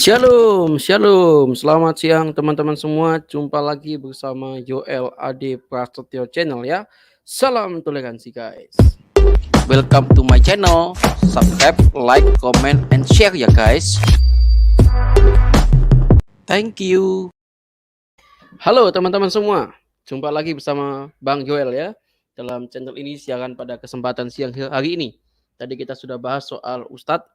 Shalom, shalom. Selamat siang teman-teman semua. Jumpa lagi bersama Joel Ade Prasetyo Channel ya. Salam toleransi guys. Welcome to my channel. Subscribe, like, comment, and share ya guys. Thank you. Halo teman-teman semua. Jumpa lagi bersama Bang Joel ya. Dalam channel ini siaran pada kesempatan siang hari ini. Tadi kita sudah bahas soal Ustadz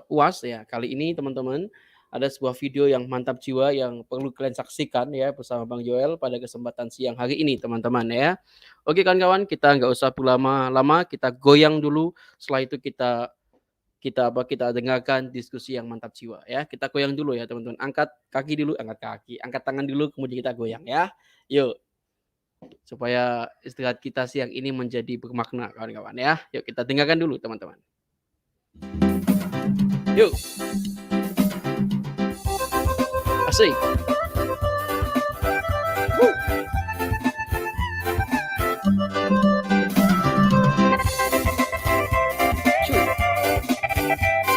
UAS ya. Kali ini teman-teman ada sebuah video yang mantap jiwa yang perlu kalian saksikan ya bersama Bang Joel pada kesempatan siang hari ini teman-teman ya. Oke kawan-kawan, kita nggak usah berlama-lama, kita goyang dulu. Setelah itu kita dengarkan diskusi yang mantap jiwa ya. Kita goyang dulu ya teman-teman. Angkat kaki dulu, angkat tangan dulu, kemudian kita goyang ya. Yuk, supaya istirahat kita siang ini menjadi bermakna kawan-kawan ya. Yuk kita dengarkan dulu teman-teman. Yuk. Asik.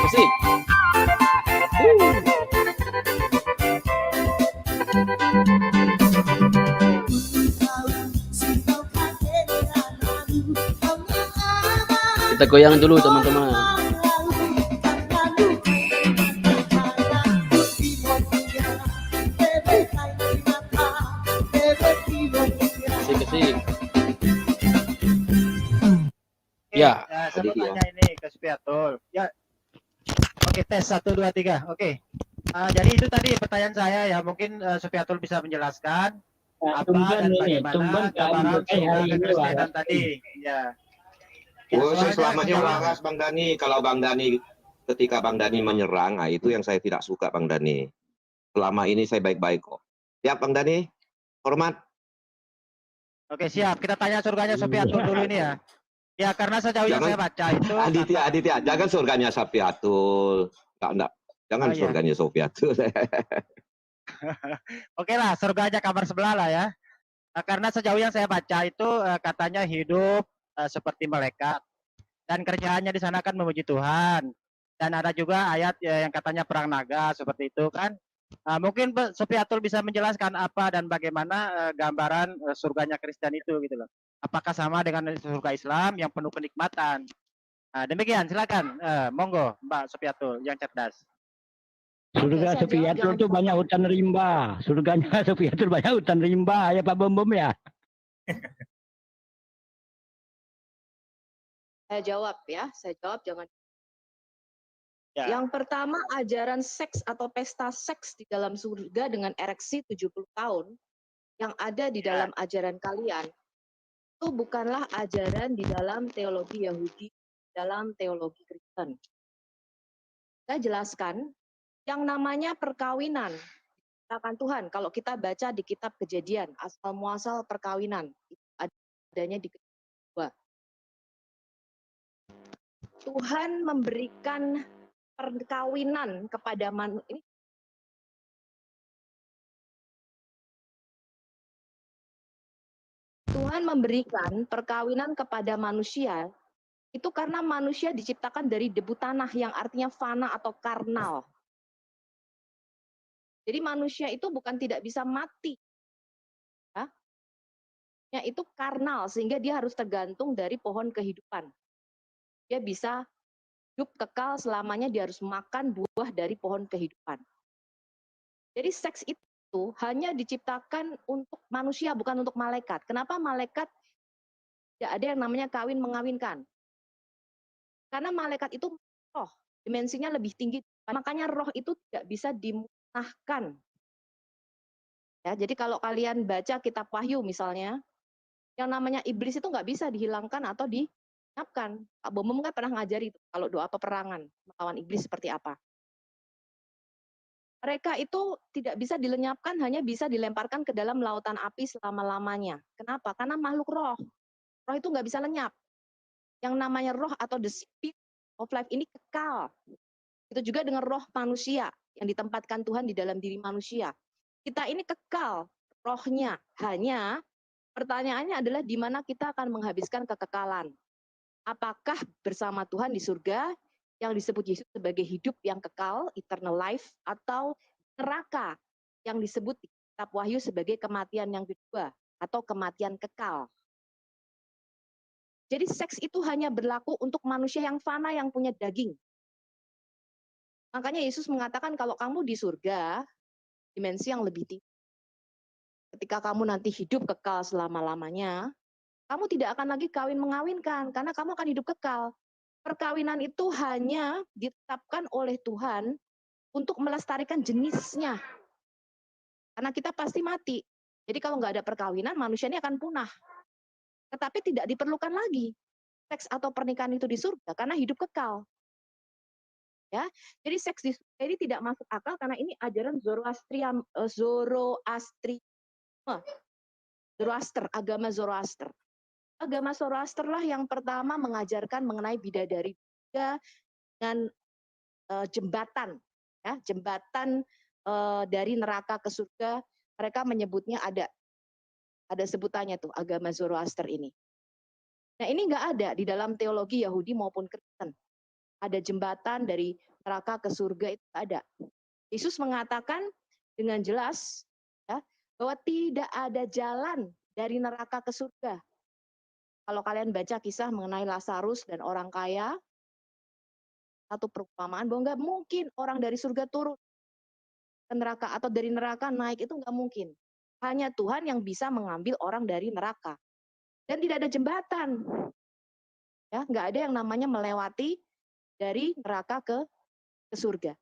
Asik. Kita goyang dulu teman-teman. Asik. Ya. Saya mau tanya ini ke Supiatul. Ya. Oke, tes 1 2 3. Oke. Jadi itu tadi pertanyaan saya ya, mungkin Supiatul bisa menjelaskan apa dan bagaimana gambaran kekristenan tadi. Ya. Saya selamanya waras Bang Dani. Kalau Bang Dani ketika Bang Dani menyerang, nah itu yang saya tidak suka Bang Dani. Selama ini saya baik-baik kok. Siap Bang Dani? Hormat. Oke, siap. Kita tanya surganya Supiatul dulu ini ya. Ya, karena sejauh yang saya baca itu Aditya, jangan surganya Supiatul. Enggak. Jangan surganya Supiatul. Oke lah, surganya kamar sebelah lah ya. Karena sejauh yang saya baca itu katanya hidup seperti malaikat dan kerjaannya di sana kan memuji Tuhan. Dan ada juga ayat yang katanya perang naga seperti itu kan. Mungkin Supiatul bisa menjelaskan apa dan bagaimana gambaran surganya Kristen itu gitu loh. Apakah sama dengan surga Islam yang penuh kenikmatan? Demikian, silakan. Monggo Mbak Supiatul yang cerdas. Surga Supiatul itu banyak hutan rimba. Surganya Supiatul banyak hutan rimba ya Pak Bom ya. Saya jawab jangan. Ya. Yang pertama, ajaran seks atau pesta seks di dalam surga dengan ereksi 70 tahun yang ada di dalam ajaran kalian itu bukanlah ajaran di dalam teologi Yahudi, dalam teologi Kristen. Saya jelaskan, yang namanya perkawinan diciptakan Tuhan. Kalau kita baca di kitab Kejadian, asal muasal perkawinan itu adanya di kedua. Tuhan memberikan perkawinan kepada manusia. Tuhan memberikan perkawinan kepada manusia itu karena manusia diciptakan dari debu tanah yang artinya fana atau karnal. Jadi manusia itu bukan tidak bisa mati. Ya, itu karnal sehingga dia harus tergantung dari pohon kehidupan. Dia bisa hidup kekal selamanya, dia harus makan buah dari pohon kehidupan. Jadi seks itu hanya diciptakan untuk manusia, bukan untuk malaikat. Kenapa malaikat tidak ada yang namanya kawin mengawinkan? Karena malaikat itu roh, dimensinya lebih tinggi. Makanya roh itu tidak bisa dimusnahkan. Ya, jadi kalau kalian baca kitab Wahyu misalnya, yang namanya iblis itu nggak bisa dihilangkan atau dilenyapkan. Pak Bomom kan pernah ngajari itu, kalau doa peperangan melawan iblis seperti apa. Mereka itu tidak bisa dilenyapkan, hanya bisa dilemparkan ke dalam lautan api selama-lamanya. Kenapa? Karena makhluk roh. Roh itu nggak bisa lenyap. Yang namanya roh atau the spirit of life ini kekal. Itu juga dengan roh manusia yang ditempatkan Tuhan di dalam diri manusia. Kita ini kekal rohnya, hanya pertanyaannya adalah di mana kita akan menghabiskan kekekalan. Apakah bersama Tuhan di surga yang disebut Yesus sebagai hidup yang kekal, eternal life, atau neraka yang disebut di kitab Wahyu sebagai kematian yang kedua atau kematian kekal. Jadi seks itu hanya berlaku untuk manusia yang fana yang punya daging. Makanya Yesus mengatakan kalau kamu di surga, dimensi yang lebih tinggi. Ketika kamu nanti hidup kekal selama-lamanya, kamu tidak akan lagi kawin-mengawinkan karena kamu akan hidup kekal. Perkawinan itu hanya ditetapkan oleh Tuhan untuk melestarikan jenisnya. Karena kita pasti mati. Jadi kalau nggak ada perkawinan, manusia ini akan punah. Tetapi tidak diperlukan lagi seks atau pernikahan itu di surga karena hidup kekal. Ya, jadi seks di surga ini tidak masuk akal karena ini ajaran Zoroaster, agama Zoroaster. Agama Zoroaster lah yang pertama mengajarkan mengenai bidadari dengan jembatan, ya, jembatan dari neraka ke surga. Mereka menyebutnya ada sebutannya tuh agama Zoroaster ini. Nah ini nggak ada di dalam teologi Yahudi maupun Kristen. Ada jembatan dari neraka ke surga itu ada. Yesus mengatakan dengan jelas ya, bahwa tidak ada jalan dari neraka ke surga. Kalau kalian baca kisah mengenai Lazarus dan orang kaya, satu perumpamaan bahwa nggak mungkin orang dari surga turun ke neraka atau dari neraka naik, itu nggak mungkin. Hanya Tuhan yang bisa mengambil orang dari neraka. Dan tidak ada jembatan. Ya, nggak ada yang namanya melewati dari neraka ke surga.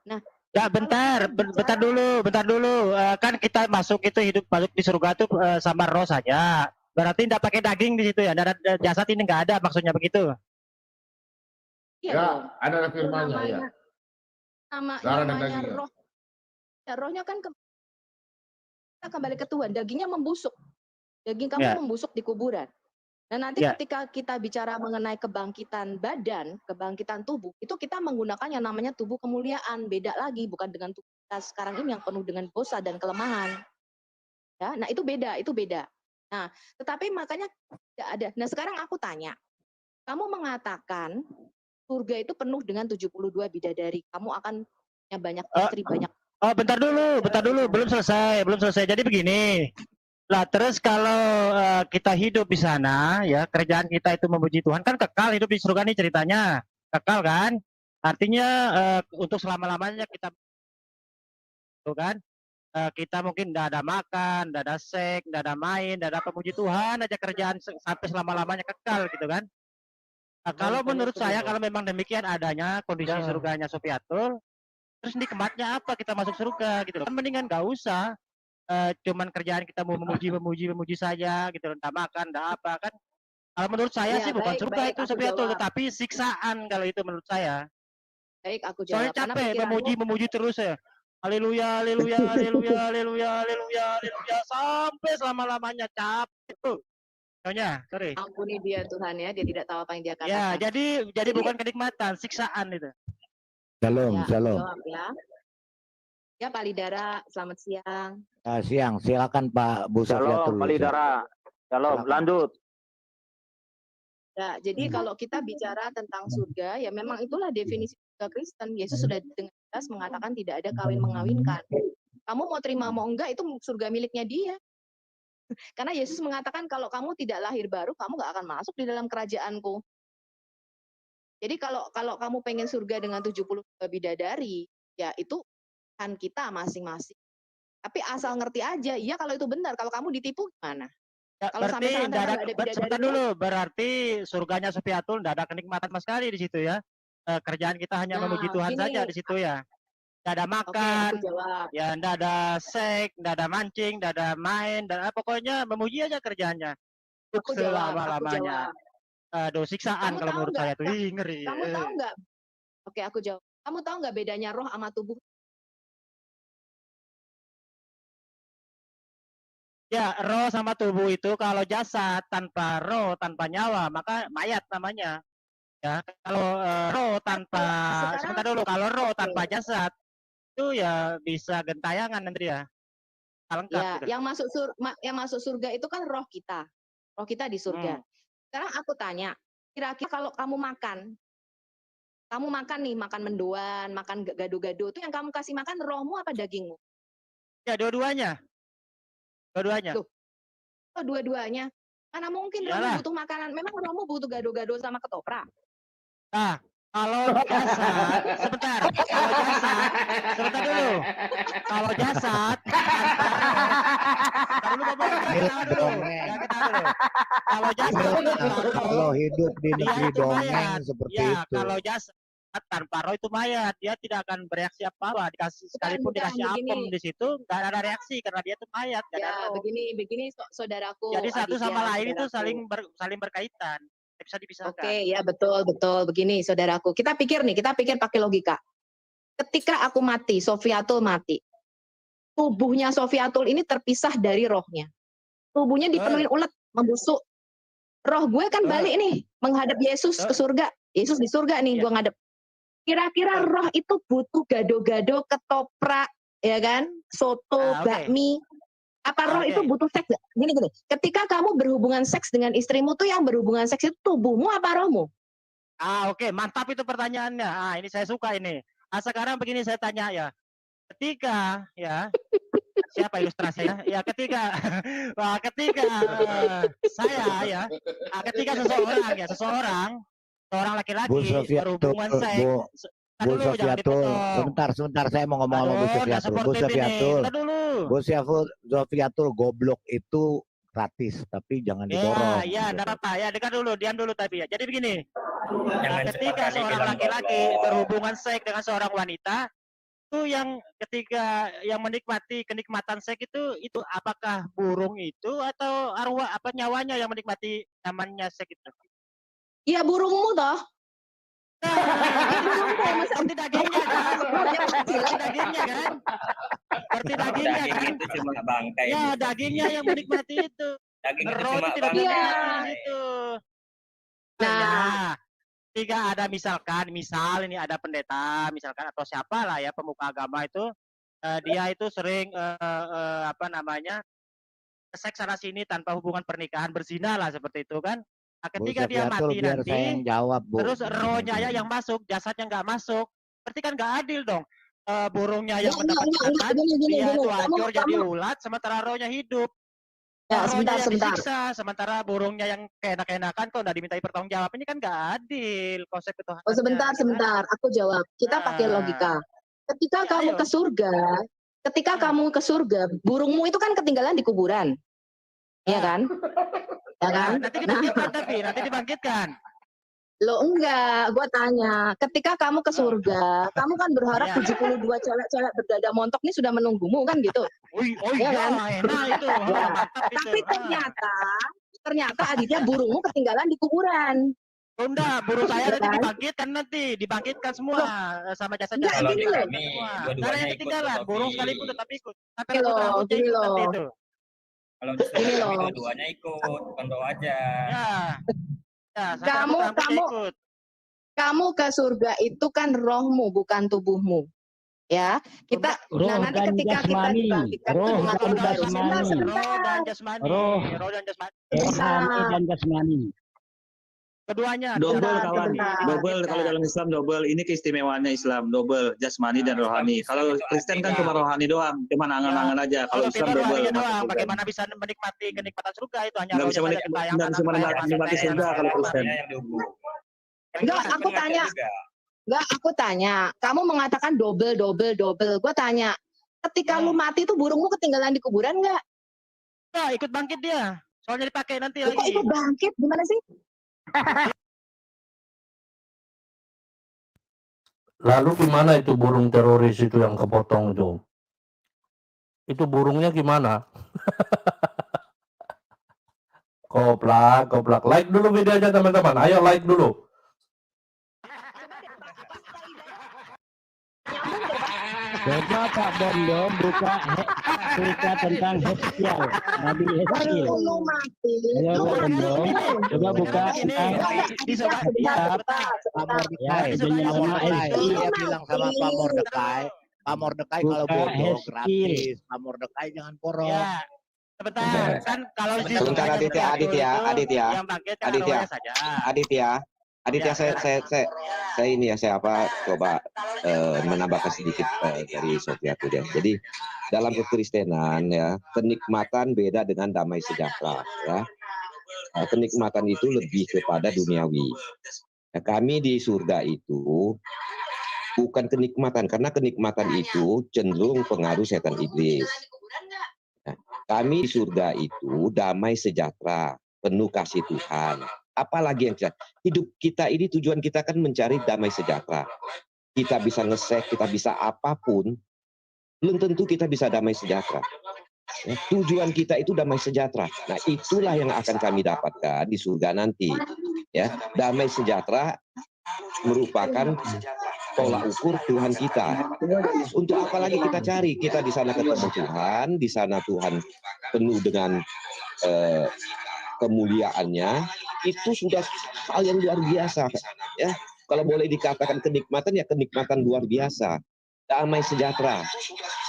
Nah, Ya bentar dulu. Kan kita masuk itu masuk di surga tuh sama roh saja. Berarti tidak pakai daging di situ ya. Jasad ini nggak ada, maksudnya begitu. iya Ya, dong. ada firmannya ya. Namanya roh. Ya, rohnya kan kita kembali ke Tuhan. Dagingnya membusuk. Daging kamu Ya. membusuk di kuburan. Nah nanti Ya. ketika kita bicara mengenai kebangkitan badan, kebangkitan tubuh, itu kita menggunakan yang namanya tubuh kemuliaan. Beda lagi, bukan dengan tubuh kita sekarang ini yang penuh dengan dosa dan kelemahan. Ya, nah itu beda. Nah, tetapi makanya tidak ada. Nah sekarang aku tanya, kamu mengatakan surga itu penuh dengan 72 bidadari. Kamu akan punya banyak istri, banyak. Oh, bentar dulu, belum selesai. Jadi begini. Lah terus kalau kita hidup di sana ya, kerjaan kita itu memuji Tuhan, kan kekal hidup di surga nih ceritanya. Kekal kan? Artinya untuk selama-lamanya kita tuh kan, kita mungkin tidak ada makan, tidak ada seks, tidak ada main, tidak ada pemuji Tuhan aja, kerjaan sampai selama-lamanya kekal gitu kan. Nah, kalau menurut saya kalau memang demikian adanya kondisi surganya Sofiatul, terus nikmatnya apa kita masuk surga gitu loh. Kan mendingan nggak usah. Cuman kerjaan kita mau memuji saja gitu, entah makan, entah apa kan. Kalau menurut saya Ya, sih bukan baik, surga itu aku Sofiatul, jawab. tetapi siksaan kalau itu menurut saya. Baik, aku Soalnya jawab. Karena capek pikiranmu memuji terus ya. Haleluya, haleluya, haleluya, haleluya, haleluya, haleluya sampai selama-lamanya, capek tuh. Soalnya, sorry. ampuni dia Tuhan ya, dia tidak tahu apa yang dia katakan. Ya, jadi bukan kenikmatan, siksaan itu. Shalom, Ya, aku shalom. jawab ya. Ya, Pak Lidara, selamat siang. Siang, silakan Pak Bu Shalom, Sofiatul. Pak Lidara. Shalom, Silakan. lanjut. Ya, jadi kalau kita bicara tentang surga, ya memang itulah definisi surga Kristen. Yesus sudah dengan jelas mengatakan tidak ada kawin-mengawinkan. Kamu mau terima mau enggak, itu surga miliknya dia. Karena Yesus mengatakan kalau kamu tidak lahir baru, kamu nggak akan masuk di dalam kerajaanku. Jadi kalau kamu pengen surga dengan 72 bidadari, ya itu kan kita masing-masing. Tapi asal ngerti aja, iya kalau itu benar. Kalau kamu ditipu gimana? Ya, Kalau berarti sampai nggak ada, ada sebentar bidadari, dulu, berarti surganya Sofiatul nggak ada kenikmatan sama sekali di situ ya. Kerjaan kita hanya Nah, memuji Tuhan gini, saja di situ ya. Nggak ada oke, makan, aku jawab. ya nggak ada seks, nggak ada mancing, nggak ada main, dan pokoknya memuji aja kerjaannya. Untuk Aku jawab. selama-lamanya. Aduh, siksaan Kamu kalau tahu menurut nggak? saya tuh. Ih, ngeri. Kamu tahu nggak? Oke, aku jawab. Kamu tahu nggak bedanya roh sama tubuh? Ya, roh sama tubuh itu kalau jasad tanpa roh, tanpa nyawa, maka mayat namanya. Ya, kalau roh tanpa, Sekarang, sebentar dulu, kalau roh oke. tanpa jasad itu ya bisa gentayangan nanti ya. Lengkap Ya, gitu. yang masuk surga itu kan roh kita. Roh kita di surga. Sekarang aku tanya, kira-kira kalau kamu makan, Kamu makan nih, makan mendoan, makan gado-gado, itu yang kamu kasih makan rohmu apa dagingmu? Ya, dua-duanya. Dua-duanya. Loh, oh, dua-duanya. Mana mungkin rohmu Iyalah. butuh makanan? Memang rohmu butuh gado-gado sama ketoprak? Nah, kalau jasad, sebentar. Kalau jasad, sebentar dulu. Kalau jasad, tanpa roh. Bentar dulu, Bobo. Jangan ketawa dulu. Jangan ketawa dulu. Kalau jasad tanpa roh, Kalau hidup di dia negeri itu dongeng mayat. seperti Ya, itu. kalau jasad tanpa roh itu mayat. Dia tidak akan bereaksi apa-apa. Dikasih sekalipun bukan, dikasih begini. apem di situ, nggak ada reaksi karena dia itu mayat, nggak ada Ya, roh. begini saudaraku. Jadi satu Aditya, sama lain itu saudaraku. saling berkaitan. Tidak bisa dipisahkan. Oke, ya betul. Begini, saudaraku. Kita pikir pakai logika. Ketika aku mati, Sofiatul mati. Tubuhnya Sofiatul ini terpisah dari rohnya. Tubuhnya dipenuhi ulet, membusuk. Roh gue kan balik nih, menghadap Yesus ke surga. Yesus di surga nih, gue ngadep. Kira-kira roh itu butuh gado-gado, ketoprak, ya kan? Soto, bakmi. Apa roh itu butuh seks? Gini. Ketika kamu berhubungan seks dengan istrimu tuh yang berhubungan seks itu tubuhmu apa rohmu? Oke, mantap itu pertanyaannya. Ini saya suka ini. Sekarang begini saya tanya ya. Ketika ya siapa ilustrasinya? Ya ketika ketika seseorang laki-laki berhubungan seks. Bu Sofiatul, sebentar saya mau ngomong sama Bu Sofiatul. Bu Sofiatul, goblok itu gratis, tapi jangan didorong. Ya, enggak apa-apa. Ya, diam dulu tapi ya. Jadi begini. Ketika seorang laki-laki berhubungan seks dengan seorang wanita, itu yang ketika yang menikmati kenikmatan seks itu apakah burung itu atau arwah nyawanya yang menikmati namanya seks itu? Iya, burungmu toh. Seperti dagingnya kan? Seperti dagingnya kan? Itu cuma bangkai. Ya, dagingnya yang menikmati itu. Daging itu Roh cuma tidak bangkai. menikmati itu. Nah, jika ada misal ini ada pendeta misalkan atau siapa lah ya pemuka agama itu dia itu sering seks sana sini tanpa hubungan pernikahan, berzina lah seperti itu kan. Nah, ketika dia mati nanti terus rohnya ya yang masuk, jasadnya nggak masuk, berarti kan nggak adil dong. Burungnya yang mendapat jatah, dia itu hancur jadi ulat, sementara rohnya hidup. Ya, rohnya yang sebentar. disiksa, sementara burungnya yang keenak-enakan kok nggak dimintai pertanggungjawab. Ini kan nggak adil konsep ketuhanan. Oh, sebentar. Aku jawab. Kita pakai logika. Ketika kamu ke surga, burungmu itu kan ketinggalan di kuburan. Iya kan? Ya kan? Nanti dibangkitkan. Loh enggak, gue tanya. Ketika kamu ke surga, kamu kan berharap 72 cewek-cewek berdada montok ini sudah menunggumu kan gitu. Iya kan? Enak itu. Tapi ternyata Aditya burungmu ketinggalan di kuburan. Enggak, burung saya nanti dibangkitkan semua sama jasa-jasa. Kalau di semua. kami Karena yang ketinggalan, burung sekalipun tetap ikut. Gini loh. Kalau di kami dua-duanya ikut, bukan doa aja. Ya, kamu ke surga itu kan rohmu bukan tubuhmu. Ya, kita nanti ketika kita dibangkitkan roh dan jasmani. Keduanya. Double kawan. Double kalau dalam Islam double. Ini keistimewaannya Islam. Double jasmani dan rohani. Kalau Kristen kan cuma rohani doang, cuma angan-angan aja. Kalau Islam double. Doang. Bagaimana bisa menikmati kenikmatan surga itu hanya nggak bisa menikmati surga kalau Kristen. Enggak, aku tanya. Kamu mengatakan double. Gue tanya, ketika lu mati tuh burungmu ketinggalan di kuburan nggak? Nggak, ikut bangkit dia. Soalnya dipakai nanti lagi. Ikut bangkit gimana sih? Lalu gimana itu burung teroris itu yang kepotong itu? Itu burungnya gimana? Koplak. Like dulu videonya teman-teman. Ayo like dulu. Coba Pak Bondo buka tentang Heskiel, Nabi Heskiel. Ayo Pak Bondo, coba buka tentang kitab Dia bilang sama Pak Mordekai kalau bodoh gratis. Pak Mordekai jangan porong. Ya. Sebentar, kan kalau Sebentar Aditya. Aditya, saya ini ya, saya coba menambahkan sedikit dari Sofiatul ya. Jadi dalam kekristenan ya, kenikmatan beda dengan damai sejahtera ya. Kenikmatan itu lebih kepada duniawi. Nah, kami di surga itu bukan kenikmatan, karena kenikmatan itu cenderung pengaruh setan iblis. Nah, kami di surga itu damai sejahtera, penuh kasih Tuhan. Apalagi yang hidup kita ini, tujuan kita kan mencari damai sejahtera. Kita bisa ngesek, kita bisa apapun, belum tentu kita bisa damai sejahtera. Ya, tujuan kita itu damai sejahtera. Nah, itulah yang akan kami dapatkan di surga nanti. Ya, damai sejahtera merupakan tolak ukur Tuhan kita. Untuk apa lagi kita cari? Kita di sana ketemu Tuhan, di sana Tuhan penuh dengan kemuliaannya. Itu sudah hal yang luar biasa. Ya, kalau boleh dikatakan kenikmatan, ya kenikmatan luar biasa. Damai sejahtera.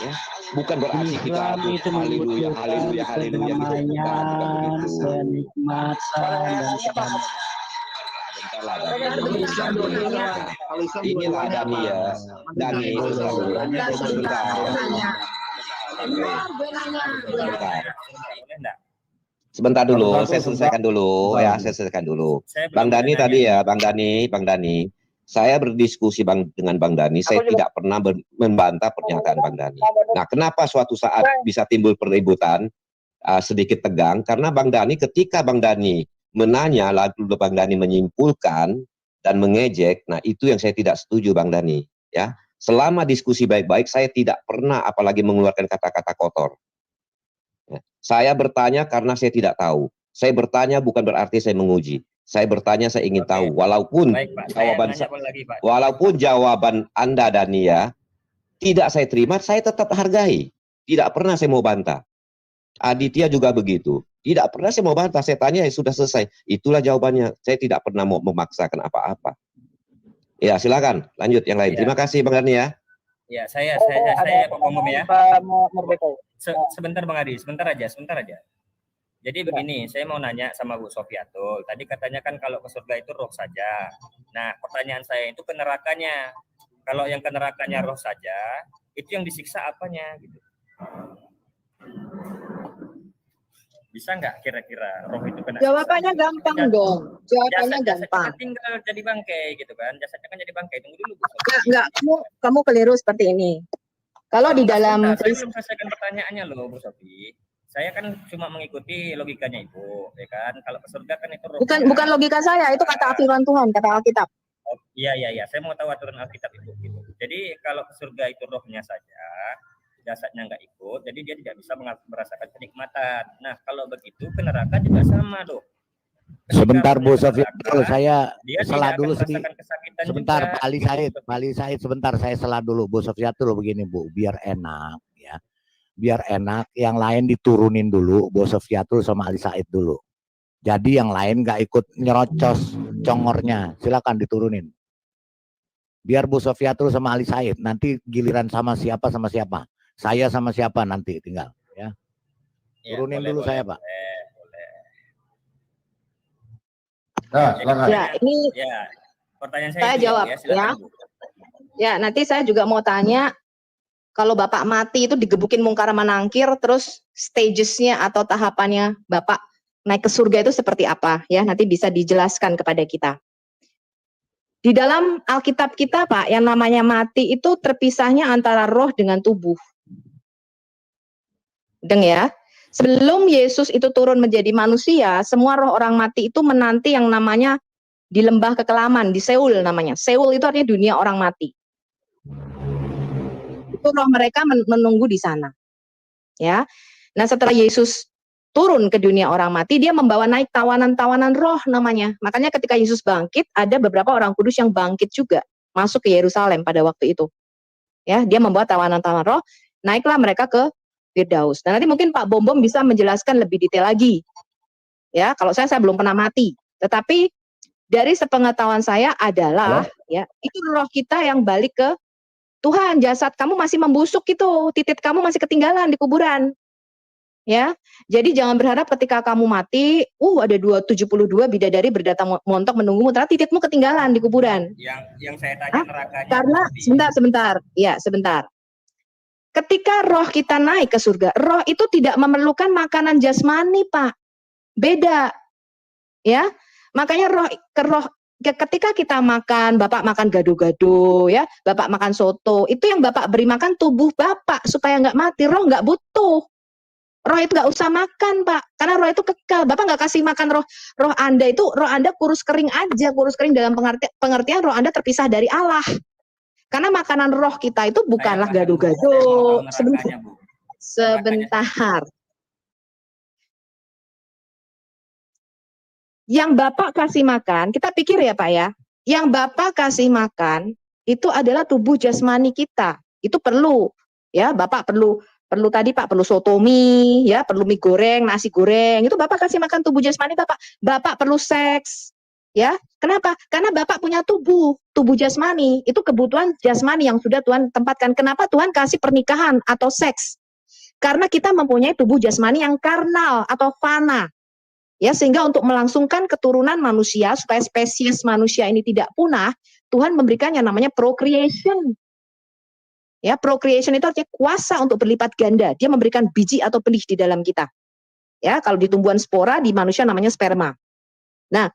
Ya, bukan berarti kita haleluya, haleluya, haleluya gitu. Bukan begitu. Inilah Dani ya, Dani. Sebentar dulu, saya selesaikan dulu ya, saya selesaikan dulu. Bang Dani tadi ya, Bang Dani. Saya berdiskusi dengan Bang Dani, saya tidak pernah membantah pernyataan Bang Dani. Nah, kenapa suatu saat bisa timbul peributan, sedikit tegang, karena Bang Dani, ketika Bang Dani menanya, lalu Bang Dani menyimpulkan dan mengejek, nah itu yang saya tidak setuju Bang Dani. Ya, selama diskusi baik-baik, saya tidak pernah apalagi mengeluarkan kata-kata kotor. Ya, saya bertanya karena saya tidak tahu. Saya bertanya bukan berarti saya menguji. Saya bertanya, saya ingin tahu. Walaupun jawaban Anda Dania tidak saya terima, saya tetap hargai. Tidak pernah saya mau bantah. Aditya juga begitu. Tidak pernah saya mau bantah. Saya tanya, ya sudah selesai. Itulah jawabannya. Saya tidak pernah mau memaksakan apa-apa. Ya, silakan. Lanjut yang lain. Ya. Terima kasih Bang Dani ya. Ya, saya Pak Umum ya. Sebentar Bang Adi, sebentar aja. Jadi begini, saya mau nanya sama Bu Sofiatul. Tadi katanya kan kalau ke surga itu roh saja. Nah, pertanyaan saya itu ke nerakanya. Kalau yang ke nerakanya roh saja, itu yang disiksa apanya gitu? Bisa nggak kira-kira roh itu kena? Jawabannya gampang dong. Jawabannya gampang. Tinggal jadi bangkai gitu kan. Jasadnya kan jadi bangkai. Tunggu dulu Bu. Enggak, kamu keliru seperti ini. Kalau di dalam saya belum selesaikan pertanyaannya loh Bu Sofi. Saya kan cuma mengikuti logikanya Ibu, ya kan? Kalau ke surga kan itu roh. Bukan logika saya, itu kata firman Tuhan, kata Alkitab. Oh, iya. Saya mau tahu aturan Alkitab itu gitu. Jadi kalau ke surga itu rohnya saja, jasadnya nggak ikut, jadi dia tidak bisa merasakan kenikmatan. Nah, kalau begitu ke neraka juga sama loh. Sebentar Bu Sofiatul, saya salah dulu sedikit. Sebentar Pak Ali Said, sebentar saya salah dulu Bu Sofiatul, begini Bu, biar enak ya. Biar enak, yang lain diturunin dulu, Bu Sofiatul sama Ali Said dulu. Jadi yang lain nggak ikut nyerocos congornya, silakan diturunin. Biar Bu Sofiatul sama Ali Said, nanti giliran sama siapa. Saya sama siapa nanti tinggal ya. Turunin dulu saya Pak. Ya, ini pertanyaan saya jawab ya. Ya, nanti saya juga mau tanya. Kalau Bapak mati itu digebukin mungkar manangkir, terus stagesnya atau tahapannya Bapak naik ke surga itu seperti apa ya? Nanti bisa dijelaskan kepada kita. Di dalam Alkitab kita Pak, yang namanya mati itu terpisahnya antara roh dengan tubuh. Ya, sebelum Yesus itu turun menjadi manusia, semua roh orang mati itu menanti yang namanya di lembah kekelaman, di Seul namanya. Seul itu artinya dunia orang mati. Roh mereka menunggu di sana. Ya. Nah, setelah Yesus turun ke dunia orang mati, dia membawa naik tawanan-tawanan roh namanya. Makanya ketika Yesus bangkit, ada beberapa orang kudus yang bangkit juga masuk ke Yerusalem pada waktu itu. Ya, dia membawa tawanan-tawanan roh, naiklah mereka ke Firdaus. Nah, nanti mungkin Pak Bom bisa menjelaskan lebih detail lagi. Ya, kalau saya belum pernah mati. Tetapi dari sepengetahuan saya adalah ya, itu roh kita yang balik ke Tuhan, jasad kamu masih membusuk itu, titik kamu masih ketinggalan di kuburan. Ya, jadi jangan berharap ketika kamu mati, ada 72 bidadari berdatang montok menunggumu, ternyata titikmu ketinggalan di kuburan. Yang saya tanya nerakanya. Karena sebentar. Ya, sebentar. Ketika roh kita naik ke surga, roh itu tidak memerlukan makanan jasmani, Pak. Beda. Ya. Makanya ketika kita makan, Bapak makan gado-gado, ya, Bapak makan soto, itu yang Bapak beri makan tubuh Bapak supaya nggak mati. Roh nggak butuh. Roh itu nggak usah makan, Pak, karena roh itu kekal. Bapak nggak kasih makan roh Anda itu, roh Anda kurus kering aja, kurus kering dalam pengertian roh Anda terpisah dari Allah. Karena makanan roh kita itu bukanlah gado-gado. Sebentar. Yang Bapak kasih makan, kita pikir ya Pak ya, yang Bapak kasih makan itu adalah tubuh jasmani kita. Itu perlu, ya Bapak perlu tadi Pak, perlu soto mie, ya, perlu mie goreng, nasi goreng, itu Bapak kasih makan tubuh jasmani Bapak. Bapak perlu seks, ya. Kenapa? Karena Bapak punya tubuh jasmani, itu kebutuhan jasmani yang sudah Tuhan tempatkan. Kenapa Tuhan kasih pernikahan atau seks? Karena kita mempunyai tubuh jasmani yang karnal atau fana. Ya, sehingga untuk melangsungkan keturunan manusia supaya spesies manusia ini tidak punah, Tuhan memberikan yang namanya procreation. Ya, procreation itu artinya kuasa untuk berlipat ganda. Dia memberikan biji atau benih di dalam kita. Ya, kalau di tumbuhan spora, di manusia namanya sperma. Nah,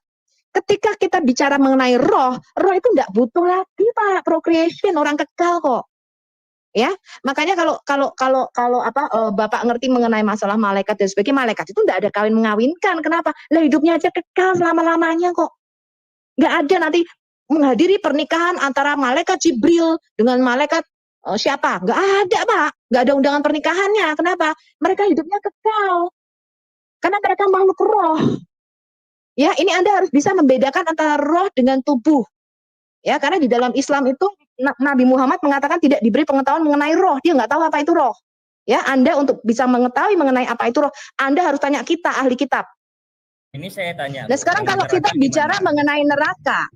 ketika kita bicara mengenai roh itu enggak butuh lagi Pak procreation, orang kekal kok. Ya, makanya kalau Bapak ngerti mengenai masalah malaikat dan sebagainya, malaikat itu enggak ada kawin mengawinkan. Kenapa? Lah hidupnya aja kekal selama-lamanya kok. Enggak ada nanti menghadiri pernikahan antara malaikat Jibril dengan malaikat siapa? Enggak ada, Pak. Enggak ada undangan pernikahannya. Kenapa? Mereka hidupnya kekal. Karena mereka makhluk roh. Ya, ini Anda harus bisa membedakan antara roh dengan tubuh. Ya, karena di dalam Islam itu Nabi Muhammad mengatakan tidak diberi pengetahuan mengenai roh. Dia nggak tahu apa itu roh. Ya, Anda untuk bisa mengetahui mengenai apa itu roh, Anda harus tanya kita, ahli kitab. Ini saya tanya. Nah, sekarang kalau kita bicara mengenai neraka,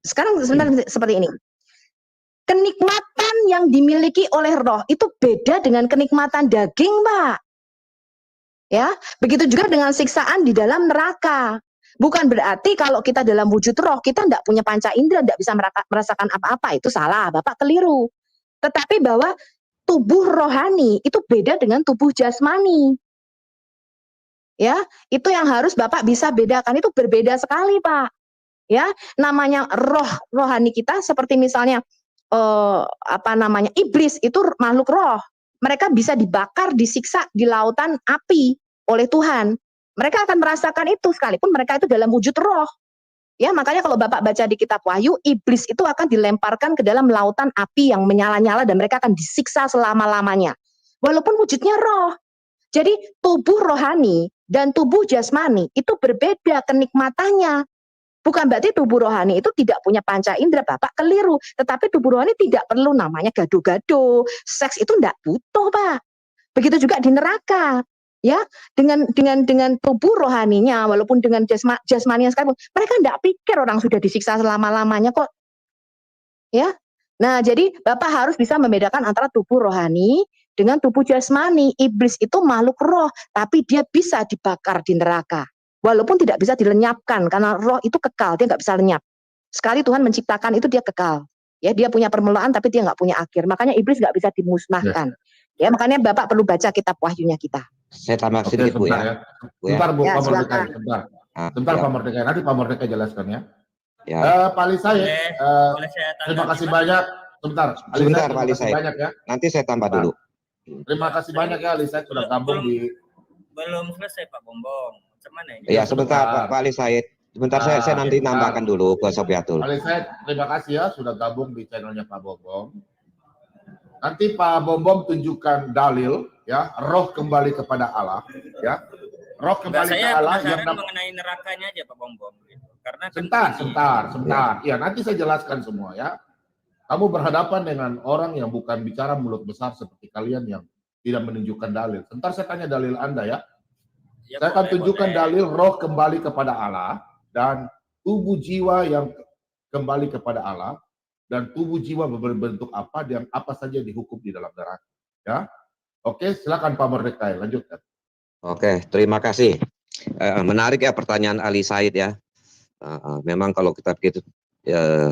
sekarang sebenarnya seperti ini. Kenikmatan yang dimiliki oleh roh itu beda dengan kenikmatan daging, Pak. Ya, begitu juga dengan siksaan di dalam neraka. Bukan berarti kalau kita dalam wujud roh, kita tidak punya panca indera, tidak bisa merasakan apa-apa. Itu salah, Bapak keliru. Tetapi bahwa tubuh rohani itu beda dengan tubuh jasmani. Ya, itu yang harus Bapak bisa bedakan. Itu berbeda sekali, Pak. Ya, namanya rohani kita seperti misalnya iblis itu makhluk roh. Mereka bisa dibakar, disiksa di lautan api oleh Tuhan. Mereka akan merasakan itu sekalipun mereka itu dalam wujud roh. Ya, makanya kalau Bapak baca di kitab Wahyu, iblis itu akan dilemparkan ke dalam lautan api yang menyala-nyala dan mereka akan disiksa selama-lamanya. Walaupun wujudnya roh. Jadi tubuh rohani dan tubuh jasmani itu berbeda kenikmatannya. Bukan berarti tubuh rohani itu tidak punya panca indera, Bapak keliru. Tetapi tubuh rohani tidak perlu namanya gado-gado. Seks itu tidak butuh, Pak. Begitu juga di neraka. Ya, dengan tubuh rohaninya, walaupun dengan jasmaninya sekalipun, mereka tidak pikir orang sudah disiksa selama-lamanya kok. Ya, nah jadi Bapak harus bisa membedakan antara tubuh rohani dengan tubuh jasmani. Iblis itu makhluk roh, tapi dia bisa dibakar di neraka. Walaupun tidak bisa dilenyapkan, karena roh itu kekal, dia nggak bisa lenyap. Sekali Tuhan menciptakan itu dia kekal. Ya, dia punya permulaan, tapi dia nggak punya akhir. Makanya iblis nggak bisa dimusnahkan. Ya, makanya Bapak perlu baca kitab Wahyunya kita. Saya tambah sedikit Bu ya. Sebentar Bu, Ya, Pak Mordeka, silakan. sebentar Pak Mordeka. Nanti Pak Mordeka jelaskan ya. Pak Ali Said, terima kasih banyak. Sebentar Pak Ali Said. Banyak ya. Nanti saya tambah dulu. Terima kasih banyak ya Ali Said sudah gabung di. Belum selesai Pak Bombong. Mana ini? Ya sebentar Pak Ali Said. Sebentar saya nanti nambahkan dulu ke Sofiatul. Ali Said, terima kasih ya sudah gabung di channelnya Pak Bombong. Nanti Pak Bombom tunjukkan dalil ya, roh kembali kepada Allah ya. Roh kembali ke Allah yang mengenai nerakanya aja Pak Bombom gitu. Karena sebentar. Ya, nanti saya jelaskan semua ya. Kamu berhadapan dengan orang yang bukan bicara mulut besar seperti kalian yang tidak menunjukkan dalil. Sebentar saya tanya dalil Anda ya. Saya akan tunjukkan dalil roh kembali kepada Allah dan tubuh jiwa yang kembali kepada Allah. Dan tubuh jiwa berbentuk apa dan apa saja dihukum di dalam neraka. Ya, oke, silakan Pak Mordeka lanjutkan. Oke, terima kasih. Menarik ya pertanyaan Ali Said ya. Memang kalau kita pikir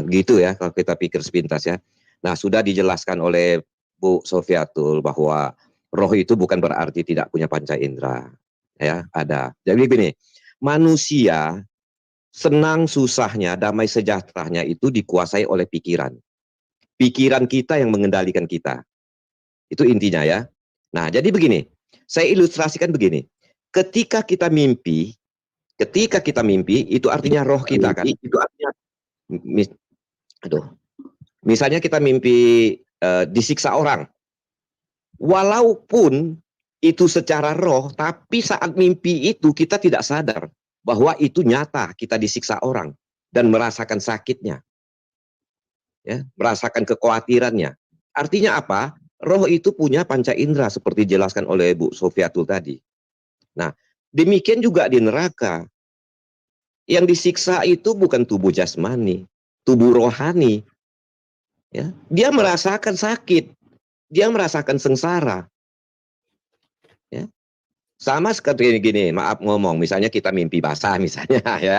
gitu ya, kalau kita pikir sepintas ya. Nah, sudah dijelaskan oleh Bu Sofiatul bahwa roh itu bukan berarti tidak punya panca indera. Ya, ada. Jadi begini, manusia senang susahnya, damai sejahteranya itu dikuasai oleh pikiran. Pikiran kita yang mengendalikan kita. Itu intinya ya. Nah, jadi begini, saya ilustrasikan begini. Ketika kita mimpi itu artinya roh kita kan. Itu artinya misalnya kita mimpi disiksa orang. Walaupun itu secara roh, tapi saat mimpi itu kita tidak sadar bahwa itu nyata kita disiksa orang dan merasakan sakitnya. Ya, merasakan kekhawatirannya. Artinya apa? Roh itu punya panca indera seperti dijelaskan oleh Bu Sofiatul tadi. Nah, demikian juga di neraka. Yang disiksa itu bukan tubuh jasmani, tubuh rohani. Ya, dia merasakan sakit, dia merasakan sengsara. Ya. Sama seperti gini, maaf ngomong, misalnya kita mimpi basah misalnya ya.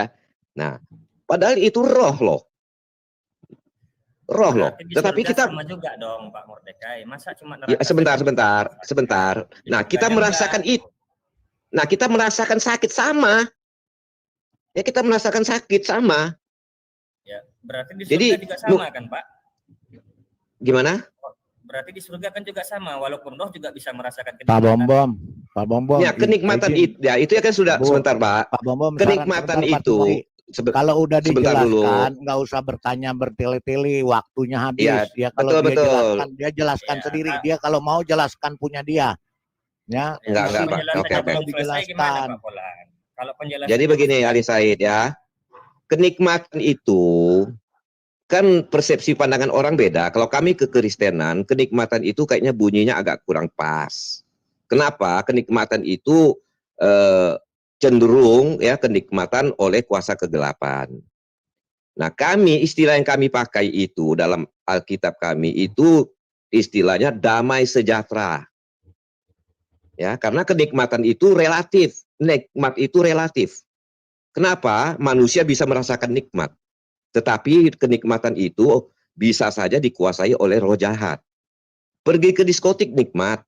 Nah, padahal itu roh loh. Roh loh. Tetapi kita sama juga dong Pak Mordekai. Masa cuma ya, sebentar. Nah, kita merasakan itu. Nah, kita merasakan sakit sama. Ya, kita merasakan sakit sama. Ya, berarti di surga juga sama kan, Pak? Gimana? Berarti di surga kan juga sama, walaupun roh juga bisa merasakan kenikmatan. Pak Bom. Ya, kenikmatan itu ya itu ya kan sudah sebentar, Pak. Pak Bom, kenikmatan itu kalau udah dijelaskan nggak usah bertanya bertele-tele, waktunya habis. Ya kalau dia jelaskan sendiri. Dia kalau mau jelaskan punya dia. Ya, enggak, Pak. Oke. Dijelaskan. Jadi begini Ali Said ya. Kenikmatan itu kan persepsi pandangan orang beda. Kalau kami kekristenan, kenikmatan itu kayaknya bunyinya agak kurang pas. Kenapa? Kenikmatan itu cenderung ya kenikmatan oleh kuasa kegelapan. Nah, istilah yang kami pakai itu dalam Alkitab kami itu istilahnya damai sejahtera. Ya, karena kenikmatan itu relatif. Nikmat itu relatif. Kenapa? Manusia bisa merasakan nikmat. Tetapi kenikmatan itu bisa saja dikuasai oleh roh jahat. Pergi ke diskotik nikmat.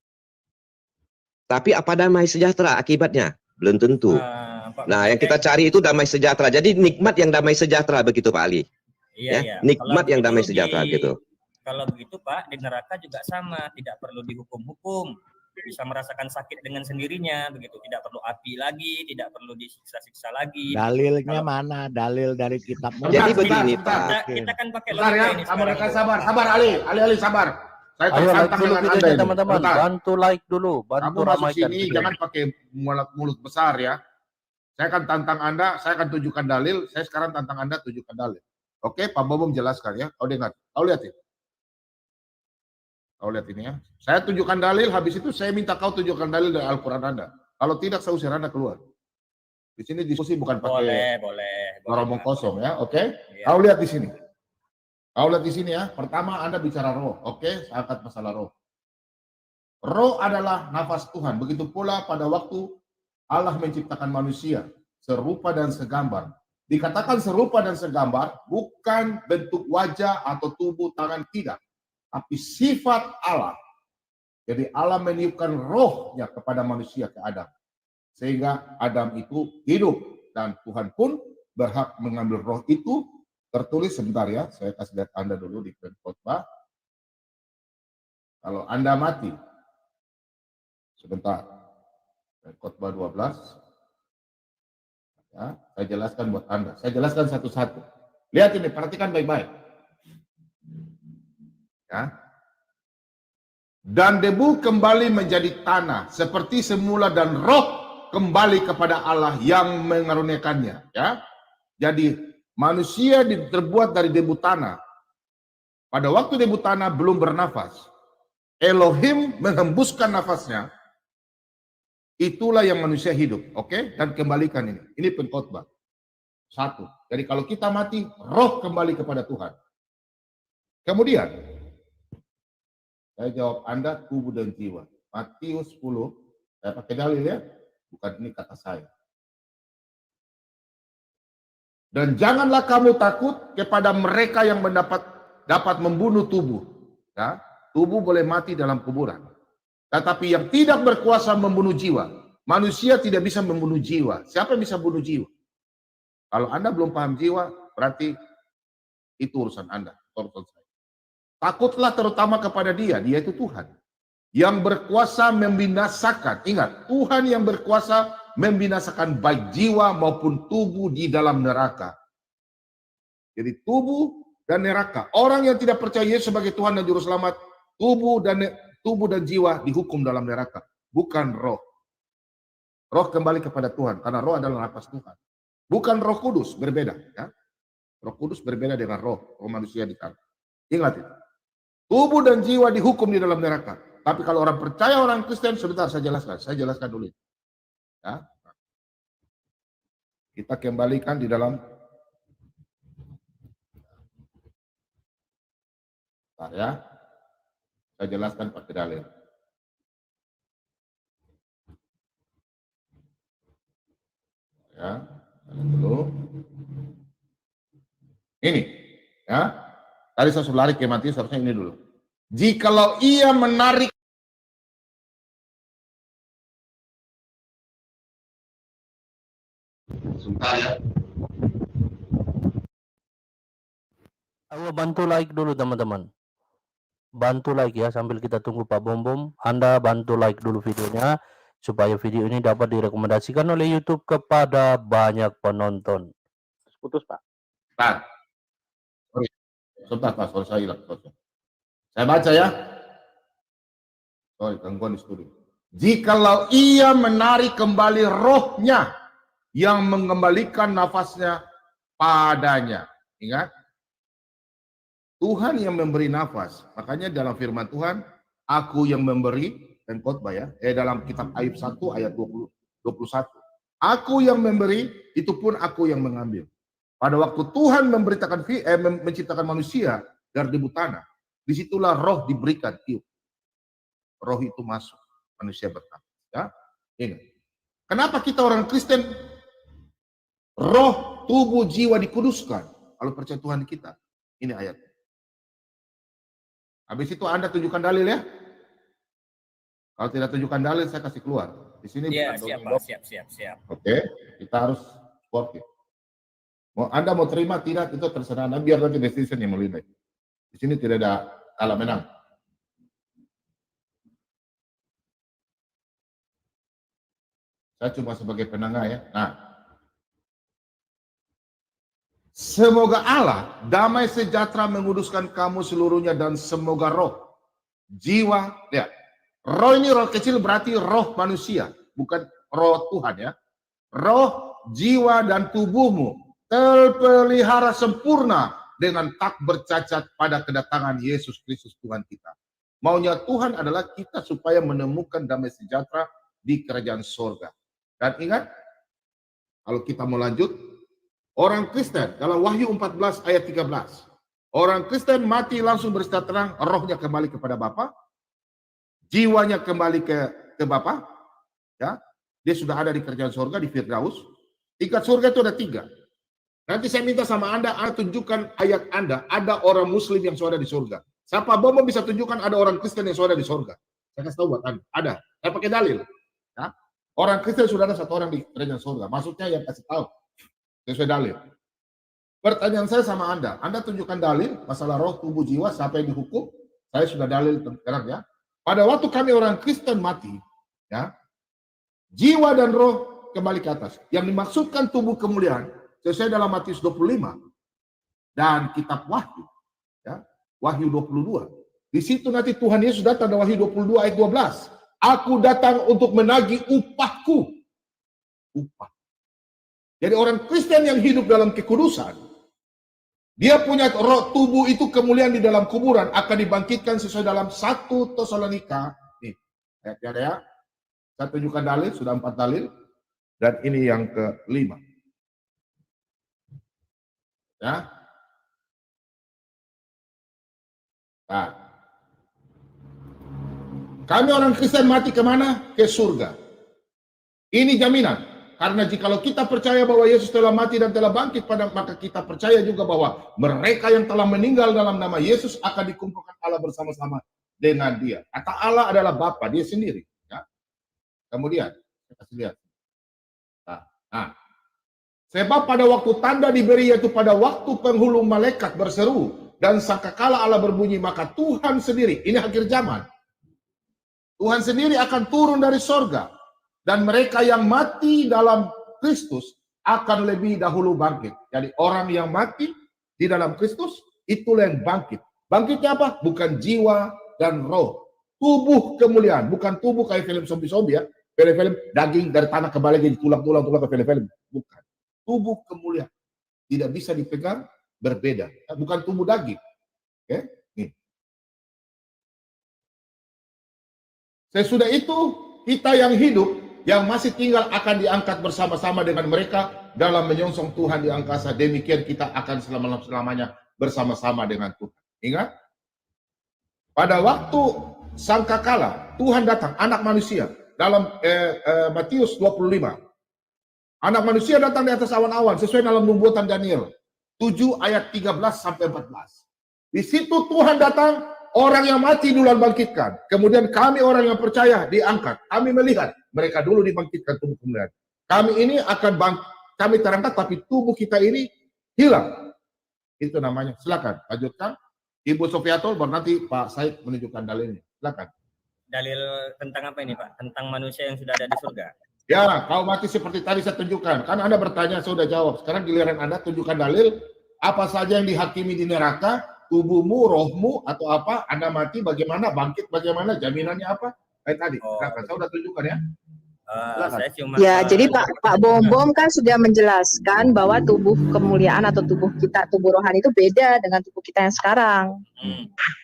Tapi apa damai sejahtera akibatnya? Belum tentu. Nah, yang kita cari itu damai sejahtera. Jadi nikmat yang damai sejahtera begitu Pak Ali. Iya. Nikmat yang damai sejahtera gitu. Kalau begitu Pak, di neraka juga sama, tidak perlu dihukum-hukum. Bisa merasakan sakit dengan sendirinya begitu, tidak perlu api lagi, tidak perlu disiksa-siksa lagi. Dalilnya mana? Dalil dari kitab. Jadi begini Pak. Kita kan pakai logika ini. Mereka sabar Ali sabar. Saya tertantang dengan Anda ini. Teman-teman, bantu like dulu, bantu ramaikan. Sini jangan pakai mulut besar ya. Saya akan tantang Anda, saya akan tunjukkan dalil. Saya sekarang tantang Anda tunjukkan dalil. Oke, Pak Bobom jelaskan ya. Kau dengar, kau lihat ya. Kau lihat ini ya. Saya tunjukkan dalil, habis itu saya minta kau tunjukkan dalil dari Al-Quran Anda. Kalau tidak, saya usir Anda keluar. Di sini diskusi bukan pakai ngomong kosong ya, oke? Ya. Kau lihat di sini. Kau lihat di sini ya. Pertama Anda bicara roh, oke? Saya angkat masalah roh. Roh adalah nafas Tuhan. Begitu pula pada waktu Allah menciptakan manusia serupa dan segambar. Dikatakan serupa dan segambar bukan bentuk wajah atau tubuh tangan, tidak. Tapi sifat Allah. Jadi Allah meniupkan rohnya kepada manusia, ke Adam. Sehingga Adam itu hidup. Dan Tuhan pun berhak mengambil roh itu. Tertulis sebentar ya. Saya kasih lihat Anda dulu di khotbah. Kalau Anda mati. Sebentar. Khotbah 12. Ya, saya jelaskan buat Anda. Saya jelaskan satu-satu. Lihat ini, perhatikan baik-baik. Ya. Dan debu kembali menjadi tanah seperti semula dan roh kembali kepada Allah yang mengaruniakannya. Ya, jadi manusia terbuat dari debu tanah. Pada waktu debu tanah belum bernafas, Elohim menghembuskan nafasnya. Itulah yang manusia hidup, oke? Dan kembalikan ini. Ini pengkhotbah. Satu. Jadi kalau kita mati, roh kembali kepada Tuhan. Kemudian saya jawab Anda tubuh dan jiwa. Matius 10, saya pakai dalil ya. Bukan ini kata saya. Dan janganlah kamu takut kepada mereka yang dapat membunuh tubuh. Ya, tubuh boleh mati dalam kuburan. Tetapi yang tidak berkuasa membunuh jiwa. Manusia tidak bisa membunuh jiwa. Siapa yang bisa bunuh jiwa? Kalau Anda belum paham jiwa, berarti itu urusan Anda, urusan saya. Takutlah terutama kepada Dia itu Tuhan. Yang berkuasa membinasakan. Ingat, Tuhan yang berkuasa membinasakan baik jiwa maupun tubuh di dalam neraka. Jadi tubuh dan neraka. Orang yang tidak percaya Yesus sebagai Tuhan dan Juru Selamat, tubuh dan jiwa dihukum dalam neraka. Bukan roh. Roh kembali kepada Tuhan, karena roh adalah nafas Tuhan. Bukan Roh Kudus, berbeda. Ya. Roh Kudus berbeda dengan roh manusia di sana. Ingat itu. Tubuh dan jiwa dihukum di dalam neraka. Tapi kalau orang percaya, orang Kristen, sebentar saya jelaskan dulu. Ya. Kita kembalikan di dalam ya. Saya jelaskan pakai dalil. Ya, dulu. Ini, ya. Tadi saya sudah lari ke Matius, harusnya ini dulu. Jikalau ia menarik Sebentar ya. Ayo bantu like dulu teman-teman. Bantu like ya sambil kita tunggu Pak Bom Bom. Anda bantu like dulu videonya supaya video ini dapat direkomendasikan oleh YouTube kepada banyak penonton. Putus, Pak. Pak. Sebentar, Pak. Sorry, saya hilang. Saya baca ya. Sorry, gangguan di studio. Jikalau ia menarik kembali rohnya yang mengembalikan nafasnya padanya. Ingat, Tuhan yang memberi nafas. Makanya dalam firman Tuhan, aku yang memberi, dan khotbah ya, dalam kitab Ayub 1 ayat 21. Aku yang memberi, itu pun aku yang mengambil. Pada waktu Tuhan menciptakan manusia dari debu tanah, disitulah roh diberikan. Roh itu masuk, manusia bertambah. Ya, ini. Kenapa kita orang Kristen roh, tubuh, jiwa dikuduskan? Kalau percaya Tuhan kita, ini ayatnya. Habis itu Anda tunjukkan dalil ya. Kalau tidak tunjukkan dalil, saya kasih keluar. Di sini ya, siap. Oke, kita harus support it. Anda mau terima tidak itu terserah Anda, biar nanti decision yang menilai. Di sini tidak ada kalah menang. Saya cuma sebagai penengah ya. Nah, semoga Allah damai sejahtera menguduskan kamu seluruhnya dan semoga roh, jiwa, ya. Roh ini roh kecil berarti roh manusia, bukan roh Tuhan ya. Roh, jiwa dan tubuhmu terpelihara sempurna dengan tak bercacat pada kedatangan Yesus Kristus Tuhan kita. Maunya Tuhan adalah kita supaya menemukan damai sejahtera di kerajaan sorga. Dan ingat, kalau kita mau lanjut, orang Kristen dalam Wahyu 14 ayat 13. Orang Kristen mati langsung bersedia terang, rohnya kembali kepada Bapa, jiwanya kembali ke Bapa. Ya, dia sudah ada di kerajaan sorga, di Firdaus. Tingkat surga itu ada 3. Nanti saya minta sama Anda tunjukkan ayat Anda, ada orang Muslim yang sudah di surga. Siapa Bomo bisa tunjukkan ada orang Kristen yang sudah di surga? Saya kasih tahu buat Anda. Ada. Saya pakai dalil. Ya. Orang Kristen sudah ada 1 orang di kerajaan surga. Maksudnya yang kasih tahu. Sesuai dalil. Pertanyaan saya sama Anda tunjukkan dalil masalah roh, tubuh, jiwa, siapa yang dihukum? Saya sudah dalil terang ya. Pada waktu kami orang Kristen mati, ya, jiwa dan roh kembali ke atas. Yang dimaksudkan tubuh kemuliaan sesuai dalam Matius 25 dan kitab Wahyu, ya, Wahyu 22. Di situ nanti Tuhan Yesus datang dalam Wahyu 22 ayat 12. Aku datang untuk menagih upahku. Upah. Jadi orang Kristen yang hidup dalam kekudusan, dia punya roh, tubuh itu kemuliaan di dalam kuburan akan dibangkitkan sesuai dalam 1 Tesalonika. Nih, ayatnya ada ya. Saya tunjukkan dalil, sudah 4 dalil. Dan ini yang ke-5. Ya. Nah. Kami orang Kristen mati kemana? Ke surga. Ini jaminan. Karena jikalau kita percaya bahwa Yesus telah mati dan telah bangkit, maka kita percaya juga bahwa mereka yang telah meninggal dalam nama Yesus akan dikumpulkan Allah bersama-sama dengan Dia. Kata Allah adalah Bapa, Dia sendiri. Ya. Kemudian, kita kasih lihat. Nah, sebab pada waktu tanda diberi, yaitu pada waktu penghulu malaikat berseru dan sangkakala Allah berbunyi, maka Tuhan sendiri, ini akhir zaman, Tuhan sendiri akan turun dari sorga. Dan mereka yang mati dalam Kristus akan lebih dahulu bangkit. Jadi orang yang mati di dalam Kristus, itulah yang bangkit. Bangkitnya apa? Bukan jiwa dan roh. Tubuh kemuliaan. Bukan tubuh kayak film zombie-zombie ya. Film-film daging dari tanah kembali jadi tulang-tulang ke film-film. Bukan. Tubuh kemuliaan. Tidak bisa dipegang, berbeda. Bukan tubuh daging. Oke? Nih. Sesudah itu, kita yang hidup, yang masih tinggal akan diangkat bersama-sama dengan mereka dalam menyongsong Tuhan di angkasa. Demikian kita akan selama-lamanya bersama-sama dengan Tuhan. Ingat? Pada waktu sangkakala Tuhan datang, anak manusia, dalam Matius 25. Anak manusia datang di atas awan-awan sesuai dalam nubuatan Daniel 7 ayat 13 sampai 14. Di situ Tuhan datang, orang yang mati duluan bangkitkan. Kemudian kami orang yang percaya diangkat. Kami melihat mereka dulu dibangkitkan tubuh kemuliaan. Kami ini akan kami terangkat, tapi tubuh kita ini hilang. Itu namanya. Silakan lanjutkan. Ibu Sofiatul, baru nanti Pak Said menunjukkan dalilnya. Silakan. Dalil tentang apa ini Pak? Tentang manusia yang sudah ada di surga. Ya, kau mati seperti tadi saya tunjukkan. Kan Anda bertanya, saya sudah jawab. Sekarang giliran Anda tunjukkan dalil apa saja yang dihakimi di neraka, tubuhmu, rohmu, atau apa, Anda mati bagaimana, bangkit bagaimana, jaminannya apa? Kayak tadi. Saya sudah tunjukkan ya. Saya cuma Ya, jadi Pak Bom kan sudah menjelaskan bahwa tubuh kemuliaan atau tubuh kita, tubuh rohani itu beda dengan tubuh kita yang sekarang.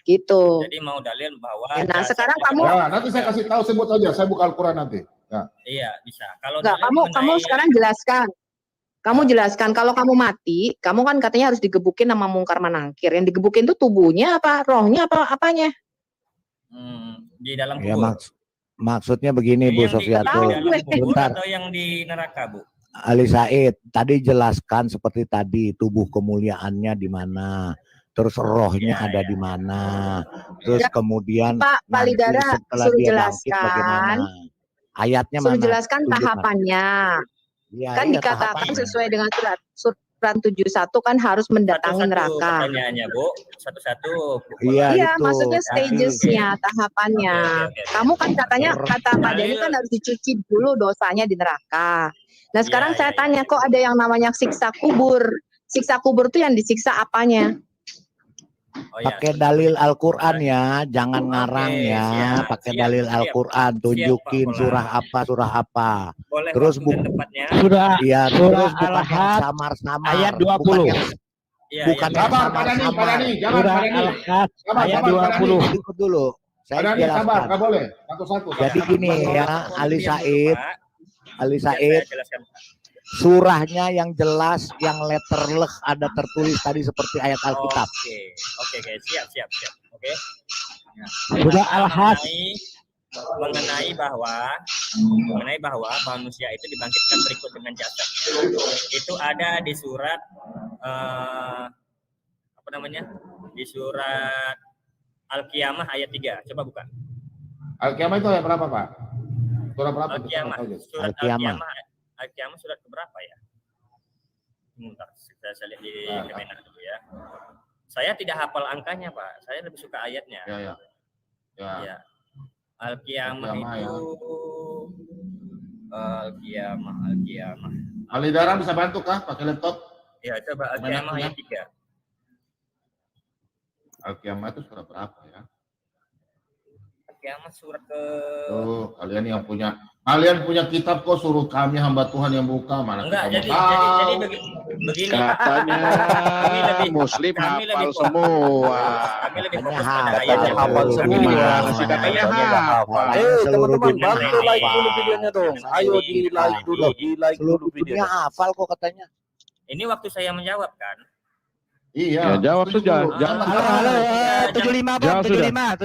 Gitu. Jadi mau dalil bahwa Nah, sekarang kamu nanti saya kasih tahu, sebut aja, saya buka Al-Quran nanti. Ya. Iya, bisa. Kalau enggak, kamu sekarang jelaskan. Kamu jelaskan kalau kamu mati, kamu kan katanya harus digebukin sama mungkar manangkir. Yang digebukin itu tubuhnya apa, rohnya apa, apanya? Di dalam Ya, kubur. maksudnya begini Bu Sofiatul, sebentar. Atau yang di neraka, Bu? Ali Said, tadi jelaskan seperti tadi tubuh kemuliaannya di mana, terus rohnya ada di mana, terus kemudian Pak Palidara suruh jelaskan. Ayatnya suruh mana? jelaskan tahapannya. Ya, Kan dikatakan sesuai dengan surat 71 kan harus mendatangi neraka. Pertanyaannya, Bu, satu-satu. Iya, maksudnya stagesnya, tahapannya. Kamu kan katanya, kata Pak Denny kan harus dicuci dulu dosanya di neraka. Nah sekarang saya tanya, kok ada yang namanya siksa kubur? Siksa kubur itu yang disiksa apanya? Pakai dalil Al-Quran ya, jangan ngarang ya, pakai dalil Al-Quran, tunjukin surah apa. Boleh, terus Surah terus bukan Al-Ahad samar-samar, ayat 20. Bukan Sabar, Pak Dani, jangan Surah Pak Dani. Al-Ahad Sabar, ayat sabar, Pak Dani. 20. Ikut dulu. Saya Pak Dani, sabar, jelaskan. nggak boleh. Satu-satu. Jadi gini ya, Ali Said, Saya jelaskan, Pak. surahnya yang jelas, yang letter leh ada tertulis tadi seperti ayat Alkitab. Oke, siap. Oke. Surah Al-Ahad mengenai bahwa manusia itu dibangkitkan berikut dengan jasad. Itu ada di surat Di surat Al-Qiyamah ayat 3. Coba buka. Al-Qiyamah itu ayat berapa, Pak? Surah berapa? Al-Qiyamah. Surat Al-Qiyamah. Al-Qiyamah surat keberapa ya? Bentar, saya lihat di Kemenak dulu ya. Saya tidak hafal angkanya, Pak. Saya lebih suka ayatnya. Ya. Al-Qiyamah itu Al-Qiyamah. Alidara bisa bantu kah pakai laptop? Ya, coba Al-Qiyamah ayat 3. Al-Qiyamah itu surat berapa ya? Al-Qiyamah surat ke Kalian punya kitab kok, suruh kami hamba Tuhan yang buka, mana? Enggak, jadi begini katanya Muslim hafal semua. Kami lebih fokus pada ayat yang hafal semua. Katanya hafal. Teman-teman bantu like dulu videonya dong. Ayo di like dulu videonya. Hafal kok katanya. Ini waktu saya menjawab kan. Iya. Ya, jawab tuh jangan. Halo, 75 Bang, 75.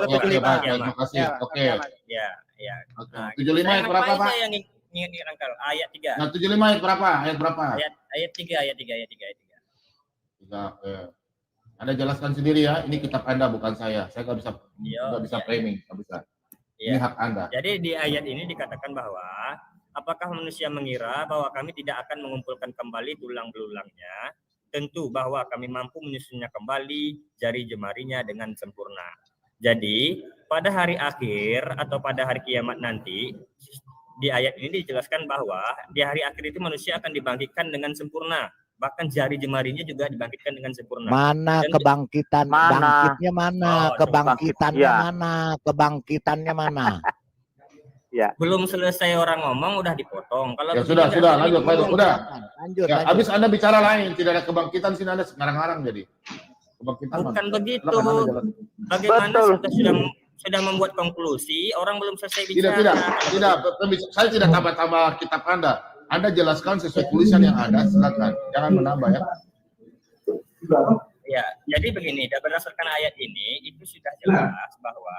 Oke, terima kasih. Oke. Ya. Oke. Nah, 75 ayat berapa, ngapain Pak? saya yang ingat Angkal? Ayat 3. Nah, 75 ayat berapa? Ayat berapa? Ayat 3. Tiga, oke. Anda jelaskan sendiri ya, ini kitab Anda bukan saya. Saya nggak bisa framing, nggak bisa. Ini hak Anda. Jadi di ayat ini dikatakan bahwa apakah manusia mengira bahwa kami tidak akan mengumpulkan kembali tulang belulangnya? Tentu bahwa kami mampu menyusunnya kembali jari jemarinya dengan sempurna. Jadi pada hari akhir atau pada hari kiamat nanti, di ayat ini dijelaskan bahwa di hari akhir itu manusia akan dibangkitkan dengan sempurna. Bahkan jari jemarinya juga dibangkitkan dengan sempurna. Mana Dan kebangkitan? Bangkitnya mana? Kebangkitannya Ya. mana? Kebangkitannya mana? Ya. Belum selesai orang ngomong udah dipotong. Kalau Ya begini sudah, nggak boleh lanjut, dipotong. udah. Lanjut, Ya, lanjut. habis Anda bicara lain, tidak ada kebangkitan sini Anda ngarang-ngarang jadi. Kebangkitan Bukan mana? begitu. Silakan Anda jelaskan. Bagaimana sudah membuat konklusi, orang belum selesai Tidak, bicara. saya tidak tambah-tambah kitab Anda. Anda jelaskan sesuai tulisan yang ada, silakan. Jangan menambah ya. Ya, jadi begini, berdasarkan ayat ini itu sudah jelas bahwa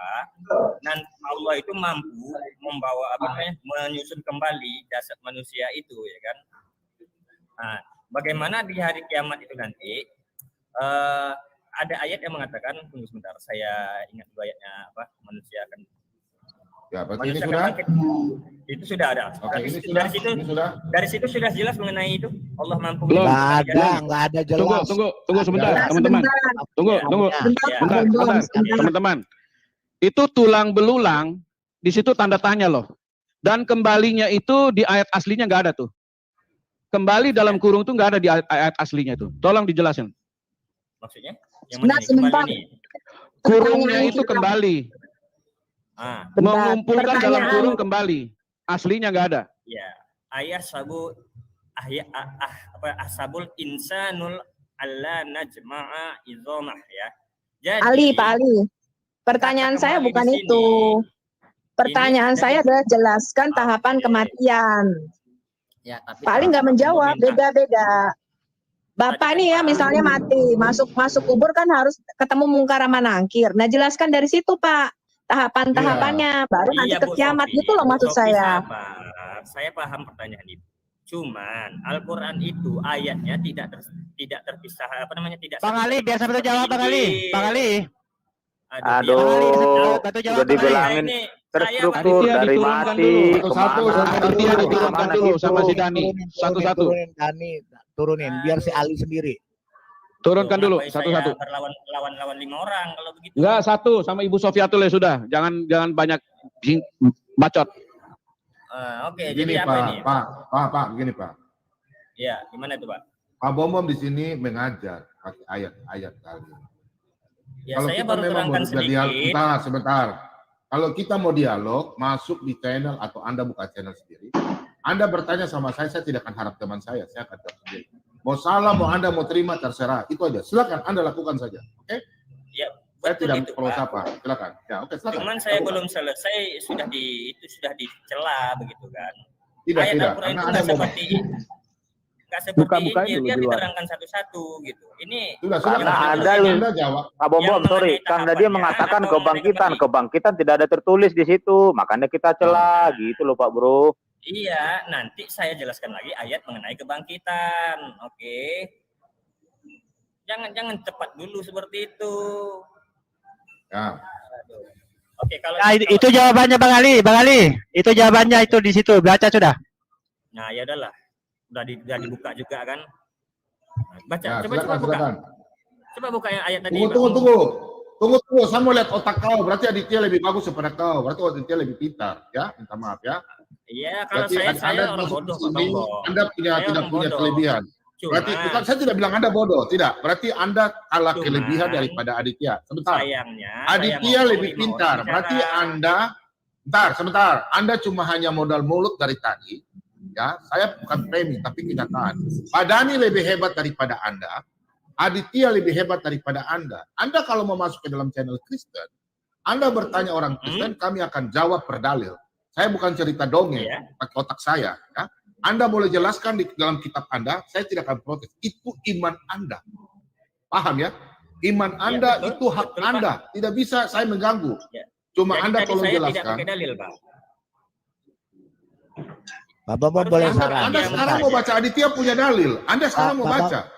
Allah itu mampu membawa menyusun kembali jasad manusia itu, ya kan? Nah, bagaimana di hari kiamat itu nanti? Ada ayat yang mengatakan, tunggu sebentar, saya ingat dulu ayatnya apa? Manusia akan Ya, berarti ini manusia akan sudah. bangkit. Itu sudah ada. Oke, ini sudah. Ini sudah. Dari situ sudah jelas mengenai itu. Allah mampu. Nggak ada jelas. Tunggu sebentar, teman-teman. Tunggu. Bentar, teman-teman. Itu tulang belulang, di situ tanda tanya loh. Dan kembalinya itu di ayat aslinya nggak ada tuh. Kembali dalam kurung tuh nggak ada di ayat aslinya tuh. Tolong dijelasin. Maksudnya? Yang mana kembali ini? Kurungnya itu kembali. Mengumpulkan dalam kurung kembali. Aslinya nggak ada. Ya, asabul insanul alla najma'a idzamah ya. Jadi, Pak Ali. Pertanyaan saya bukan itu. Pertanyaan saya adalah jelaskan tahapan kematian. Ya, tapi Pak Ali nggak menjawab, beda-beda. Bapak nih ya misalnya mati, masuk kubur kan harus ketemu mungkar sama nangkir. Nah, jelaskan dari situ, Pak. Tahapan-tahapannya baru nanti ke kiamat gitu loh maksud saya. Saya paham pertanyaan itu. Cuman Al-Qur'an itu ayatnya tidak terpisah tidak. Bang Ali biar sampai jawab Bang Ali. Bang Ali. Aduh, udah dibilangin terstruktur dari mati Diturunkan dulu sama si Dani. Satu-satu. Turunin biar si Ali sendiri. Turunkan dulu satu-satu. Lawan 5 orang kalau begitu. Enggak, satu sama Ibu Sofiatul ya sudah. Jangan banyak bacot. Oke, Begini, jadi apa ini? Pak, begini Pak. Ya, gimana itu Pak? Pak Bom di sini mengajar pakai ayat-ayat tadi. Ya, Kalau saya kita baru memang mau terangkan sedikit. sebentar. Kalau kita mau dialog, masuk di channel atau Anda buka channel sendiri. Anda bertanya sama saya tidak akan harap teman saya akan jawab sendiri. Mau salah, mau Anda mau terima, terserah. Itu aja. Silakan Anda lakukan saja. Oke? Ya, saya tidak itu, perlu Pak. sapa. Silakan. Ya, oke, silakan. Cuman saya belum selesai sudah dicela begitu kan. Tidak. Al-Qur'an itu nggak seperti Injil, dia diterangkan satu-satu gitu. Ini sudah. Anda jawab. Pak Bom, sorry, karena dia mengatakan kebangkitan tidak ada tertulis di situ, makanya kita celah gitu loh Pak Bro. Iya, nanti saya jelaskan lagi ayat mengenai kebangkitan. Oke. Jangan cepat dulu seperti itu. Ya. Oke, kalau itu jawabannya Bang Ali. Itu jawabannya itu di situ. Baca sudah. Nah, ya udahlah. Udah dibuka juga kan. Baca, Ya, coba buka. silakan. Coba buka yang ayat tadi. Tunggu. Saya mau lihat otak kau. Berarti Aditya lebih bagus daripada kau. Berarti Aditya lebih pintar. Ya, minta maaf ya. Iya, kalau berarti saya orang bodoh, Pak Bambang. Anda tidak punya kelebihan. Berarti bukan, saya tidak bilang Anda bodoh, tidak. Berarti Anda kalah kelebihan daripada Aditya. Sebentar. Sayangnya, Aditya lebih pintar. Berarti Anda, sebentar. Anda cuma hanya modal mulut dari tadi. Ya, saya bukan framing tapi kenyataan. Pak Dani lebih hebat daripada Anda. Aditya lebih hebat daripada Anda. Anda kalau mau masuk ke dalam channel Kristen, Anda bertanya orang Kristen, kami akan jawab berdalil. Saya bukan cerita dongeng, pakai otak saya. Ya. Anda boleh jelaskan di dalam kitab Anda, saya tidak akan protes. Itu iman Anda. Paham ya? Iman Anda itu hak Anda. Tidak bisa saya mengganggu. Cuma Jadi Anda tadi tolong saya jelaskan. tidak pakai dalil, Pak. Pak Bambom boleh saran. Anda sekarang mau baca, Aditya punya dalil. Anda sekarang mau baca.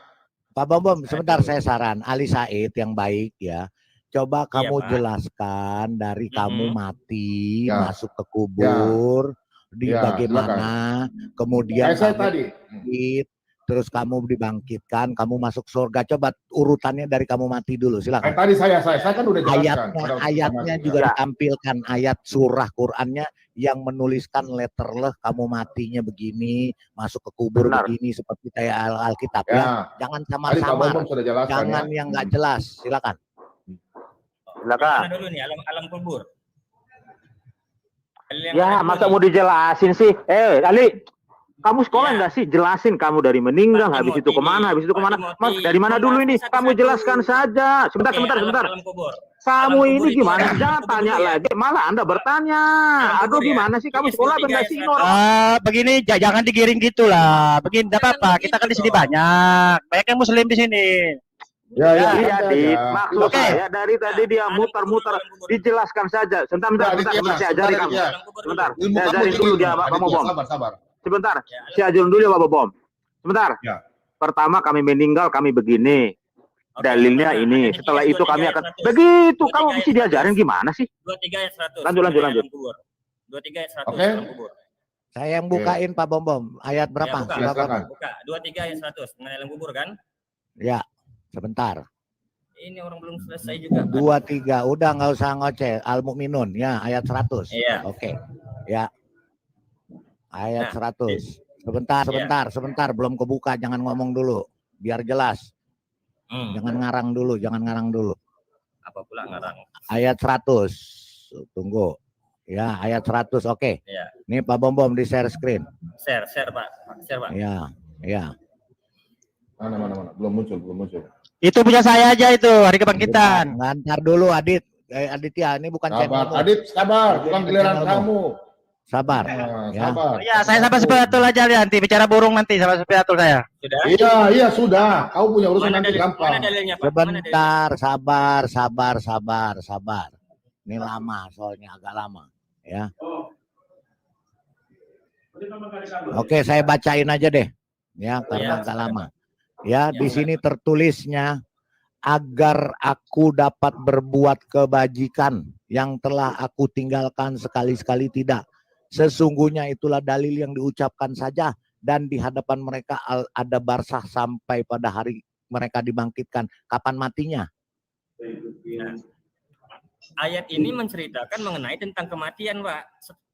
Pak Bambom, sebentar saya saran. Ali Said yang baik ya. Coba kamu Pak. jelaskan dari kamu mati, Ya. masuk ke kubur, di Ya, bagaimana, kemudian Saya kamu tadi. bangkit, terus kamu dibangkitkan, kamu masuk surga. Coba urutannya dari kamu mati dulu, silakan. Tadi saya kan udah jelaskan. Ayatnya juga ditampilkan, ayat surah Qur'annya yang menuliskan letter leh, kamu matinya begini, masuk ke kubur begini, seperti kayak Alkitab ya. Jangan Tadi Pak samar-samar, Bambom sudah jelaskan jangan ya. yang nggak jelas, silakan. Silakan. Mana dulu nih alam kubur. Ya, masa mau dijelasin sih? Ali, kamu sekolah nggak sih? Jelasin kamu dari meninggal, habis itu kemana, Mas, dari mana dulu ini? Kamu jelaskan saja. Sebentar. Kamu ini gimana? Jangan tanya lagi. Malah Anda bertanya. Aduh, gimana sih? Kamu sekolah benar sih? Begini, jangan digiring gitulah. Begini, tidak apa-apa. Kita kan di sini banyak yang Muslim di sini. Iya, Dit. Maksud saya dari tadi dia muter-muter. Dijelaskan saja. Sebentar. Saya ajari kamu. Sebentar. Saya ajarin dulu dia, Pak Bambom. Sabar. Sebentar. Saya ajarin dulu ya, Pak Bambom. Sebentar. Pertama kami meninggal, kami begini. Dalilnya ini. Setelah itu kami akan begitu. Kamu mesti diajarin gimana sih? 23 ayat 100. Lanjut. 23 ayat 100 Oke. alam kubur. Saya yang bukain Pak Bambom, ayat berapa? Ya, Silakan. buka. 23 ayat 100 mengenai alam kubur kan? Ya, sebentar. Ini orang belum selesai juga. 23, udah nggak usah ngoceh. Al-Mu'minun, ya ayat 100. Iya. Oke, ya. Ayat 100. Sebentar, belum kebuka, jangan ngomong dulu, biar jelas. Jangan ngarang dulu. Apa pula ngarang? Ayat 100, tunggu. Ya, ayat 100, oke. Iya. Ini Pak Bambom di share screen. Share Pak. Ya. Mana? Belum muncul. Itu punya saya aja itu, hari kebangkitan. Ngantar dulu Aditya, ini bukan channelmu. Adit, sabar, bukan giliran kamu. Sabar. Sabar. Ya, saya sama Sepiatul aja nanti bicara burung nanti sama Sepiatul saya. Sudah? Iya, sudah. Kau punya urusan nanti gampang. Mana dalilnya, Pak? Sebentar, sabar. Ini lama, soalnya agak lama, ya. Oke, saya bacain aja deh, ya, karena agak lama. Ya, di sini tertulisnya agar aku dapat berbuat kebajikan yang telah aku tinggalkan sekali-sekali tidak. Sesungguhnya itulah dalil yang diucapkan saja dan di hadapan mereka ada barsah sampai pada hari mereka dibangkitkan. Kapan matinya? Nah, ayat ini menceritakan mengenai tentang kematian, Pak.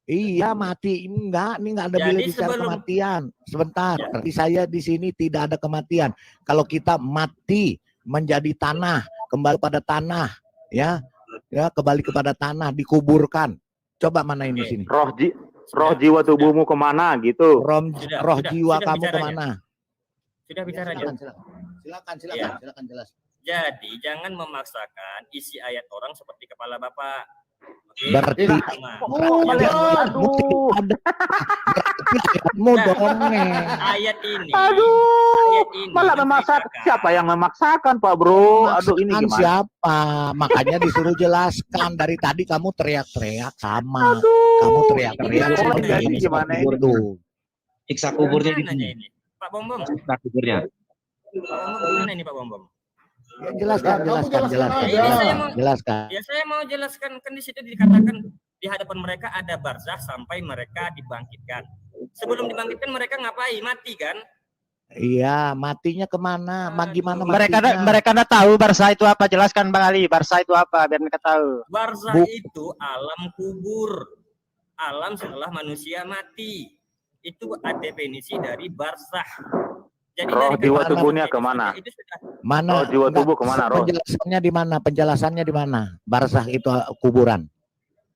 Iya, mati enggak, ini enggak ada Jadi bicara kematian. Sebentar, berarti saya di sini tidak ada kematian. Kalau kita mati menjadi tanah, kembali pada tanah, ya kembali kepada tanah, dikuburkan. Coba mana ini sini? Roh jiwa tubuhmu kemana gitu? Roh jiwa kamu kemana? Sudah bicaranya. Silakan jelas. Jadi jangan memaksakan isi ayat orang seperti kepala Bapak. Oke. Berarti ayatmu dongeng. Ayat ini. Malah memaksakan. Siapa yang memaksakan, Pak Bro? Aduh, ini gimana? Siapa? Makanya disuruh jelaskan. Dari tadi kamu teriak-teriak sama. Kamu teriak-teriak seperti ini. Gimana itu? Siksa kuburnya di sini. Ini. Pak Bambom. Siksa kuburnya. Pak Bambom gimana ini Pak Bambom? Ya, jelaskan. Ya saya mau jelaskan, kan di situ dikatakan di hadapan mereka ada barzah sampai mereka dibangkitkan. Sebelum dibangkitkan mereka ngapain? Mati kan? Iya, matinya kemana? Gimana matinya? Mereka nggak tahu barzah itu apa. Jelaskan Bang Ali, barzah itu apa biar mereka tahu. Barzah itu alam kubur, alam setelah manusia mati. Itu definisi dari barzah. Jadi roh jiwa tubuhnya kemana? Mana? Roh jiwa tubuh kemana? Roh. Penjelasannya di mana? Penjelasannya di mana? Barzah itu kuburan.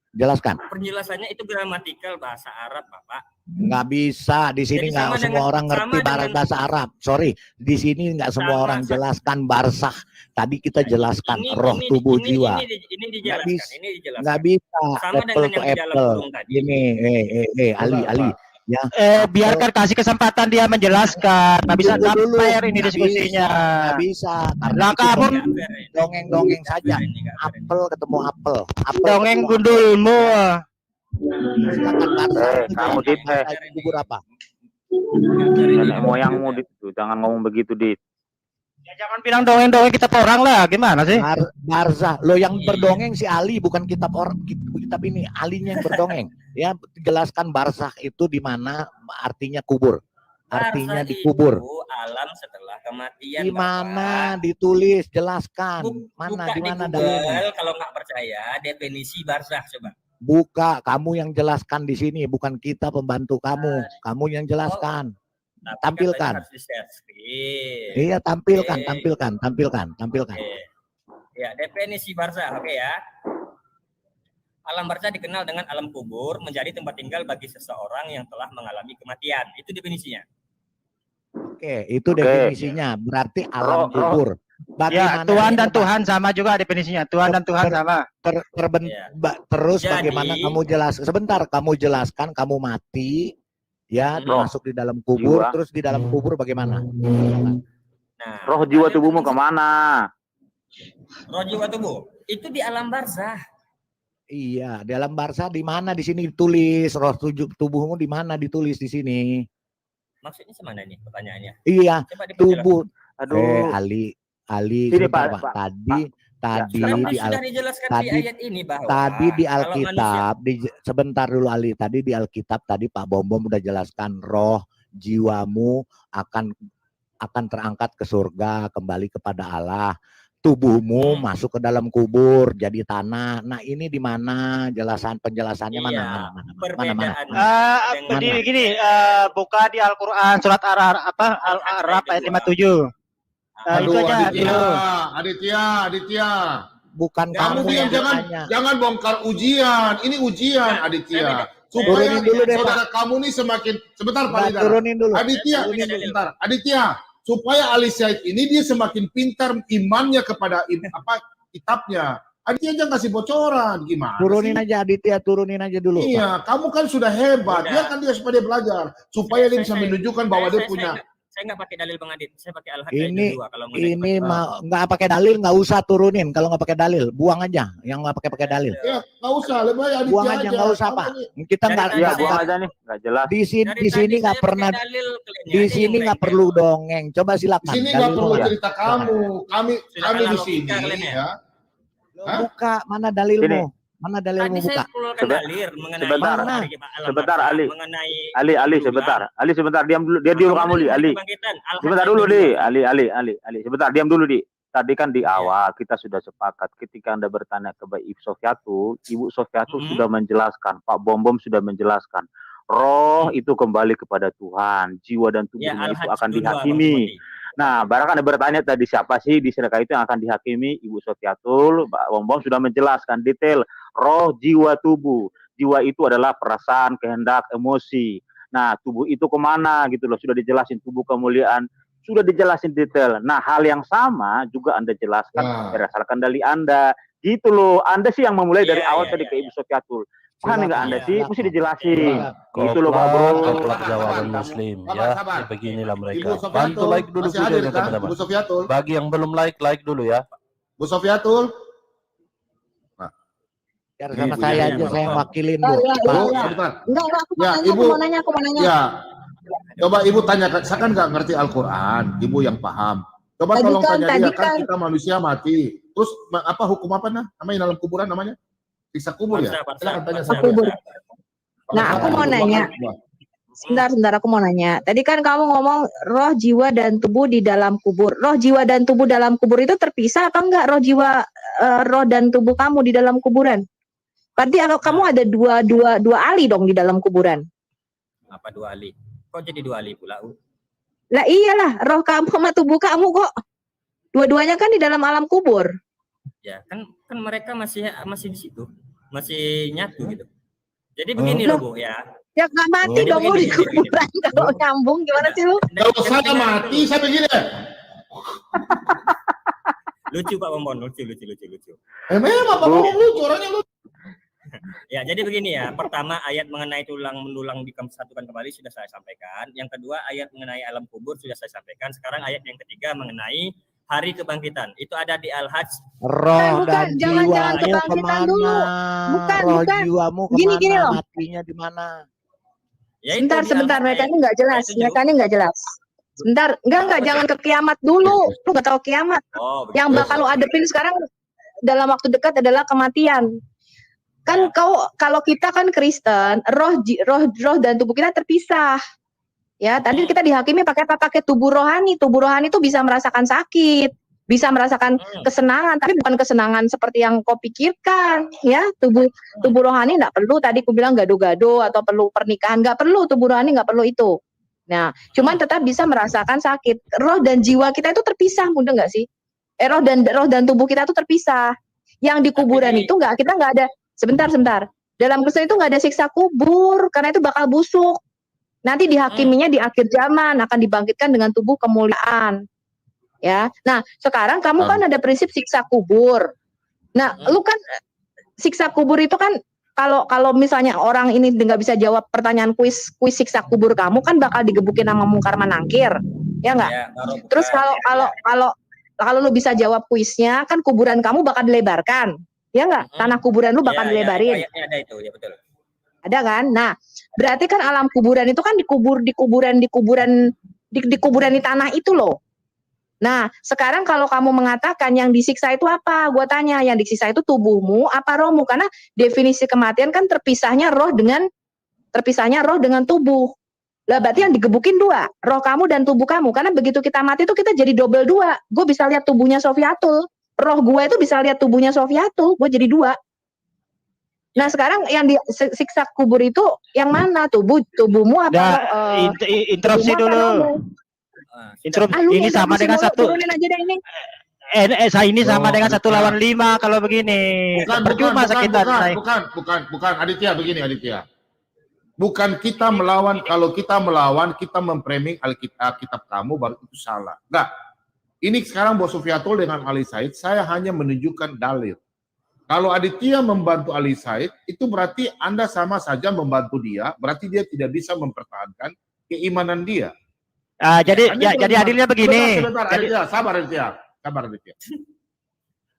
Jelaskan. Penjelasannya itu gramatikal bahasa Arab, Bapak. Nggak bisa. Di sini nggak semua orang ngerti bahasa Arab. Sorry. Di sini nggak semua orang jelaskan barzah. Tadi kita jelaskan roh tubuh jiwa. Ini dijelaskan. Nggak bisa. Sama dengan yang di dalam burung tadi. Ini Ali. Ya. Biarkan kasih kesempatan dia menjelaskan. Nggak bisa fair ini diskusinya. Nggak bisa. Karena kamu dongeng-dongeng saja. Apel ketemu apel. Dongeng gundulmu. Sedangkan barzah itu kamu jalan Dit, sampai kubur apa? nenek moyangmu Dit, jangan ngomong begitu Dit. Ya, jangan bilang dongeng-dongeng kitab orang lah, gimana sih? Barzah, lo yang berdongeng si Ali, bukan kitab orang, kitab ini, Alinya yang berdongeng. Ya, jelaskan barzah itu di mana artinya kubur. Artinya dikubur. Alam setelah kematian. Di mana ditulis, jelaskan. Mana Buka di mana di Google, dalilnya? kalau nggak percaya definisi barzah coba. Buka, kamu yang jelaskan di sini, bukan kita pembantu kamu. Kamu yang jelaskan. Tampilkan. Iya, tampilkan. Ya, definisi barzah, oke ya. Alam barzah dikenal dengan alam kubur, menjadi tempat tinggal bagi seseorang yang telah mengalami kematian. Itu definisinya. Oke, itu definisinya. Berarti alam kubur. Ya, Tuhan dan Tuhan sama juga definisinya. Tuhan dan Tuhan sama. Terus bagaimana kamu jelaskan? Sebentar, kamu jelaskan kamu mati, ya, masuk di dalam kubur. Jiwa. Terus di dalam kubur bagaimana? Nah, roh jiwa tubuhmu kemana? Roh jiwa tubuh itu di alam barzah. Iya, di alam barzah di mana di sini ditulis? Roh tubuhmu di mana ditulis di sini? Maksudnya semana nih pertanyaannya? Iya, tubuh. Aduh. Ali, Sini, sebentar, Pak. Tadi di Alkitab, sebentar dulu Ali. Tadi di Alkitab tadi Pak Bombom udah jelaskan roh jiwamu akan terangkat ke surga, kembali kepada Allah. Tubuhmu masuk ke dalam kubur jadi tanah. Nah, ini di mana penjelasannya mana? Gini, buka di Al-Qur'an surat Al-A'raf ayat 57. Aduh, Aditya. Bukan kamu jangan bongkar ujian. Ini ujian, Aditya. Supaya dulu deh, saudara kamu nih semakin sebentar Pak Lidar. Turunin dulu. Sebentar. Aditya, supaya Ali Said ini dia semakin pintar imannya kepada kitabnya. Aditya jangan kasih bocoran, gimana? Turunin aja Aditya, turunin aja dulu. Iya, kamu kan sudah hebat. Biarkan dia supaya dia belajar, supaya dia bisa menunjukkan bahwa dia punya. Saya nggak pakai dalil Bang Adit, saya pakai Al-Haq Ini kalau nggak pakai dalil, nggak usah turunin. Kalau nggak pakai dalil, buang aja. Yang nggak pakai dalil. Ya, nggak usah, lebih Aditya buang aja, nggak usah Pak. Kita nggak. Buang aja nih, nggak jelas. Di sini nggak pernah. Di sini nggak perlu dongeng. Coba silakan. Di sini nggak perlu cerita kamu. Kami di sini ya. Buka mana dalilmu? Mana dalilmu buka? Sebentar Ali. Ali sebentar, diam dulu kamu Li. Ali. Sebentar dulu Di. Ali. Sebentar, diam dulu Di. Tadi kan di awal kita sudah sepakat ketika Anda bertanya ke Ibu Sofiatul sudah menjelaskan, Pak Bombom sudah menjelaskan. Roh itu kembali kepada Tuhan, jiwa dan tubuhnya itu akan dihakimi. Nah, barangkali Anda bertanya tadi siapa sih di sedekah itu yang akan dihakimi? Ibu Sofiatul, Pak Bombom sudah menjelaskan detail roh, jiwa, tubuh. Jiwa itu adalah perasaan, kehendak, emosi. Nah, tubuh itu kemana gitu loh, sudah dijelasin tubuh kemuliaan, sudah dijelasin detail. Nah, hal yang sama juga Anda jelaskan berdasarkan dari Anda. Gitu loh, Anda sih yang memulai dari awal tadi ke Ibu Sofiatul. Paham nggak Anda sih? Mesti dijelasin. Gitu loh Pak Bro. Komplak jawaban Muslim ya. Beginilah mereka. Bantu like dulu videonya teman-teman. Bagi yang belum like dulu ya. Bu Sofiatul. Sama saya aja, saya wakilin Bu. Enggak, aku mau nanya. Ya. Coba Ibu tanya, saya kan nggak ngerti Al-Quran. Ibu yang paham. Coba tolong tanya dia, kan kita manusia mati. Terus apa hukum apa namanya dalam kuburan namanya? Siksa kubur ya? Silakan tanya saya. Kubur. Nah, aku mau nanya. Sebentar, aku mau nanya. Tadi kan kamu ngomong roh, jiwa, dan tubuh di dalam kubur. Roh, jiwa, dan tubuh dalam kubur itu terpisah apa enggak? Roh, jiwa, roh dan tubuh kamu di dalam kuburan? Berarti kamu ada dua ali dong di dalam kuburan. Apa dua ali? Kok jadi dua ali pula? Lah iyalah, roh kamu sama tubuh kamu kok. Dua-duanya kan di dalam alam kubur. Ya, kan mereka masih di situ. Masih nyatu gitu. Jadi begini loh, Bu, ya. Ya nggak mati dong lu di kuburan. Kalau nyambung gimana sih lu? Kalau saya mati, saya begini. Lucu Pak Bombon, lucu. Memang Pak Bombon lucu, orangnya lucu. Ya, jadi begini ya. Pertama, ayat mengenai tulang mendulang disatukan kembali sudah saya sampaikan. Yang kedua, ayat mengenai alam kubur sudah saya sampaikan. Sekarang ayat yang ketiga mengenai hari kebangkitan. Itu ada di Al-Hajj. Roh Bukan, dan jangan jiwamu kebangkitan kemana? dulu. Bukan, Roh bukan. jiwamu Gini kemana? loh. Matinya di mana? Ya, itu Sebentar, di sebentar. Al-Hajj Mereka ayat- ini nggak jelas. ayat 7. Mereka ini nggak jelas. Sebentar. Enggak. Jangan ke kiamat dulu. Lu nggak tahu kiamat. Oh, Yang bakal lu adepin sekarang dalam waktu dekat adalah kematian. Kan kalau kita kan Kristen, roh dan tubuh kita terpisah. Ya, tadi kita dihakimi pakai apa? Pakai tubuh rohani. Tubuh rohani itu bisa merasakan sakit, bisa merasakan kesenangan, tapi bukan kesenangan seperti yang kau pikirkan, ya. Tubuh rohani nggak perlu. Tadi aku bilang gado-gado atau perlu pernikahan, nggak perlu. Tubuh rohani nggak perlu itu. Nah, cuman tetap bisa merasakan sakit. Roh dan jiwa kita itu terpisah, mudah nggak sih? Roh dan tubuh kita itu terpisah. Yang di kuburan itu kita nggak ada. Sebentar. Dalam Kristen itu nggak ada siksa kubur, karena itu bakal busuk. Nanti dihakiminya di akhir zaman akan dibangkitkan dengan tubuh kemuliaan. Ya. Nah, sekarang kamu kan ada prinsip siksa kubur. Nah, lu kan siksa kubur itu kan kalau misalnya orang ini nggak bisa jawab pertanyaan kuis siksa kubur kamu kan bakal digebukin sama mungkar manangkir. Ya nggak? Ya, Terus kalau lu bisa jawab kuisnya kan kuburan kamu bakal dilebarkan. Ya nggak? Tanah kuburan lu bakal dilebarin. Ya, ada itu, ya betul. Ada kan? Nah, berarti kan alam kuburan itu kan di kuburan di tanah itu loh. Nah, sekarang kalau kamu mengatakan yang disiksa itu apa? Gua tanya, yang disiksa itu tubuhmu apa rohmu? Karena definisi kematian kan terpisahnya roh dengan tubuh. Lah berarti yang digebukin dua, roh kamu dan tubuh kamu. Karena begitu kita mati itu kita jadi double dua. Gue bisa lihat tubuhnya Sofiatul. Roh gue itu bisa lihat tubuhnya Sofiatul. Gue jadi dua. Nah sekarang yang disiksa kubur itu yang mana? Tubuhmu apa? Interupsi dulu. Ini sama dengan satu. Turunin aja deh ini. Ini sama dengan 1 lawan 5 kalau begini. Percuma sekitar. Bukan. Aditya, begini Aditya. Bukan kita melawan, kalau kita melawan, kita memframing Alkitab kamu baru itu salah. Enggak. Ini sekarang Bos Sofiatul dengan Ali Said, saya hanya menunjukkan dalil. Kalau Aditya membantu Ali Said, itu berarti Anda sama saja membantu dia, berarti dia tidak bisa mempertahankan keimanan dia. Jadi adilnya begini. Sebentar, Aditya, sabar Aditya.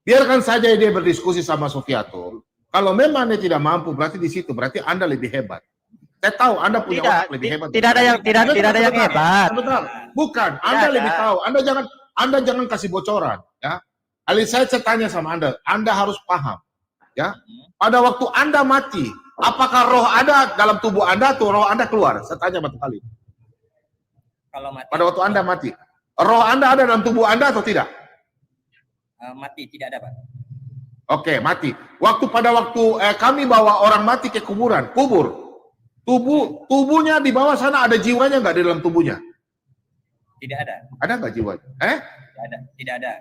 Biarkan saja dia berdiskusi sama Sofiatul. Kalau memang dia tidak mampu, berarti di situ, berarti Anda lebih hebat. Saya tahu Anda punya otak lebih hebat. Tidak ada yang hebat. Sebentar. Bukan, Anda lebih tahu. Anda jangan kasih bocoran, ya. Ali saya tanya sama Anda harus paham, ya. Pada waktu Anda mati, apakah roh ada dalam tubuh Anda atau roh Anda keluar? Saya tanya satu kali. Kalau mati. Pada waktu Anda mati, roh Anda ada dalam tubuh Anda atau tidak? Mati, tidak ada, Pak. Oke, mati. Pada waktu kami bawa orang mati ke kubur. Tubuhnya di bawah sana ada jiwanya nggak di dalam tubuhnya? Tidak ada. Ada nggak jiwanya? Tidak ada.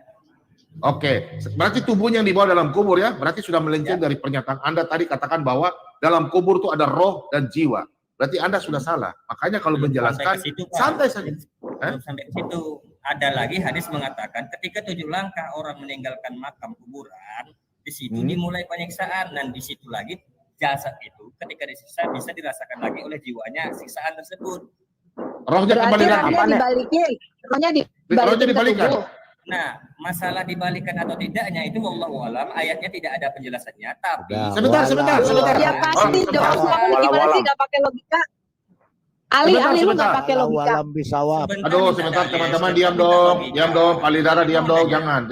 Oke, berarti tubuhnya yang dibawa dalam kubur ya, berarti sudah melenceng dari pernyataan Anda tadi katakan bahwa dalam kubur itu ada roh dan jiwa. Berarti Anda sudah salah. Makanya kalau menjelaskan santai saja. Sampai ke situ. Ada lagi hadis mengatakan ketika 7 langkah orang meninggalkan makam kuburan, di situ dimulai penyiksaan dan di situ lagi jasad itu ketika disiksa bisa dirasakan lagi oleh jiwanya siksaan tersebut. Rohnya kembali dibalikin. Rohnya dibalikan. Nah, masalah dibalikan atau tidaknya itu wallahu alam, ayatnya tidak ada penjelasannya, tapi sebentar. Ya pasti dong, gimana sih nggak pakai logika? Ali lu nggak pakai logika. Aduh, sebentar teman-teman, diam dong, Palidara diam dong, jangan.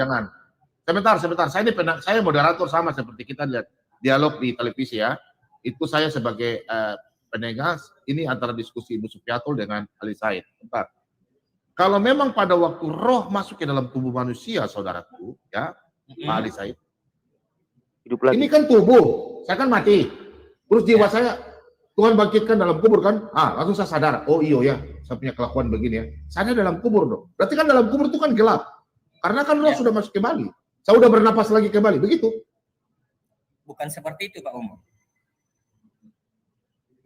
Sebentar. Saya moderator sama seperti kita lihat dialog di televisi ya. Itu saya sebagai penegas ini antara diskusi Ibu Supiatul dengan Ali Said. Bentar. Kalau memang pada waktu roh masuk ke dalam tubuh manusia, saudaraku, ya, Pak Ali Said, hidup lagi. Ini kan tubuh, saya kan mati. Terus jiwa saya Tuhan bangkitkan dalam kubur kan? Langsung saya sadar. Oh iya ya, saya punya kelakuan begini ya. Saya dalam kubur dong. Berarti kan dalam kubur itu kan gelap. Karena kan roh sudah masuk kembali. Saya udah bernapas lagi kembali, begitu? Bukan seperti itu, Pak Umar.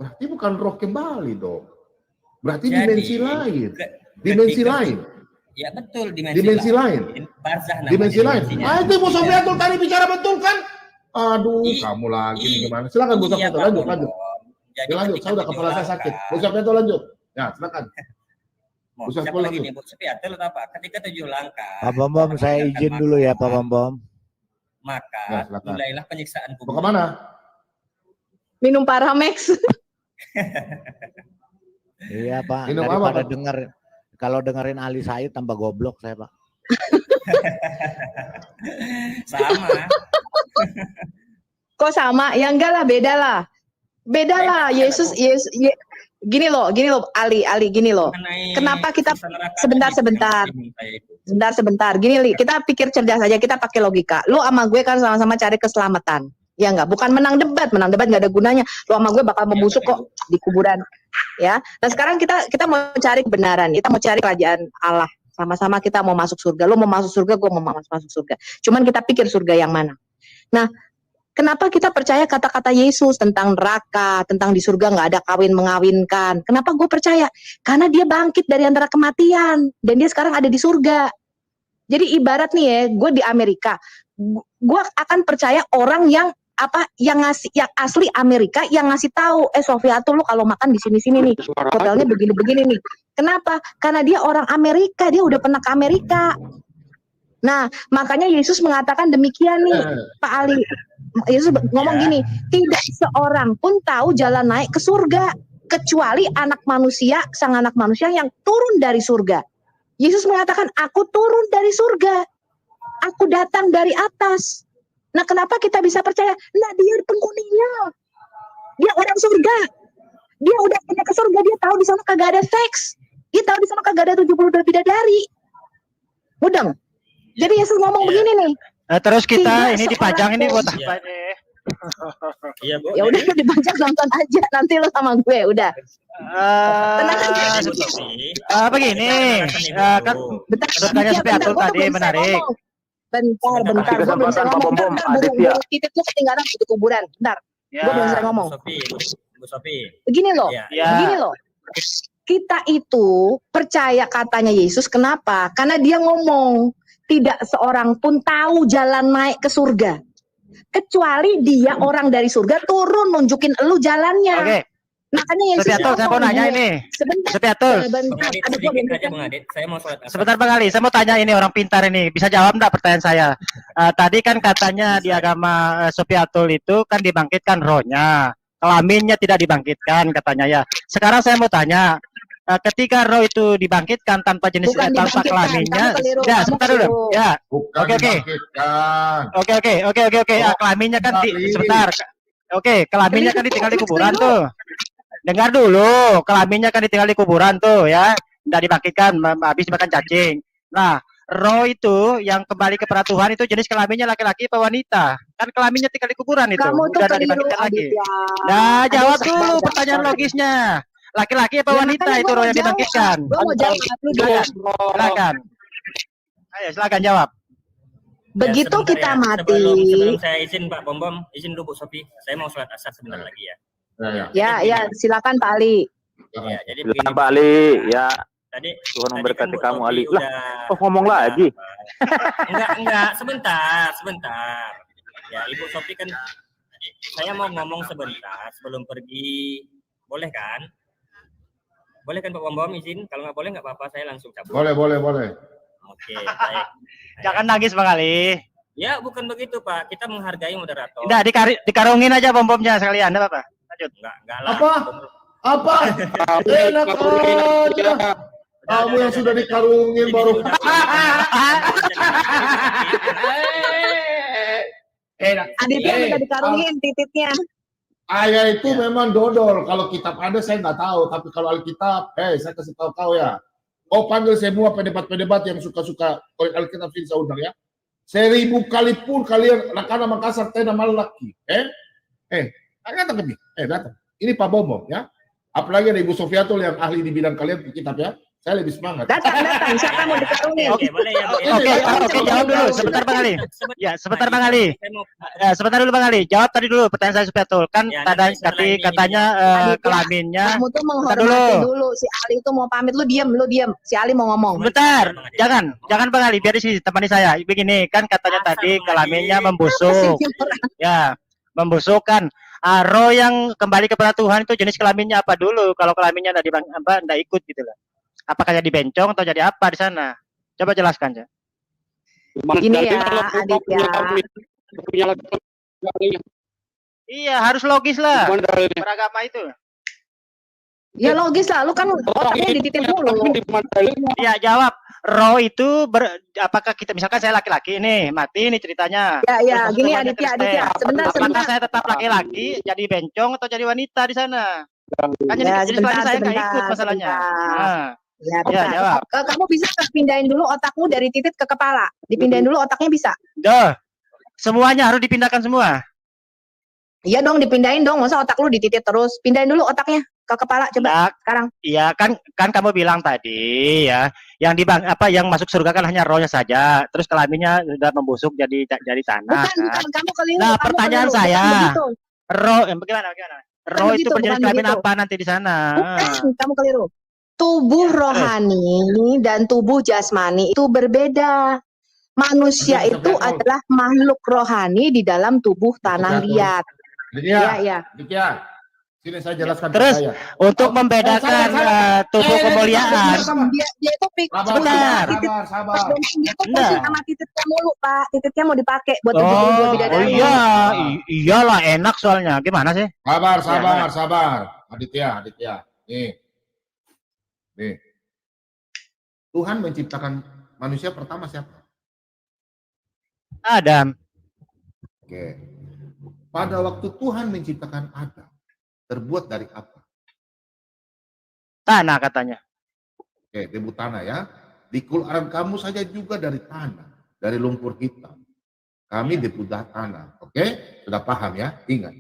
Berarti bukan roh kembali dong. Berarti dimensi lain. Dimensi lain. Ya betul, dimensi lain. Barzah namanya. Dimensi lain. Itu Bu Sofiatul tadi bicara betul kan? Aduh, kamu lagi nih gimana? Silakan Bu Sofiatul lanjut. Lanjut, saya udah kepala saya sakit. Bu Sofiatul lanjut. Ya, silakan. Mau Bisa siapa 10 lagi lagi. nih, Bu Supiatul atau apa? Ketika 7 langkah, Pak Bom Bom, saya izin dulu ya Pak Bom Bom. maka Ya, silakan. mulailah penyiksaan Mau kubur. kemana? Minum Paramex. Iya Pak, Minum apa, daripada Pak? kalau dengerin Ali Said tambah goblok saya Pak. Sama. Kok sama? Ya enggak lah, beda lah. Beda lah. Yesus gini loh Ali gini loh. Kenapa kita sebentar gini Li, kita pikir cerdas aja, kita pakai logika. Lu sama gue kan sama-sama cari keselamatan. Ya enggak, bukan menang debat enggak ada gunanya. Lu sama gue bakal membusuk kok di kuburan. Ya. Nah, sekarang kita mau cari kebenaran, kita mau cari kerajaan Allah. Sama-sama kita mau masuk surga. Lu mau masuk surga, gue mau masuk surga. Cuman kita pikir surga yang mana. Nah, kenapa kita percaya kata-kata Yesus tentang neraka, tentang di surga nggak ada kawin mengawinkan? Kenapa gue percaya? Karena dia bangkit dari antara kematian dan dia sekarang ada di surga. Jadi ibarat nih ya, gue di Amerika, gue akan percaya orang yang yang asli Amerika yang ngasih tahu, Sofiatul lu kalau makan di sini-sini nih, hotelnya begini-begini nih. Kenapa? Karena dia orang Amerika, dia udah pernah ke Amerika. Nah, makanya Yesus mengatakan demikian nih, Pak Ali. Yesus ngomong gini, tidak seorang pun tahu jalan naik ke surga kecuali sang anak manusia yang turun dari surga. Yesus mengatakan, aku turun dari surga, aku datang dari atas. Nah, kenapa kita bisa percaya? Nah, dia penghuninya, dia orang surga, dia udah punya ke surga, dia tahu di sana kagak ada seks, dia tahu di sana kagak ada 72 bidadari. Mudeng. Jadi Yesus ngomong begini nih. Terus kita ini dipajang ini buat apa nih? Iya, Bu. Ya udah dipajang, nonton aja nanti lo sama gue udah. Tenang aja. Begini, kan bertanya Supiatul tadi menarik. Bentar, gue belum bisa ngomong. Bentar, titik lu ketinggalan di kuburan. Bentar, gue belum bisa ngomong. Bu Sofi. Begini loh, kita itu percaya katanya Yesus. Kenapa? Karena dia ngomong, tidak seorang pun tahu jalan naik ke surga kecuali dia orang dari surga turun nunjukin elu jalannya. Oke. Makanya Yesus Supiatul, saya mau nanya ini. Supiatul. Sebentar Bang Ali, saya mau tanya ini, orang pintar ini, bisa jawab enggak pertanyaan saya? Tadi kan katanya di agama Supiatul itu kan dibangkitkan rohnya, kelaminnya tidak dibangkitkan katanya ya. Sekarang saya mau tanya, ketika roh itu dibangkitkan tanpa jenis tanpa kelaminnya, ya sebentar dulu, ya. Oke. Kelaminnya kan sebentar. Oke, kelaminnya kan ditinggal di kuburan tuh. Dengar dulu, kelaminnya kan ditinggal di kuburan tuh ya, tidak dibangkitkan, habis makan cacing. Nah, roh itu yang kembali kepada Tuhan itu jenis kelaminnya laki-laki atau wanita? Kan kelaminnya tinggal di kuburan itu, udah tidak dibangkitkan lagi. Nah, jawab dulu pertanyaan logisnya. Laki-laki atau wanita itu roh yang dibangkitkan? Silakan. Ayo, silakan jawab. Begitu ya, kita mati. Sebelum saya izin Pak Bom Bom, izin dulu Bu Sofi, saya mau sholat asar sebentar lagi ya. Ya, silakan Pak Ali. Ya, jadi silakan Pak Ali, ya. Tadi Tuhan memberkati kan kamu Ali. Lah, ngomong lagi. Enggak, sebentar. Ya, Ibu Sofi kan saya mau ngomong sebentar sebelum pergi. Boleh kan? Boleh kan Pak Bom Bom izin? Kalau nggak boleh nggak apa-apa, saya langsung cabut. Boleh. Oke, baik. Jangan nangis Bang Ali. Ya, bukan begitu Pak. Kita menghargai moderator. Udah dikarungin aja bom-bomnya sekalian, enggak apa-apa. Lanjut. Enggak lah. Apa? Enak aja. Kamu yang sudah dikarungin baru. Aditya sudah dikarungin titiknya. Ayah itu memang dodol. Kalau kitab ada saya nggak tahu, tapi kalau Alkitab, saya kasih tahu kau ya. Kau panggil semua pendebat-pendebat yang suka-suka Alkitab sini saya undang ya. 1000 kali pun kalian Lakana Makassar tena malaki. Datang ke sini. Datang. Ini Pak Bom ya. Apalagi ada Ibu Sofiatul yang ahli di bidang kalian kitab ya. Saya lebih semangat. Datang. Siapa mau dikarungin? Oke, boleh ya, Bu. Oke, jawab dulu. Sebentar Bang Ali. Ya, sebentar Bang Ali. Sebentar dulu Bang Ali. Jawab tadi dulu pertanyaan saya Supiatul. Kan tadi katanya kelaminnya. Kamu tuh menghormati dulu. Si Ali itu mau pamit, lu diam. Si Ali mau ngomong. Bentar. Jangan Bang Ali, biar di sini temani saya. Begini, kan katanya tadi kelaminnya membusuk. Ya, membusukkan. Roh yang kembali kepada Tuhan itu jenis kelaminnya apa dulu? Kalau kelaminnya enggak ikut gitu loh. Apakah jadi bencong atau jadi apa di sana? Coba jelaskan, Cak. Ini ya, Aditya. Iya, harus logis lah. Beragama itu. Ya logis lah, lu kan otaknya dititip mulu. Iya, jawab. Roh itu apakah kita, misalkan saya laki-laki ini, mati ini ceritanya. Ya, gini Aditya, sebentar. Apakah saya tetap laki-laki, jadi bencong atau jadi wanita di sana? Kan jadi setelahnya saya nggak ikut masalahnya. Ya, jawab. Kamu bisa pindahin dulu otakmu dari titik ke kepala. Dipindahin dulu otaknya bisa. Semuanya harus dipindahkan semua. Iya dong, dipindahin dong. Masa otak lu dititit terus? Pindahin dulu otaknya ke kepala coba sekarang. Iya, kan kamu bilang tadi ya, yang yang masuk surga kan hanya rohnya saja, terus kelaminnya sudah membusuk jadi tanah. Bukan, kamu keliru. Nah, pertanyaan saya, roh bagaimana? Roh itu berjenis kelamin apa nanti di sana? Bukan, kamu keliru. Tubuh rohani dan tubuh jasmani itu berbeda. Manusia itu adalah makhluk rohani di dalam tubuh tanah liat. Ya. Sini saya jelaskan. Terus untuk membedakan tubuh kemuliaan, dia itu sebentar. Dia tuh sama titiknya mulu, Pak. Titiknya mau dipakai buat tubuh bidadari. Iyalah enak soalnya. Gimana sih? Sabar. Aditya. Nih. Tuhan menciptakan manusia pertama siapa? Adam. Oke. Pada waktu Tuhan menciptakan Adam, terbuat dari apa? Tanah katanya. Oke, debu tanah ya. Di Quran kamu saja juga dari tanah, dari lumpur hitam. Kami debu tanah. Oke? Sudah paham ya? Ingat.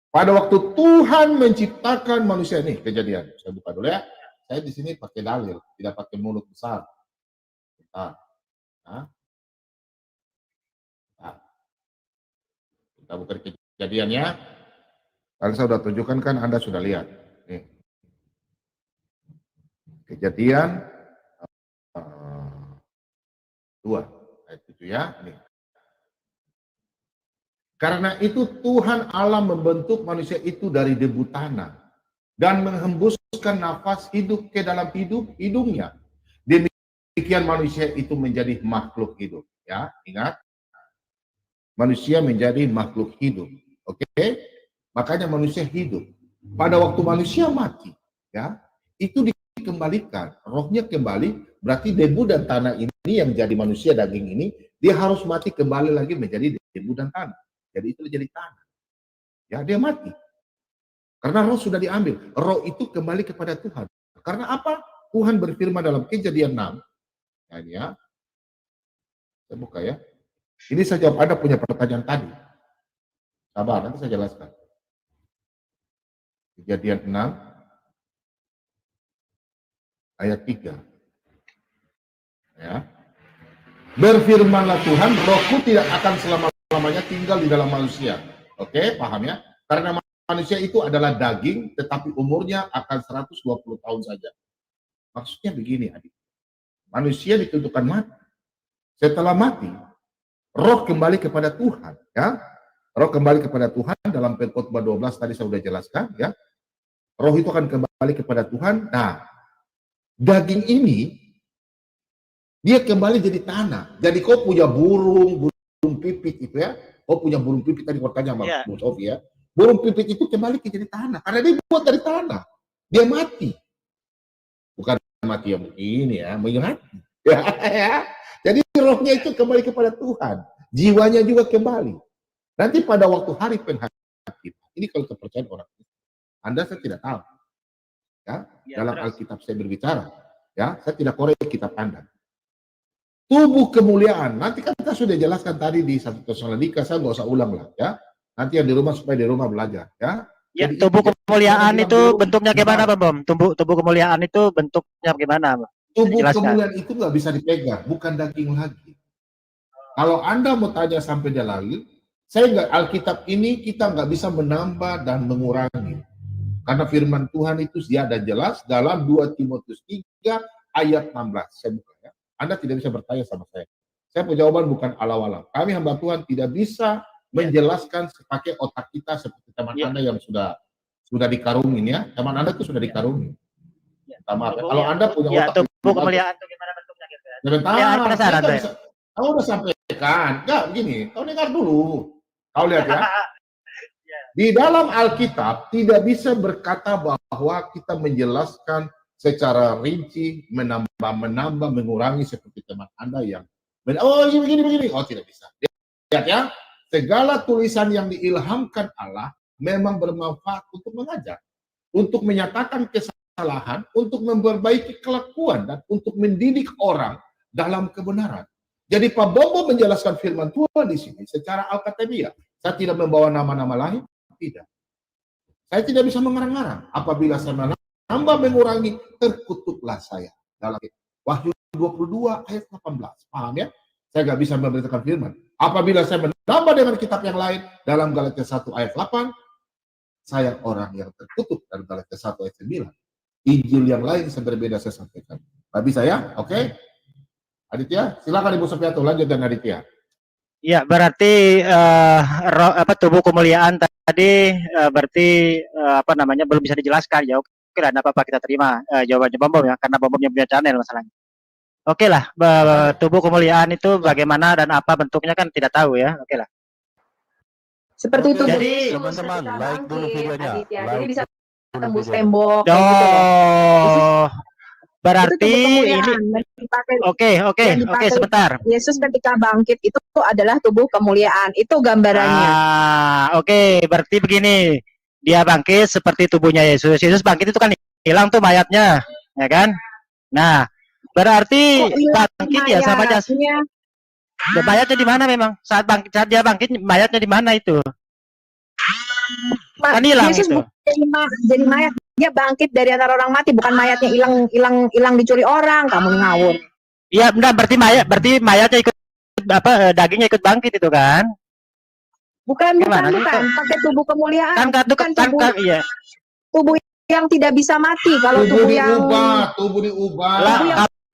Pada waktu Tuhan menciptakan manusia, nih kejadian. Saya buka dulu ya. Saya di sini pakai dalil, tidak pakai mulut besar. Kita buka kejadiannya. Kalau saya sudah tunjukkan kan Anda sudah lihat. Nih. Kejadian 2 ayat 7 ya. Nih. Karena itu Tuhan Allah membentuk manusia itu dari debu tanah dan menghembuskan nafas hidup ke dalam hidungnya. Demikian manusia itu menjadi makhluk hidup. Ya, ingat. Manusia menjadi makhluk hidup. Oke? Makanya manusia hidup. Pada waktu manusia mati, ya, itu dikembalikan, rohnya kembali, berarti debu dan tanah ini yang jadi manusia daging ini, dia harus mati kembali lagi menjadi debu dan tanah. Jadi itu menjadi tanah. Ya, dia mati. Karena roh sudah diambil. Roh itu kembali kepada Tuhan. Karena apa? Tuhan berfirman dalam Kejadian 6. Ya, saya buka ya. Ini saya jawab Anda punya pertanyaan tadi. Sabar, nanti saya jelaskan. Kejadian 6 ayat 3. Ya. Berfirmanlah Tuhan, rohku tidak akan selama-lamanya tinggal di dalam manusia. Oke, paham ya? Karena manusia itu adalah daging, tetapi umurnya akan 120 tahun saja. Maksudnya begini, adik. Manusia ditentukan mati. Setelah mati, roh kembali kepada Tuhan, ya. Roh kembali kepada Tuhan dalam Pengkhotbah 12 tadi saya sudah jelaskan, ya. Roh itu akan kembali kepada Tuhan. Nah, daging ini dia kembali jadi tanah. Jadi kau punya burung pipit itu ya. Kau punya burung pipit tadi bertanya sama Bu Sofi ya. Burung pipit itu kembali ke jadi tanah karena dia buat dari tanah. Dia mati. Bukan mati yang ini ya, mati. Ya. Jadi rohnya itu kembali kepada Tuhan. Jiwanya juga kembali. Nanti pada waktu hari penghakiman, ini kalau kepercayaan orang Anda saya tidak tahu. Ya, dalam Alkitab saya berbicara. Ya, saya tidak korek kitab Anda. Tubuh kemuliaan. Nanti kan kita sudah jelaskan tadi di 1 Tesalonika, saya nggak usah ulang lah. Ya, nanti yang di rumah supaya di rumah belajar. Ya. Ya, tubuh kemuliaan itu bentuknya gimana, Bang Bom? Tubuh kemuliaan itu bentuknya bagaimana, Bang? Tubuh kemuliaan itu nggak bisa dipegang, bukan daging lagi. Kalau Anda mau tanya sampai dia lahir, saya nggak, Alkitab ini kita nggak bisa menambah dan mengurangi. Karena firman Tuhan itu ada jelas dalam 2 Timotius 3 ayat 16. Saya buka ya. Anda tidak bisa bertanya sama saya. Saya punya jawaban bukan alam-alam. Kami hamba Tuhan tidak bisa menjelaskan pakai otak kita seperti teman Anda yang sudah dikarungin ya. Teman Anda itu sudah dikarungin. Minta maaf ya. Kalau Anda punya Ya, otak tubuh lebih bagus. kemuliaan itu gimana bentuknya gitu ya. Sebentar, Ya, penasaran saya. kamu udah sampaikan. Enggak, begini, kau dengar dulu. Kau lihat ya. Di dalam Alkitab tidak bisa berkata bahwa kita menjelaskan secara rinci, menambah, mengurangi seperti teman Anda yang oh begini. Oh, tidak bisa. Lihat ya, segala tulisan yang diilhamkan Allah memang bermanfaat untuk mengajar, untuk menyatakan kesalahan, untuk memperbaiki kelakuan, dan untuk mendidik orang dalam kebenaran. Jadi Pak Bobo menjelaskan firman Tuhan di sini secara alkitabiah. Saya tidak membawa nama-nama lain, tidak. Saya tidak bisa mengarang-arang. Apabila saya menambah, mengurangi, terkutuklah saya. Dalam Wahyu 22 ayat 18. Paham ya? Saya nggak bisa memberitakan firman. Apabila saya menambah dengan kitab yang lain, dalam Galatia 1 ayat 8, saya orang yang terkutuk. Dalam Galatia 1 ayat 9. Injil yang lain saya berbeda, saya sampaikan. Nggak bisa ya? Oke? Aditya, silakan Ibu Sofiato, lanjut dengan Aditya. Ya, berarti tubuh kemuliaan tadi berarti belum bisa dijelaskan ya. Oke lah, apa kita terima jawabannya Bom ya, karena Bom punya channel masalahnya. Oke lah, tubuh kemuliaan itu bagaimana dan apa bentuknya kan tidak tahu ya. Oke lah. Seperti itu. Jadi teman-teman like dulu videonya. Aditya. Like Jadi bisa dulu tembus videonya. tembok. kayak gitu ya. Berarti Itu tubuh ini kemuliaan. Oke, sebentar. Yesus ketika bangkit itu adalah tubuh kemuliaan. Itu gambarannya. Oke, berarti begini. Dia bangkit seperti tubuhnya Yesus. Yesus bangkit itu kan hilang tuh mayatnya, ya kan? Nah, berarti bangkit ya sama aja. Mayatnya di mana memang? Saat dia bangkit mayatnya di mana itu? Kan hilang Yesus itu. Jadi mayat. Dia bangkit dari antara orang mati, bukan mayatnya hilang dicuri orang. Kamu ngawur. Iya, benar, berarti mayatnya ikut dagingnya ikut bangkit itu kan? Bukan. Gimana sih, Pakai tubuh kemuliaan. Bukan iya. Tubuh yang tidak bisa mati. Kalau tubuh yang tubuh diubah.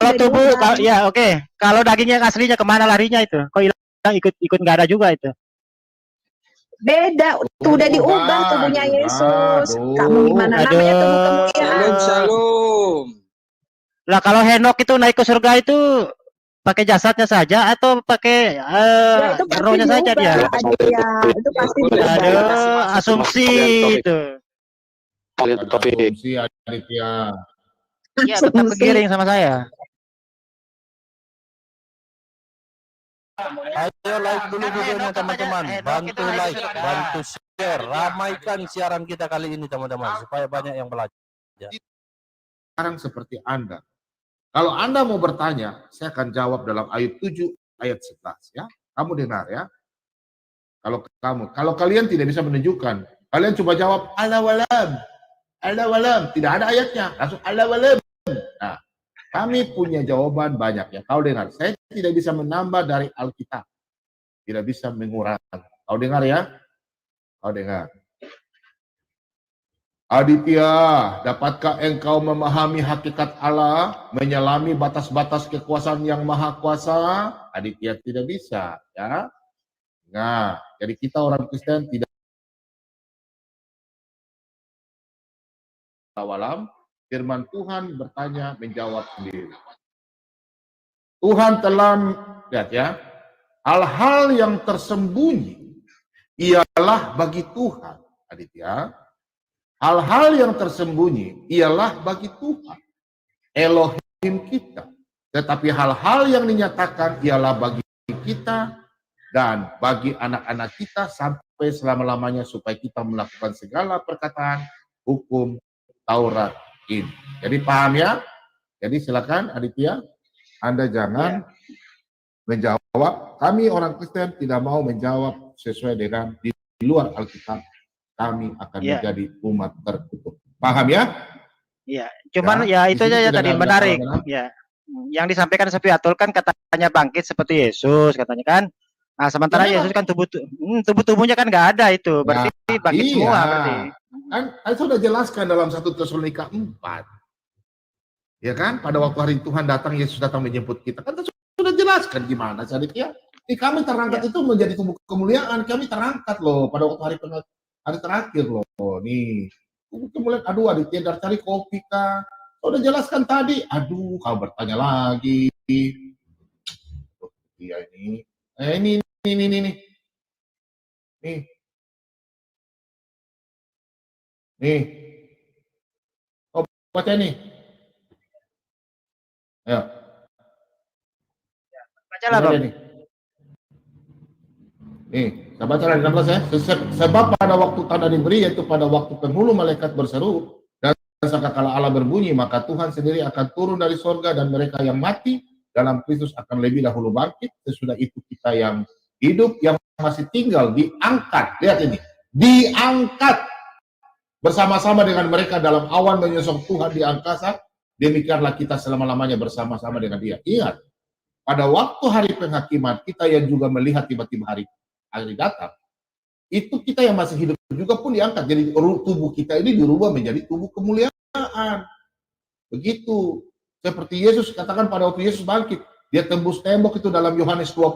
Kalau tubuh, ya oke. Kalau dagingnya aslinya kemana larinya itu? Kok hilang ikut nggak ada juga itu? Beda, udah diubah tubuhnya Yesus. Kamu gimana namanya tubuh kemuliaan? Shalom. Lah kalau Henok itu naik ke surga itu pakai jasadnya saja atau pakai rohnya saja dia? Itu pasti diubah. Aduh, asumsi itu. Asumsi Aditya. Iya, tetap kegiring sama saya. Ayo like dulu videonya teman-teman, bantu like, bantu share, ramaikan siaran kita kali ini teman-teman supaya banyak yang belajar. Sekarang seperti Anda. Kalau Anda mau bertanya, saya akan jawab dalam ayat 7 ayat 11 ya. Kamu dengar ya. Kalau kalian tidak bisa menunjukkan, kalian coba jawab Allah walam, tidak ada ayatnya, langsung Allah walam. Nah, kami punya jawaban banyak ya. Kau dengar, saya tidak bisa menambah dari Alkitab. Tidak bisa mengurangi. Kau dengar ya? Kau dengar. Aditya, dapatkah engkau memahami hakikat Allah, menyelami batas-batas kekuasaan yang maha kuasa? Aditya tidak bisa, ya. Nah, jadi kita orang Kristen tidak awalam. Firman Tuhan bertanya, menjawab sendiri. Tuhan telah, lihat ya, hal-hal yang tersembunyi ialah bagi Tuhan, Aditya. Hal-hal yang tersembunyi ialah bagi Tuhan, Elohim kita. Tetapi hal-hal yang dinyatakan ialah bagi kita dan bagi anak-anak kita sampai selama-lamanya supaya kita melakukan segala perkataan hukum Taurat ini. Jadi paham ya? Jadi silakan Aditya, Anda jangan menjawab. Kami orang Kristen tidak mau menjawab sesuai dengan di luar Alkitab. Kami akan menjadi umat terkutuk. Paham ya? Iya, cuman ya itu aja tadi menarik. Ya, yang disampaikan Sofiatul kan katanya bangkit seperti Yesus katanya kan. Nah, sementara Yesus kan tubuhnya kan nggak ada itu. Berarti bangkit semua berarti. Kan saya sudah jelaskan dalam 1 Tesalonika 4. Ya kan? Pada waktu hari Tuhan datang, Yesus datang menjemput kita. Kan sudah jelaskan gimana Aditya. Kami terangkat itu menjadi tubuh kemuliaan. Kami terangkat loh pada waktu hari terakhir loh. Nih. Kemudian aduh Aditya dari cari kopi kah? Udah jelaskan tadi. Aduh, kau bertanya lagi. Iya ini. Ini. Nih. Oh, baca nih. Ayo. Bacalah, Bang. Nih, saya baca lagi 16 ya. Sebab pada waktu tanda diberi, yaitu pada waktu penghulu malaikat berseru, dan sangkakala Allah berbunyi, maka Tuhan sendiri akan turun dari sorga, dan mereka yang mati dalam Kristus akan lebih dahulu bangkit. Sesudah itu kita yang hidup, yang masih tinggal, diangkat. Lihat ini. Diangkat bersama-sama dengan mereka dalam awan menyongsong Tuhan di angkasa. Demikianlah kita selama-lamanya bersama-sama dengan Dia. Ingat, pada waktu hari penghakiman, kita yang juga melihat tiba-tiba hari datang, itu kita yang masih hidup juga pun diangkat. Jadi tubuh kita ini dirubah menjadi tubuh kemuliaan. Begitu. Seperti Yesus katakan pada waktu Yesus bangkit, dia tembus tembok itu dalam Yohanes 20.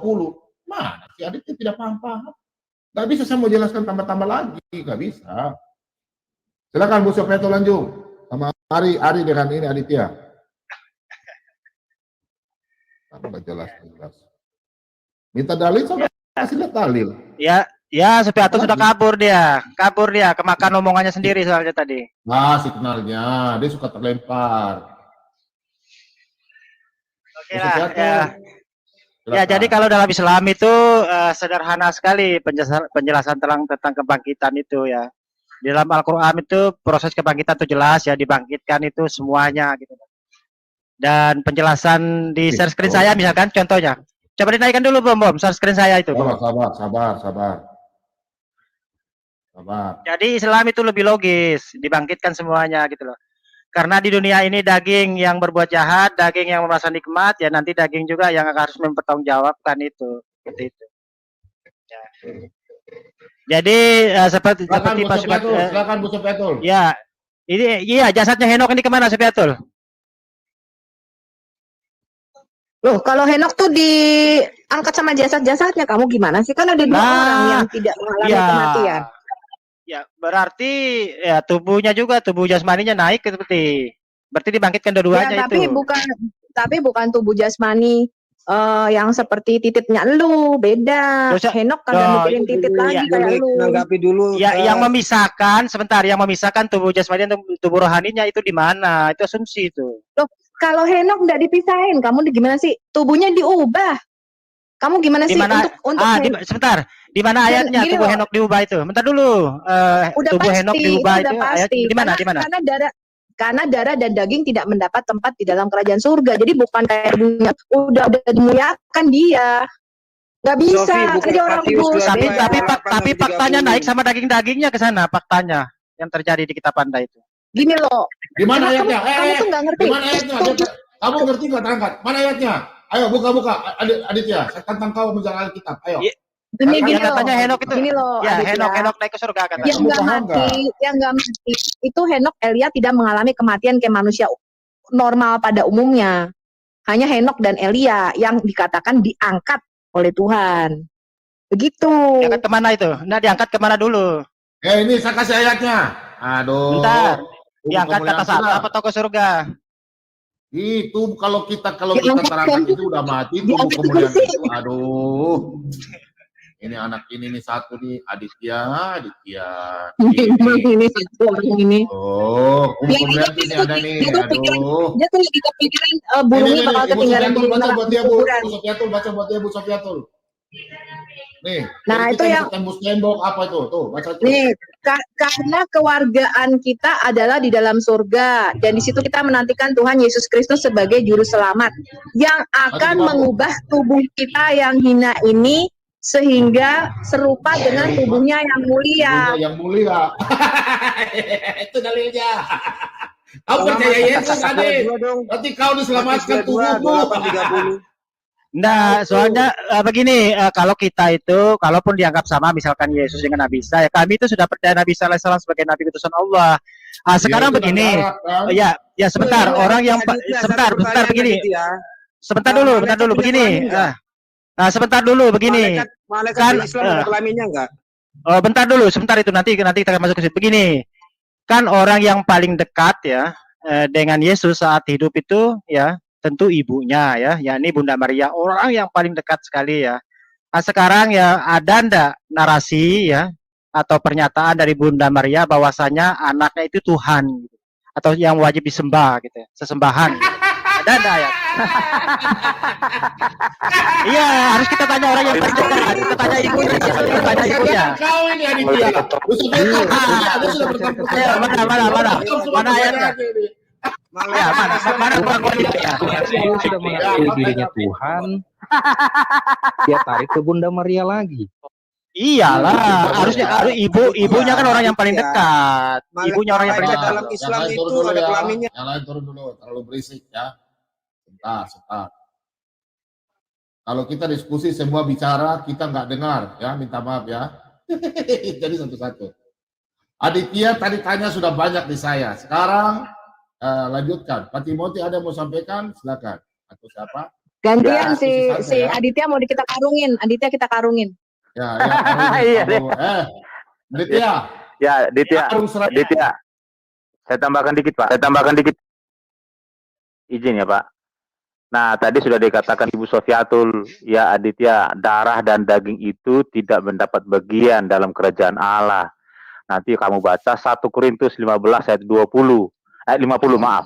Mana si adiknya tidak paham-paham. Gak bisa saya mau jelaskan tambah-tambah lagi. Gak bisa. Silakan Bu Sofeto lanjut. Sama Ari dengan ini Aditya. Nggak jelas. Minta dalil sama kasih lihat dalil. Ya, Sofiatul sudah kabur dia, kemakan omongannya sendiri soalnya tadi. Nah, signalnya dia suka terlempar. Oke lah. Ya, jadi kalau dalam Islam itu sederhana sekali penjelasan tentang kebangkitan itu ya. Di dalam Al-Quran itu proses kebangkitan itu jelas ya, dibangkitkan itu semuanya gitu. Dan penjelasan di share screen saya misalkan contohnya. Coba dinaikkan dulu Bom, share screen saya itu. Sabar. Jadi Islam itu lebih logis, dibangkitkan semuanya gitu loh. Karena di dunia ini daging yang berbuat jahat, daging yang merasa nikmat, ya nanti daging juga yang harus mempertanggungjawabkan itu. Seperti itu. Ya. Jadi seperti Pak Sofiatul. Silakan Bu Sofiatul. Ya, ini iya jasadnya Henok ini kemana Sofiatul? Loh, kalau Henok tuh diangkat sama jasad-jasadnya, kamu gimana sih? Kan ada dua orang yang tidak mengalami kematian. Ya, berarti ya tubuhnya juga, tubuh jasmaninya naik berarti dibangkitkan dua-duanya ya, itu. Tapi bukan tubuh jasmani yang seperti tititnya lu, beda. Terus, Henok kagak mikirin titit lagi kayak lu. Nanggapi dulu. Ya, yang memisahkan tubuh jasmani dan tubuh rohaninya itu di mana? Itu asumsi itu. Loh, kalau Henok nggak dipisahin, kamu gimana sih? Tubuhnya diubah. Kamu gimana sih untuk sebentar. Di mana ayatnya tubuh Henok diubah itu? Bentar dulu. Tubuh Henok diubah itu ayat di mana? Karena darah dan daging tidak mendapat tempat di dalam kerajaan surga. Jadi bukan kayak dunia udah dimuliakan dia. Nggak bisa. Tapi faktanya naik sama daging-dagingnya ke sana, faktanya yang terjadi di kitab Anda itu. Gini loh. Di mana ayatnya? Kamu tuh nggak ngerti. Di mana ayatnya? Kamu ngerti nggak terangkat? Mana ayatnya? Ayo buka. Aditya, saya tantang kau menjaga Alkitab. Ayo. Ini gini katanya Henok itu. Gini loh, ya, Henok naik ke surga katanya. Yang nggak mati itu Henok Elia tidak mengalami kematian kayak manusia normal pada umumnya. Hanya Henok dan Elia yang dikatakan diangkat oleh Tuhan. Begitu. Diangkat kemana itu? Nah, diangkat kemana dulu? Ini saya kasih ayatnya. Aduh. Bentar. Diangkat ke atas atap atau ke surga? Itu kalau kita terangkan itu udah mati tubuh kemuliaan itu. Aduh. Ini anak ini nih satu nih Aditya. Ini satu orang ini. Oh, kemuliaan ini ada nih. Aduh. Dia tuh lagi kepikiran burungnya bakal ketinggalan di baca buat dia Bu kuburan. baca buat dia Bu Sofiatul. Nih. Nah, itu yang tembus tembok apa itu? Tuh, baca tuh. Nih, karena kewargaan kita adalah di dalam surga dan di situ kita menantikan Tuhan Yesus Kristus sebagai juru selamat yang akan mengubah tubuh kita yang hina ini sehingga serupa dengan tubuhnya yang mulia. Yang mulia. Itu dalilnya. Kau percaya Yesus adek. Nanti kau diselamatkan tubuhmu. Nah, soalnya begini, kalau kita itu, kalaupun dianggap sama, misalkan Yesus dengan Nabi Isa, ya kami itu sudah percaya Nabi Isa alaihissalam sebagai Nabi utusan Allah. Sekarang begini, ya sebentar, orang yang sebentar begini, sebentar dulu begini. Sebentar dulu begini. Kan Islam ada kelaminnya enggak? Oh, bentar dulu, sebentar itu nanti kita akan masuk ke situ. Begini, kan orang yang paling dekat ya dengan Yesus saat hidup itu ya tentu ibunya ya, yakni Bunda Maria, orang yang paling dekat sekali ya. Nah, sekarang ya ada ndak narasi ya atau pernyataan dari Bunda Maria bahwasanya anaknya itu Tuhan gitu, atau yang wajib disembah gitu, sesembahan. Gitu. Ada ndak ya? Iya, harus kita tanya orang yang paling dekat. Kita tanya ibunya. Kita tanya ibunya. Kau ini Aditya. Mana ayatnya? Ya, mana pengakuan ya? Dia sudah mengakui dirinya Tuhan. Dia tarik ke Bunda Maria lagi. Iyalah, harusnya ibunya kan orang yang paling dekat. Ibunya orang yang paling dekat. Dalam Islam itu ada kelaminnya. Yang lain turun dulu, terlalu berisik ya. Sebentar. Kalau kita diskusi semua bicara, kita nggak dengar ya, minta maaf ya. Jadi satu-satu. Aditya tadi tanya sudah banyak di saya. Sekarang lanjutkan. Pak Timothy ada yang mau sampaikan? Silakan. Atau siapa? Gantian si Aditya mau kita karungin. Aditya kita karungin. Iya. Aditya. Ya, Aditya. Saya tambahkan dikit, Pak. Izin ya, Pak. Nah, tadi sudah dikatakan Ibu Sofiatul, ya Aditya, darah dan daging itu tidak mendapat bagian dalam kerajaan Allah. Nanti kamu baca 1 Korintus 15 ayat 50 maaf.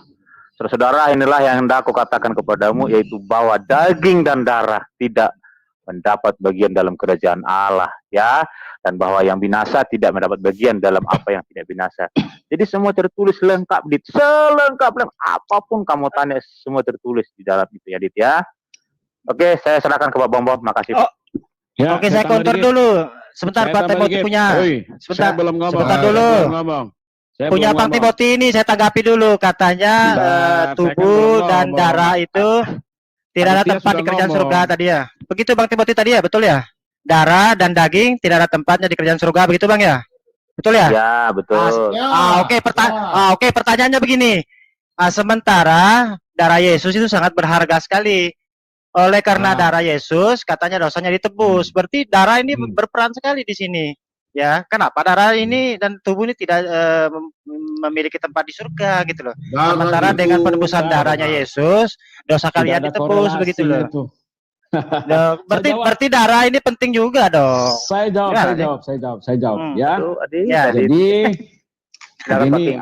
Saudara, inilah yang hendak aku katakan kepadamu, yaitu bahwa daging dan darah tidak mendapat bagian dalam kerajaan Allah, ya, dan bahwa yang binasa tidak mendapat bagian dalam apa yang tidak binasa. Jadi semua tertulis lengkap, selengkap apapun kamu tanya, semua tertulis di dalam itu ya, Dit ya. Oke, saya serahkan ke Pak Bom. Makasih. Ya, oke, saya counter dulu. Sebentar, Pak Timothy punya. Sebentar, sebentar dulu. Punya Pak Timothy ini saya tanggapi dulu. Katanya tubuh dan darah itu tidak ada tempat di kerajaan surga tadi ya. Begitu Bang Timothy tadi ya, betul ya? Darah dan daging tidak ada tempatnya di kerajaan surga, begitu Bang ya? Betul ya? Ya, betul. Oke, pertanyaannya begini. Sementara darah Yesus itu sangat berharga sekali. Oleh karena darah Yesus katanya dosanya ditebus. Berarti darah ini berperan sekali di sini. Ya, kenapa darah ini dan tubuh ini tidak memiliki tempat di surga gitu loh. Sementara dengan penebusan darahnya Yesus, dosa kalian ditebus begitu loh. Berarti darah ini penting juga dong. Saya jawab ya. Jadi ini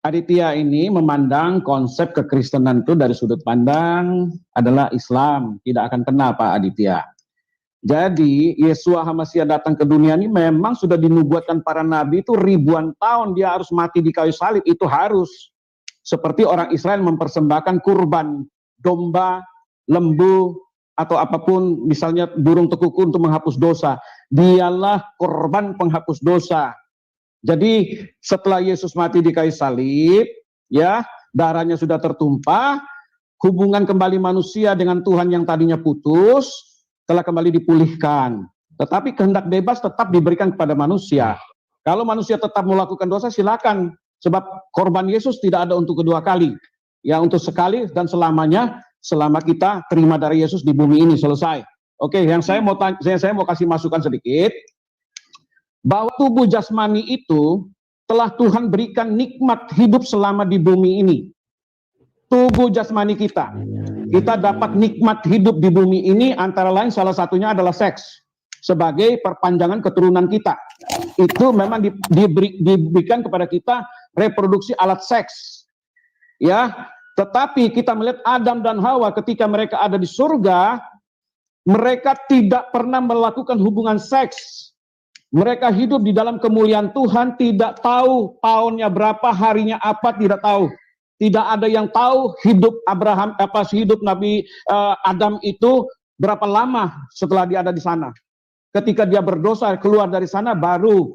Aditya ini memandang konsep kekristenan itu dari sudut pandang adalah Islam, tidak akan kena Pak Aditya. Jadi Yesua HaMashiach datang ke dunia ini memang sudah dinubuatkan para nabi itu ribuan tahun dia harus mati di kayu salib, itu harus. Seperti orang Israel mempersembahkan kurban domba, lembu, atau apapun, misalnya burung tekuku untuk menghapus dosa. Dialah korban penghapus dosa. Jadi setelah Yesus mati di kayu salib, ya, darahnya sudah tertumpah, hubungan kembali manusia dengan Tuhan yang tadinya putus telah kembali dipulihkan. Tetapi kehendak bebas tetap diberikan kepada manusia. Kalau manusia tetap melakukan dosa, silakan. Sebab korban Yesus tidak ada untuk kedua kali. Ya, untuk sekali dan selamanya, selama kita terima dari Yesus di bumi ini, selesai. Oke, yang saya mau kasih masukan sedikit, bahwa tubuh jasmani itu telah Tuhan berikan nikmat hidup selama di bumi ini. Tubuh jasmani kita dapat nikmat hidup di bumi ini, antara lain salah satunya adalah seks sebagai perpanjangan keturunan kita. Itu memang diberikan kepada kita reproduksi alat seks, ya. Tetapi kita melihat Adam dan Hawa ketika mereka ada di surga, mereka tidak pernah melakukan hubungan seks. Mereka hidup di dalam kemuliaan Tuhan, tidak tahu tahunnya berapa, harinya apa, tidak tahu. Tidak ada yang tahu hidup hidup Nabi Adam itu berapa lama setelah dia ada di sana. Ketika dia berdosa keluar dari sana baru.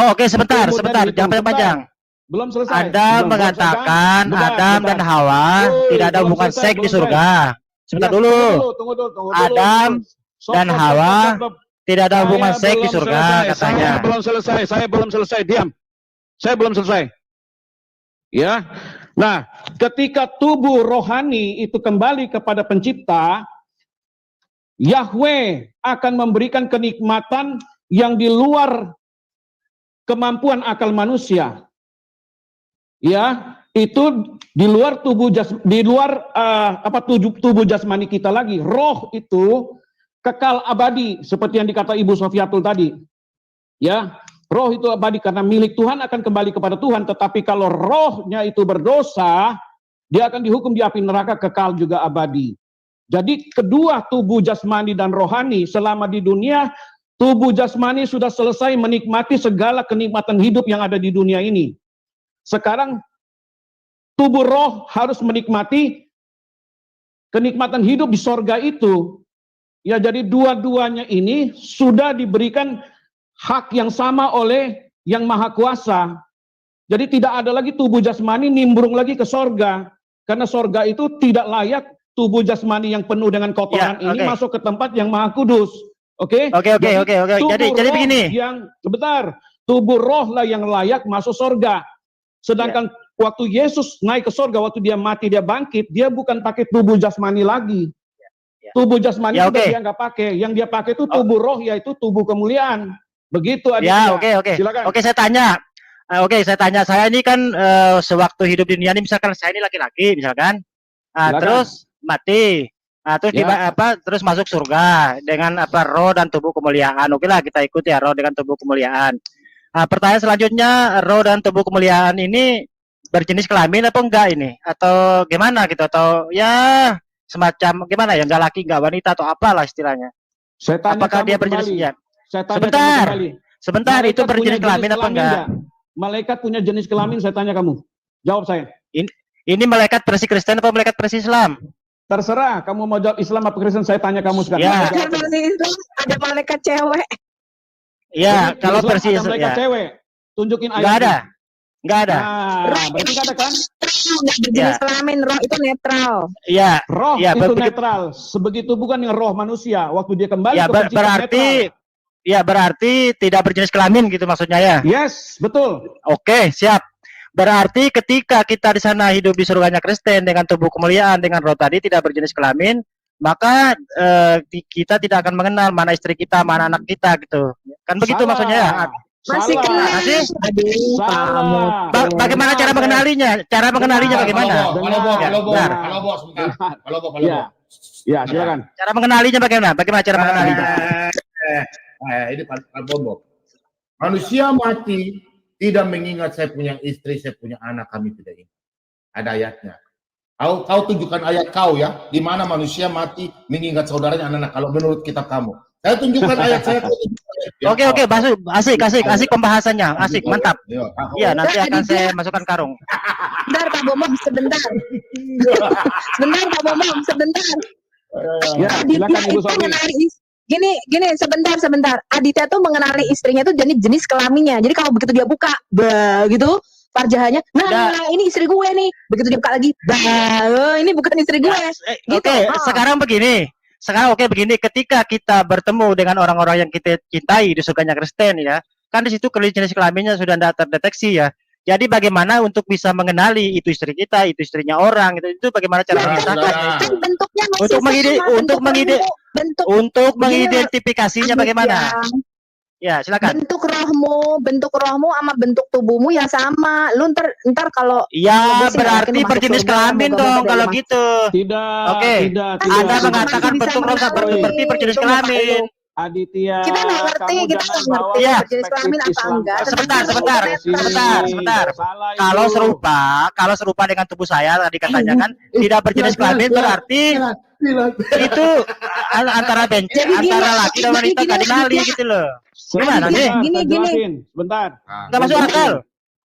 Oke, sebentar, jangan panjang. Belum selesai. Anda mengatakan Adam dan Hawa tidak ada hubungan seks di surga. Sebentar dulu. Tunggu dulu. Adam dan Hawa tidak ada hubungan seks di surga katanya. Saya belum selesai. Diam. Saya belum selesai. Ya. Nah, ketika tubuh rohani itu kembali kepada pencipta, Yahweh akan memberikan kenikmatan yang di luar kemampuan akal manusia. Ya, itu di luar tubuh tubuh jasmani kita lagi. Roh itu kekal abadi seperti yang dikata Ibu Sofiatul tadi. Ya, roh itu abadi karena milik Tuhan akan kembali kepada Tuhan, tetapi kalau rohnya itu berdosa, dia akan dihukum di api neraka kekal juga abadi. Jadi kedua tubuh jasmani dan rohani selama di dunia, tubuh jasmani sudah selesai menikmati segala kenikmatan hidup yang ada di dunia ini. Sekarang tubuh roh harus menikmati kenikmatan hidup di sorga itu. Ya, jadi dua-duanya ini sudah diberikan hak yang sama oleh Yang Maha Kuasa. Jadi tidak ada lagi tubuh jasmani nimbrung lagi ke sorga. Karena sorga itu tidak layak tubuh jasmani yang penuh dengan kotoran ini masuk ke tempat yang Maha Kudus. Oke? Oke. Jadi begini. Tubuh roh lah yang layak masuk sorga. Sedangkan waktu Yesus naik ke sorga, waktu dia mati, dia bangkit, dia bukan pakai tubuh jasmani lagi. Tubuh jasmani dia nggak pakai. Yang dia pakai itu tubuh roh, yaitu tubuh kemuliaan. Begitu adanya. Silakan. Oke, saya tanya. Saya ini kan sewaktu hidup di dunia ini, misalkan saya ini laki-laki, misalkan, terus mati, terus terus masuk surga dengan roh dan tubuh kemuliaan. Oke lah, kita ikut ya roh dengan tubuh kemuliaan. Pertanyaan selanjutnya, roh dan tubuh kemuliaan ini berjenis kelamin apa enggak ini? Atau gimana gitu? Atau ya semacam gimana ya? Enggak laki, enggak wanita atau apalah istilahnya? Saya tanya apakah dia berjenis kembali. Sebentar, itu berjenis kelamin apa enggak? Malaikat punya jenis kelamin, saya tanya kamu. Jawab saya. Ini malaikat versi Kristen atau malaikat versi Islam? Terserah, kamu mau jawab Islam apa Kristen, saya tanya kamu sekarang. Ya. Ada malaikat cewek. Iya, kalau versi Islam ada malaikat cewek. Tunjukin ayat. Enggak ada. Nah, berarti enggak ada kan? Berjenis kelamin, roh itu netral. Iya. Roh itu netral. Sebegitu bukan dengan roh manusia. Waktu dia kembali ke berarti netral. Ya, berarti tidak berjenis kelamin gitu maksudnya ya? Yes, betul. Oke, siap. Berarti ketika kita di sana hidup di surganya Kristen dengan tubuh kemuliaan, dengan roh tadi tidak berjenis kelamin, maka kita tidak akan mengenal mana istri kita, mana anak kita gitu. Kan begitu maksudnya ya? Masih kenal. Bagaimana cara mengenalinya? Cara mengenalinya bagaimana? Ya, silakan. Cara mengenalinya bagaimana? Bagaimana cara mengenalinya? Ini Pak Bombo. Manusia mati tidak mengingat saya punya istri, saya punya anak, kami tidak ingat. Ada ayatnya. Kau tunjukkan ayat kau ya, di mana manusia mati mengingat saudaranya anak-anak. Kalau menurut kitab kamu, saya tunjukkan ayat saya. Oke, asik pembahasannya, asik, mantap. Iya, nanti akan saya masukkan karung. Sebentar Pak Bomom, sebentar. Sebentar Pak Bomom, sebentar. Ya, silakan Ibu Sofi. Gini, sebentar. Aditya tuh mengenali istrinya tuh jenis kelaminnya. Jadi kalau begitu dia buka, gitu, parjahannya, nah ini istri gue nih. Begitu dia buka lagi, ini bukan istri gue. Gitu. Oke, sekarang begini. Ketika kita bertemu dengan orang-orang yang kita cintai di surganya Kristen ya, kan di situ jenis kelaminnya sudah tidak terdeteksi ya. Jadi bagaimana untuk bisa mengenali itu istri kita, itu istrinya orang, itu bagaimana cara mengisahkan itu? Untuk mengidentifikasinya bagaimana? Ya, silakan. Bentuk rohmu sama bentuk tubuhmu ya sama. Lu ntar kalau ya berarti berjenis kelamin dong kalau gitu. Tidak. Oke. Anda mengatakan bentuk roh berarti berjenis kelamin. Aditya, kita nggak ngerti ya. Berjenis kelamin apa enggak. Sebentar. Kalau serupa dengan tubuh saya tadi katanya kan tidak berjenis kelamin berarti itu antara antara laki dan wanita nggak dikenali gitu loh. Gimana nih? Gini. Sebentar. Nggak masuk akal.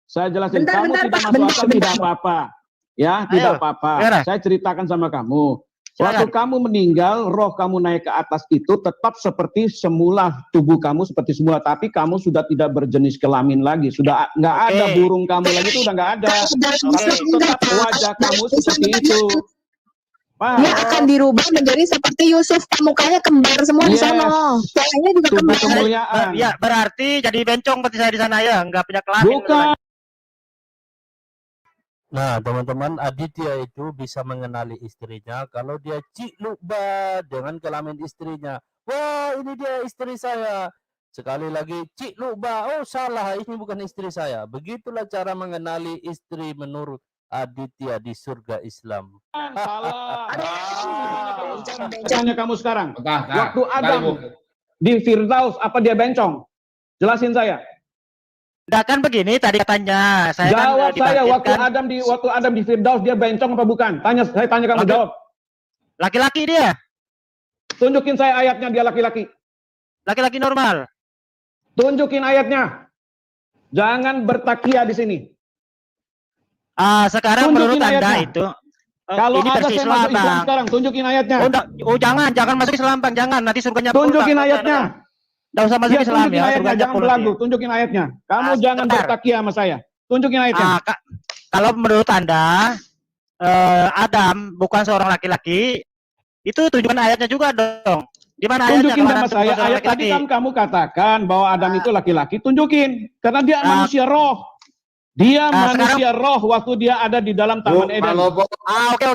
Saya jelasin. Kamu tidak masuk akal tidak apa-apa. Ya, tidak apa-apa. Saya ceritakan sama kamu. Waktu kamu meninggal, roh kamu naik ke atas itu tetap seperti semula, tubuh kamu seperti semula, tapi kamu sudah tidak berjenis kelamin lagi, sudah nggak ada burung kamu lagi, itu udah nggak ada. Tetap wajah kamu seperti itu. Dia akan dirubah menjadi seperti Yusuf, mukanya kembar semua di sana. Ceweknya juga kembar. Ya, berarti jadi bencong seperti saya di sana ya, nggak punya kelamin. Bukan. Nah, teman-teman, Aditya itu bisa mengenali istrinya kalau dia cikluba dengan kelamin istrinya. Wah, ini dia istri saya. Sekali lagi, cikluba. Oh, salah, ini bukan istri saya. Begitulah cara mengenali istri menurut Aditya di surga Islam. Salah. Tanya kamu sekarang. Waktu Adam di Firdaus, apa dia bencong? Jelasin saya. Enggak kan begini tadi katanya. Saya Jawab kan saya, waktu dibangkitkan. Adam di Firdaus dia bencong apa bukan? Saya tanya kamu jawab. Laki-laki dia. Tunjukin saya ayatnya dia laki-laki. Laki-laki normal. Tunjukin ayatnya. Jangan bertakia di sini. Sekarang Tunjukin menurut Anda ayatnya. itu Kalau ini ada versi saya Islam, masuk Islam Bang. sekarang, tunjukin ayatnya. Jangan masuk Islam, Bang. Jangan, nanti surganya Tunjukin ayatnya. Enggak usah masuk Ya, Islam tunjukin ya, ayatnya, surganya jangan belagu. Tunjukin ayatnya. Kamu jangan bertakia sama saya. Tunjukin ayatnya. Kalau menurut Anda Adam bukan seorang laki-laki, itu tunjukkan ayatnya juga dong. Di mana ayatnya? Tunjukin kalau sama Adam saya. bukan seorang Ayat tadi laki-laki? kan kamu katakan bahwa Adam itu laki-laki. Tunjukin. Karena dia manusia roh. Dia manusia roh waktu dia ada di dalam Taman Eden. Oke,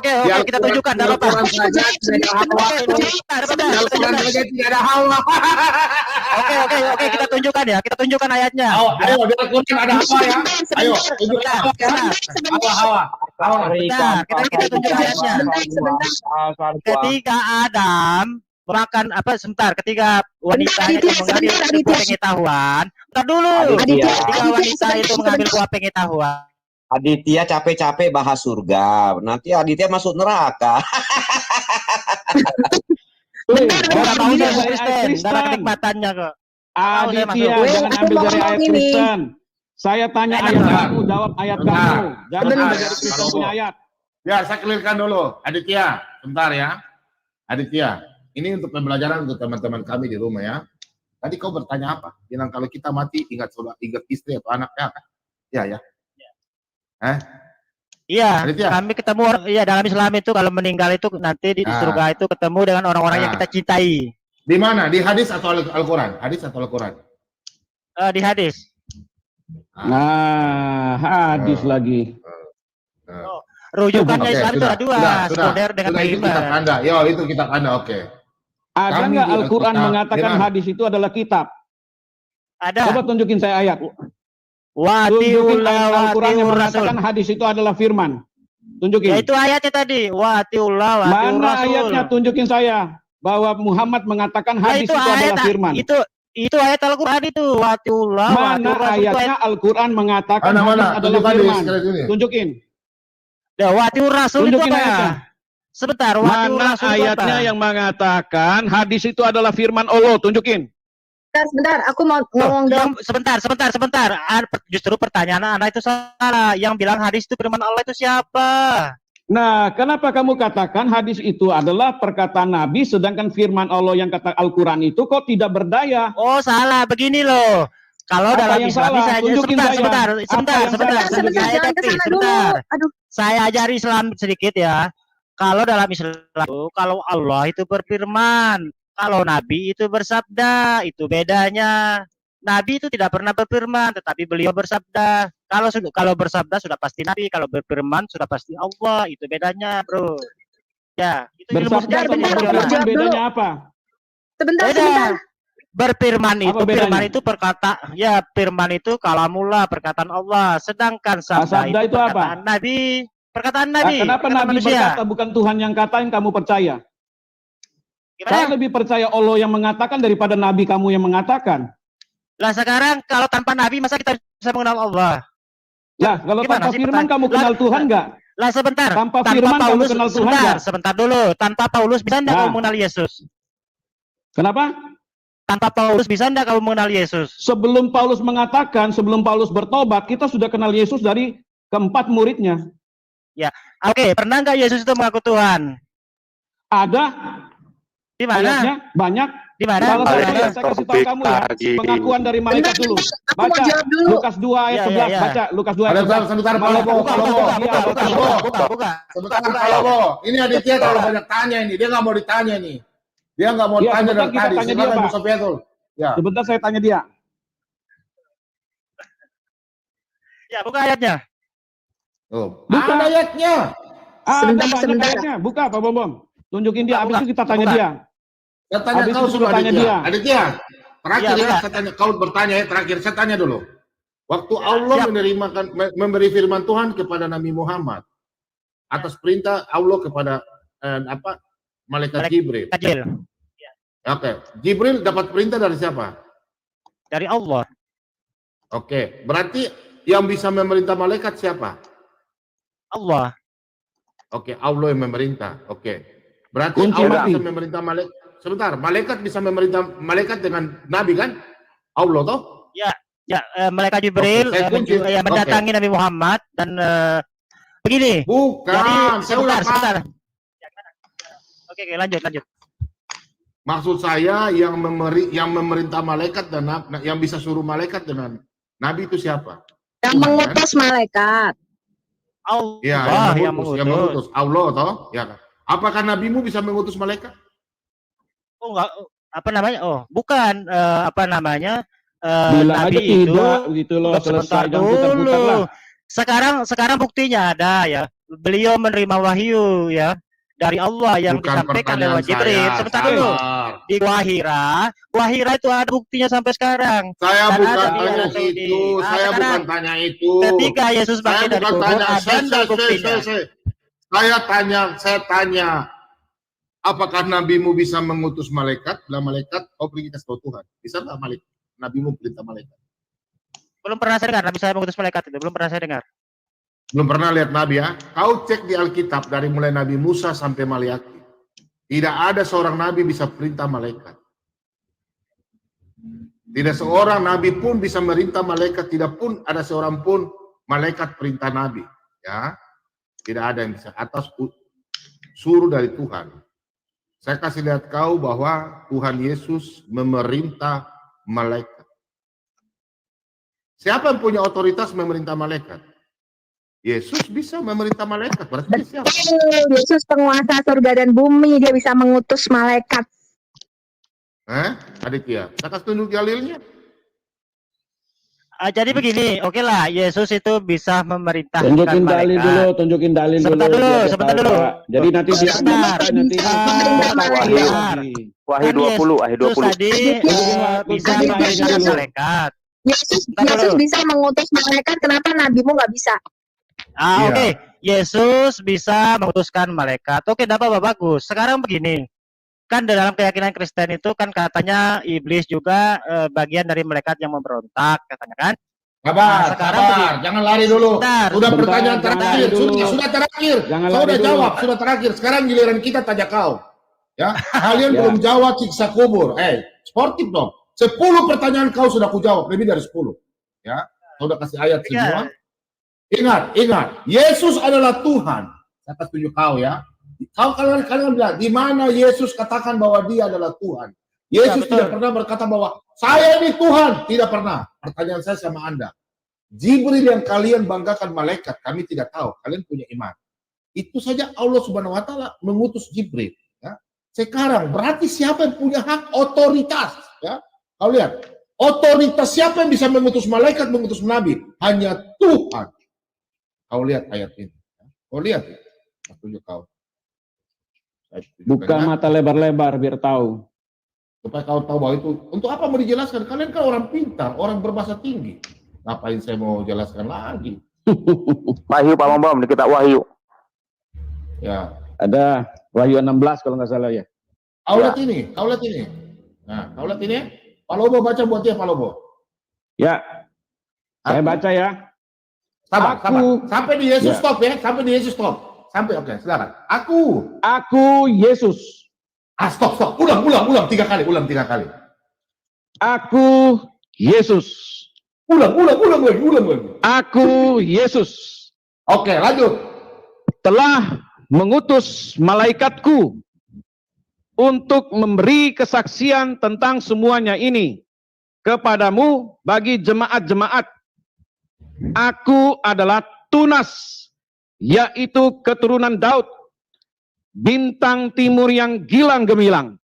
kita tunjukkan. Tidak apa-apa. Oke, kita tunjukkan ya. Kita tunjukkan ayatnya. Ayo, di Al-Quran ada apa ya? Ayo, tunjukkan Hawa. Kita tunjukkan ayatnya. Ketika Adam makan ketika wanita itu mengambil buah pengetahuan. Entar dulu. Ketika wanita itu mengambil buah pengetahuan. Aditya capek-capek bahas surga. Nanti Aditya masuk neraka. Enggak mau saya masuk Kristen. Enggak ada kenikmatannya kok. Aditya, jangan ambil dari ayat Kristen. Saya tanya ayat kamu, jawab ayat kamu. Jangan ambil dari Kristen punya ayat. Ya, saya clearkan dulu. Aditya, bentar ya. Aditya, ini untuk pembelajaran untuk teman-teman kami di rumah ya. Tadi kau bertanya apa? Bilang kalau kita mati ingat istri atau anaknya kan? Ya. Iya, Aditya. kami ketemu dalam Islam itu kalau meninggal itu nanti di surga itu ketemu dengan orang-orang yang kita cintai. Di mana? Di hadis atau Al-Quran? Hadis atau Al-Quran? Di hadis. Nah, hadis lagi. Rujukannya Islam itu ada dua, sekunder dengan primer. Kitab Anda. Yo, itu kitab Anda, oke. Ada Kami nggak di Al-Quran Alkitab, mengatakan gimana? hadis itu adalah kitab? Ada. Coba tunjukin saya ayat. Tunjukin ayat Al-Quran yang mengatakan hadis itu adalah firman. Tunjukin. Ya itu ayatnya tadi. Wa'atiullah Mana ayatnya? Tunjukin saya bahwa Muhammad mengatakan hadis itu adalah firman. Itu ayat Al-Quran itu. Wa'atiullah. Mana ayatnya Al-Quran mengatakan hadis adalah firman? Tunjukin. Wa'atiur Rasul itu Tunjukin apa? ayatnya. Sebentar. Mana ayatnya yang mengatakan hadis itu adalah firman Allah? Tunjukin. Sebentar, aku mau ngomong dong. Sebentar. Justru pertanyaan Anda itu salah. Yang bilang hadis itu firman Allah itu siapa? Nah, kenapa kamu katakan hadis itu adalah perkataan Nabi, sedangkan firman Allah yang kata Al-Quran itu kok tidak berdaya? Oh, salah. Begini loh. Kalau Apa dalam yang Islam salah? saya Tunjukin saya. sebentar. Jangan kesana dulu. Aduh. Saya ajari Islam sedikit ya. Kalau dalam Islam kalau Allah itu berfirman, kalau Nabi itu bersabda, itu bedanya. Nabi itu tidak pernah berfirman, tetapi beliau bersabda. Kalau bersabda sudah pasti Nabi, kalau berfirman sudah pasti Allah. Itu bedanya, bro. Ya, itu ilmu Bersabda sejarah. sama berfirman bedanya apa? Sebentar. Berfirman Apa itu bedanya? firman itu firman itu kalamullah, perkataan Allah, sedangkan sabda Sabda itu apa? perkataan Nabi, perkataan Nabi. Nah, kenapa perkataan Nabi manusia. berkata bukan Tuhan yang katain kamu percaya? Saya lebih percaya Allah yang mengatakan daripada Nabi kamu yang mengatakan. Lah sekarang kalau tanpa Nabi masa kita bisa mengenal Allah? Lah, kalau Gimana tanpa sih firman kamu kenal Tuhan enggak? Lah sebentar. Tanpa firman kamu kenal Tuhan enggak? Sebentar dulu. Tanpa Paulus bisa enggak Nah. kamu mengenal Yesus? Kenapa? Tanpa Paulus bisa enggak kamu mengenal Yesus? Sebelum Paulus mengatakan, sebelum Paulus bertobat, kita sudah kenal Yesus dari keempat muridnya. Ya, oke. Pernah enggak Yesus itu mengaku Tuhan? Ada. Di mana? Ayatnya banyak. Di mana? Salah satu ayat saya kasih tahu kamu ya. Pengakuan dari malaikat dulu. Baca Lukas 2 ayat 11. Baca Lukas 2 ayat 11. Sebentar, Palobo. Ini Aditya terlalu banyak tanya ini. Dia nggak mau ditanya nih. Dia nggak mau tanya dari tadi. Silakan Bu Sofiatul. Ya. Sebentar saya tanya dia. Ya, buka ayatnya. Oh, bukan ayatnya. Sebentar. Ayatnya. Buka Pak Bom. Tunjukin dia. Habis itu kita tanya dia. Saya tanya Habis kau itu sudah tanya Aditya. dia. Aditya, terakhir Iya, ya, saya tanya kau bertanya ya, terakhir saya tanya dulu. Waktu Allah memberi firman Tuhan kepada Nabi Muhammad atas perintah Allah kepada malaikat Jibril. Oke, Jibril dapat perintah dari siapa? Dari Allah. Oke, berarti yang bisa memerintah malaikat siapa? Allah. Oke, Allah yang memerintah. Oke, berarti Kunci Allah mati. bisa memerintah malaikat. Sebentar, malaikat bisa memerintah malaikat dengan Nabi kan? Allah toh? Malaikat Jibril mendatangi Nabi Muhammad dan begini. Bukan, Sebentar. Oke, lanjut. Maksud saya yang memerintah malaikat dan yang bisa suruh malaikat dengan Nabi itu siapa? Yang mengutus malaikat. Ya, yang mengutus. Allah toh? Ya. Apakah nabimu bisa mengutus malaikat? Oh, enggak, bukan Bilang Nabi aja itu tidak begitu loh, selesai jangan putar-putar lah. Sekarang buktinya ada ya. Beliau menerima wahyu ya dari Allah yang Bukan disampaikan pertanyaan lewat Jibril. saya, Sebentar dulu. sabar. Di Wahira itu ada buktinya sampai sekarang. Saya Dan bukan ada di tanya Arab Saudi. itu, saya sekarang bukan tanya itu. ketika Yesus Saya bangkit dari bukan kubur, tanya, ada enggak buktinya? saya tanya, apakah nabimu bisa mengutus malaikat? Bilang malaikat, kau pergi kasih tahu Tuhan. Bisa nggak nabimu perintah malaikat? Belum pernah saya dengar Nabi saya mengutus malaikat itu. Belum pernah saya dengar. Belum pernah lihat nabi ya? Kau cek di Alkitab dari mulai Nabi Musa sampai Maliaki. Tidak ada seorang nabi bisa perintah malaikat. Tidak seorang nabi pun bisa merintah malaikat. Tidak pun ada seorang pun malaikat perintah nabi. Ya, tidak ada yang bisa atas suruh dari Tuhan. Saya kasih lihat kau bahwa Tuhan Yesus memerintah malaikat. Siapa yang punya otoritas memerintah malaikat? Yesus bisa memerintah malaikat. Berarti siapa? Yesus penguasa surga dan bumi, dia bisa mengutus malaikat. Aditya, saya kasih tunjuk dalilnya. Jadi begini, oke lah, Yesus itu bisa memerintahkan Tunjukin dalil malaikat. dulu, tunjukin dalil Sebentar dulu. dulu, biar dia sebentar tahu, dulu. Pak. Jadi nanti dia Sebentar. Wahyu 20, Wahyu 20. Tadi bisa memerintahkan malaikat. Yesus bisa mengutus malaikat, kenapa nabimu nggak bisa? Oke. Yesus bisa mengutuskan malaikat. Oke, dapat bagus. Sekarang begini. Kan dalam keyakinan Kristen itu kan katanya iblis juga bagian dari malaikat yang memberontak, katanya kan? Sabar, jangan lari dulu. Sudah pertanyaan terakhir, sudah terakhir. Sudah jawab, sudah terakhir. Sekarang giliran kita tanya kau. Ya, kalian belum jawab siksa kubur. Sportif dong. 10 pertanyaan kau sudah kujawab, lebih dari 10. Ya, sudah kasih ayat semua. Ingat, Yesus adalah Tuhan. Saya kasih tunjuk kau ya. Kalian bilang, di mana Yesus katakan bahwa dia adalah Tuhan? Yesus tidak pernah berkata bahwa saya ini Tuhan. Tidak pernah. Pertanyaan saya sama Anda. Jibril yang kalian banggakan malaikat, kami tidak tahu. Kalian punya iman. Itu saja Allah Subhanahu wa Ta'ala mengutus Jibril. Ya. Sekarang berarti siapa yang punya hak otoritas? Ya. Kau lihat, otoritas siapa yang bisa mengutus malaikat, mengutus nabi? Hanya Tuhan. Kau lihat ayat ini. Kau lihat. Aku tunjuk kau. Buka mata lebar-lebar biar tahu. Supaya kau tahu bahwa itu. Untuk apa mau dijelaskan? Kalian kan orang pintar, orang berbahasa tinggi. Ngapain saya mau jelaskan lagi? Wahyu Pak Bambam, kita Wahyu. Ya. Ada Wahyu 16 kalau nggak salah ya. Kau lihat ini, kau lihat ini. Nah, kau lihat ini. Pak Lobo baca buat dia, Pak Lobo. Ya. Saya baca ya. Sabar. Sampai di Yesus stop ya. Sampai di Yesus stop. Sampai, oke, silakan. Aku Yesus. Stop. Ulang 3 kali. Aku Yesus. Ulang lagi. Aku Yesus. Oke, lanjut. Telah mengutus malaikatku untuk memberi kesaksian tentang semuanya ini kepadamu bagi jemaat-jemaat. Aku adalah Tunas, yaitu keturunan Daud, bintang timur yang gilang gemilang.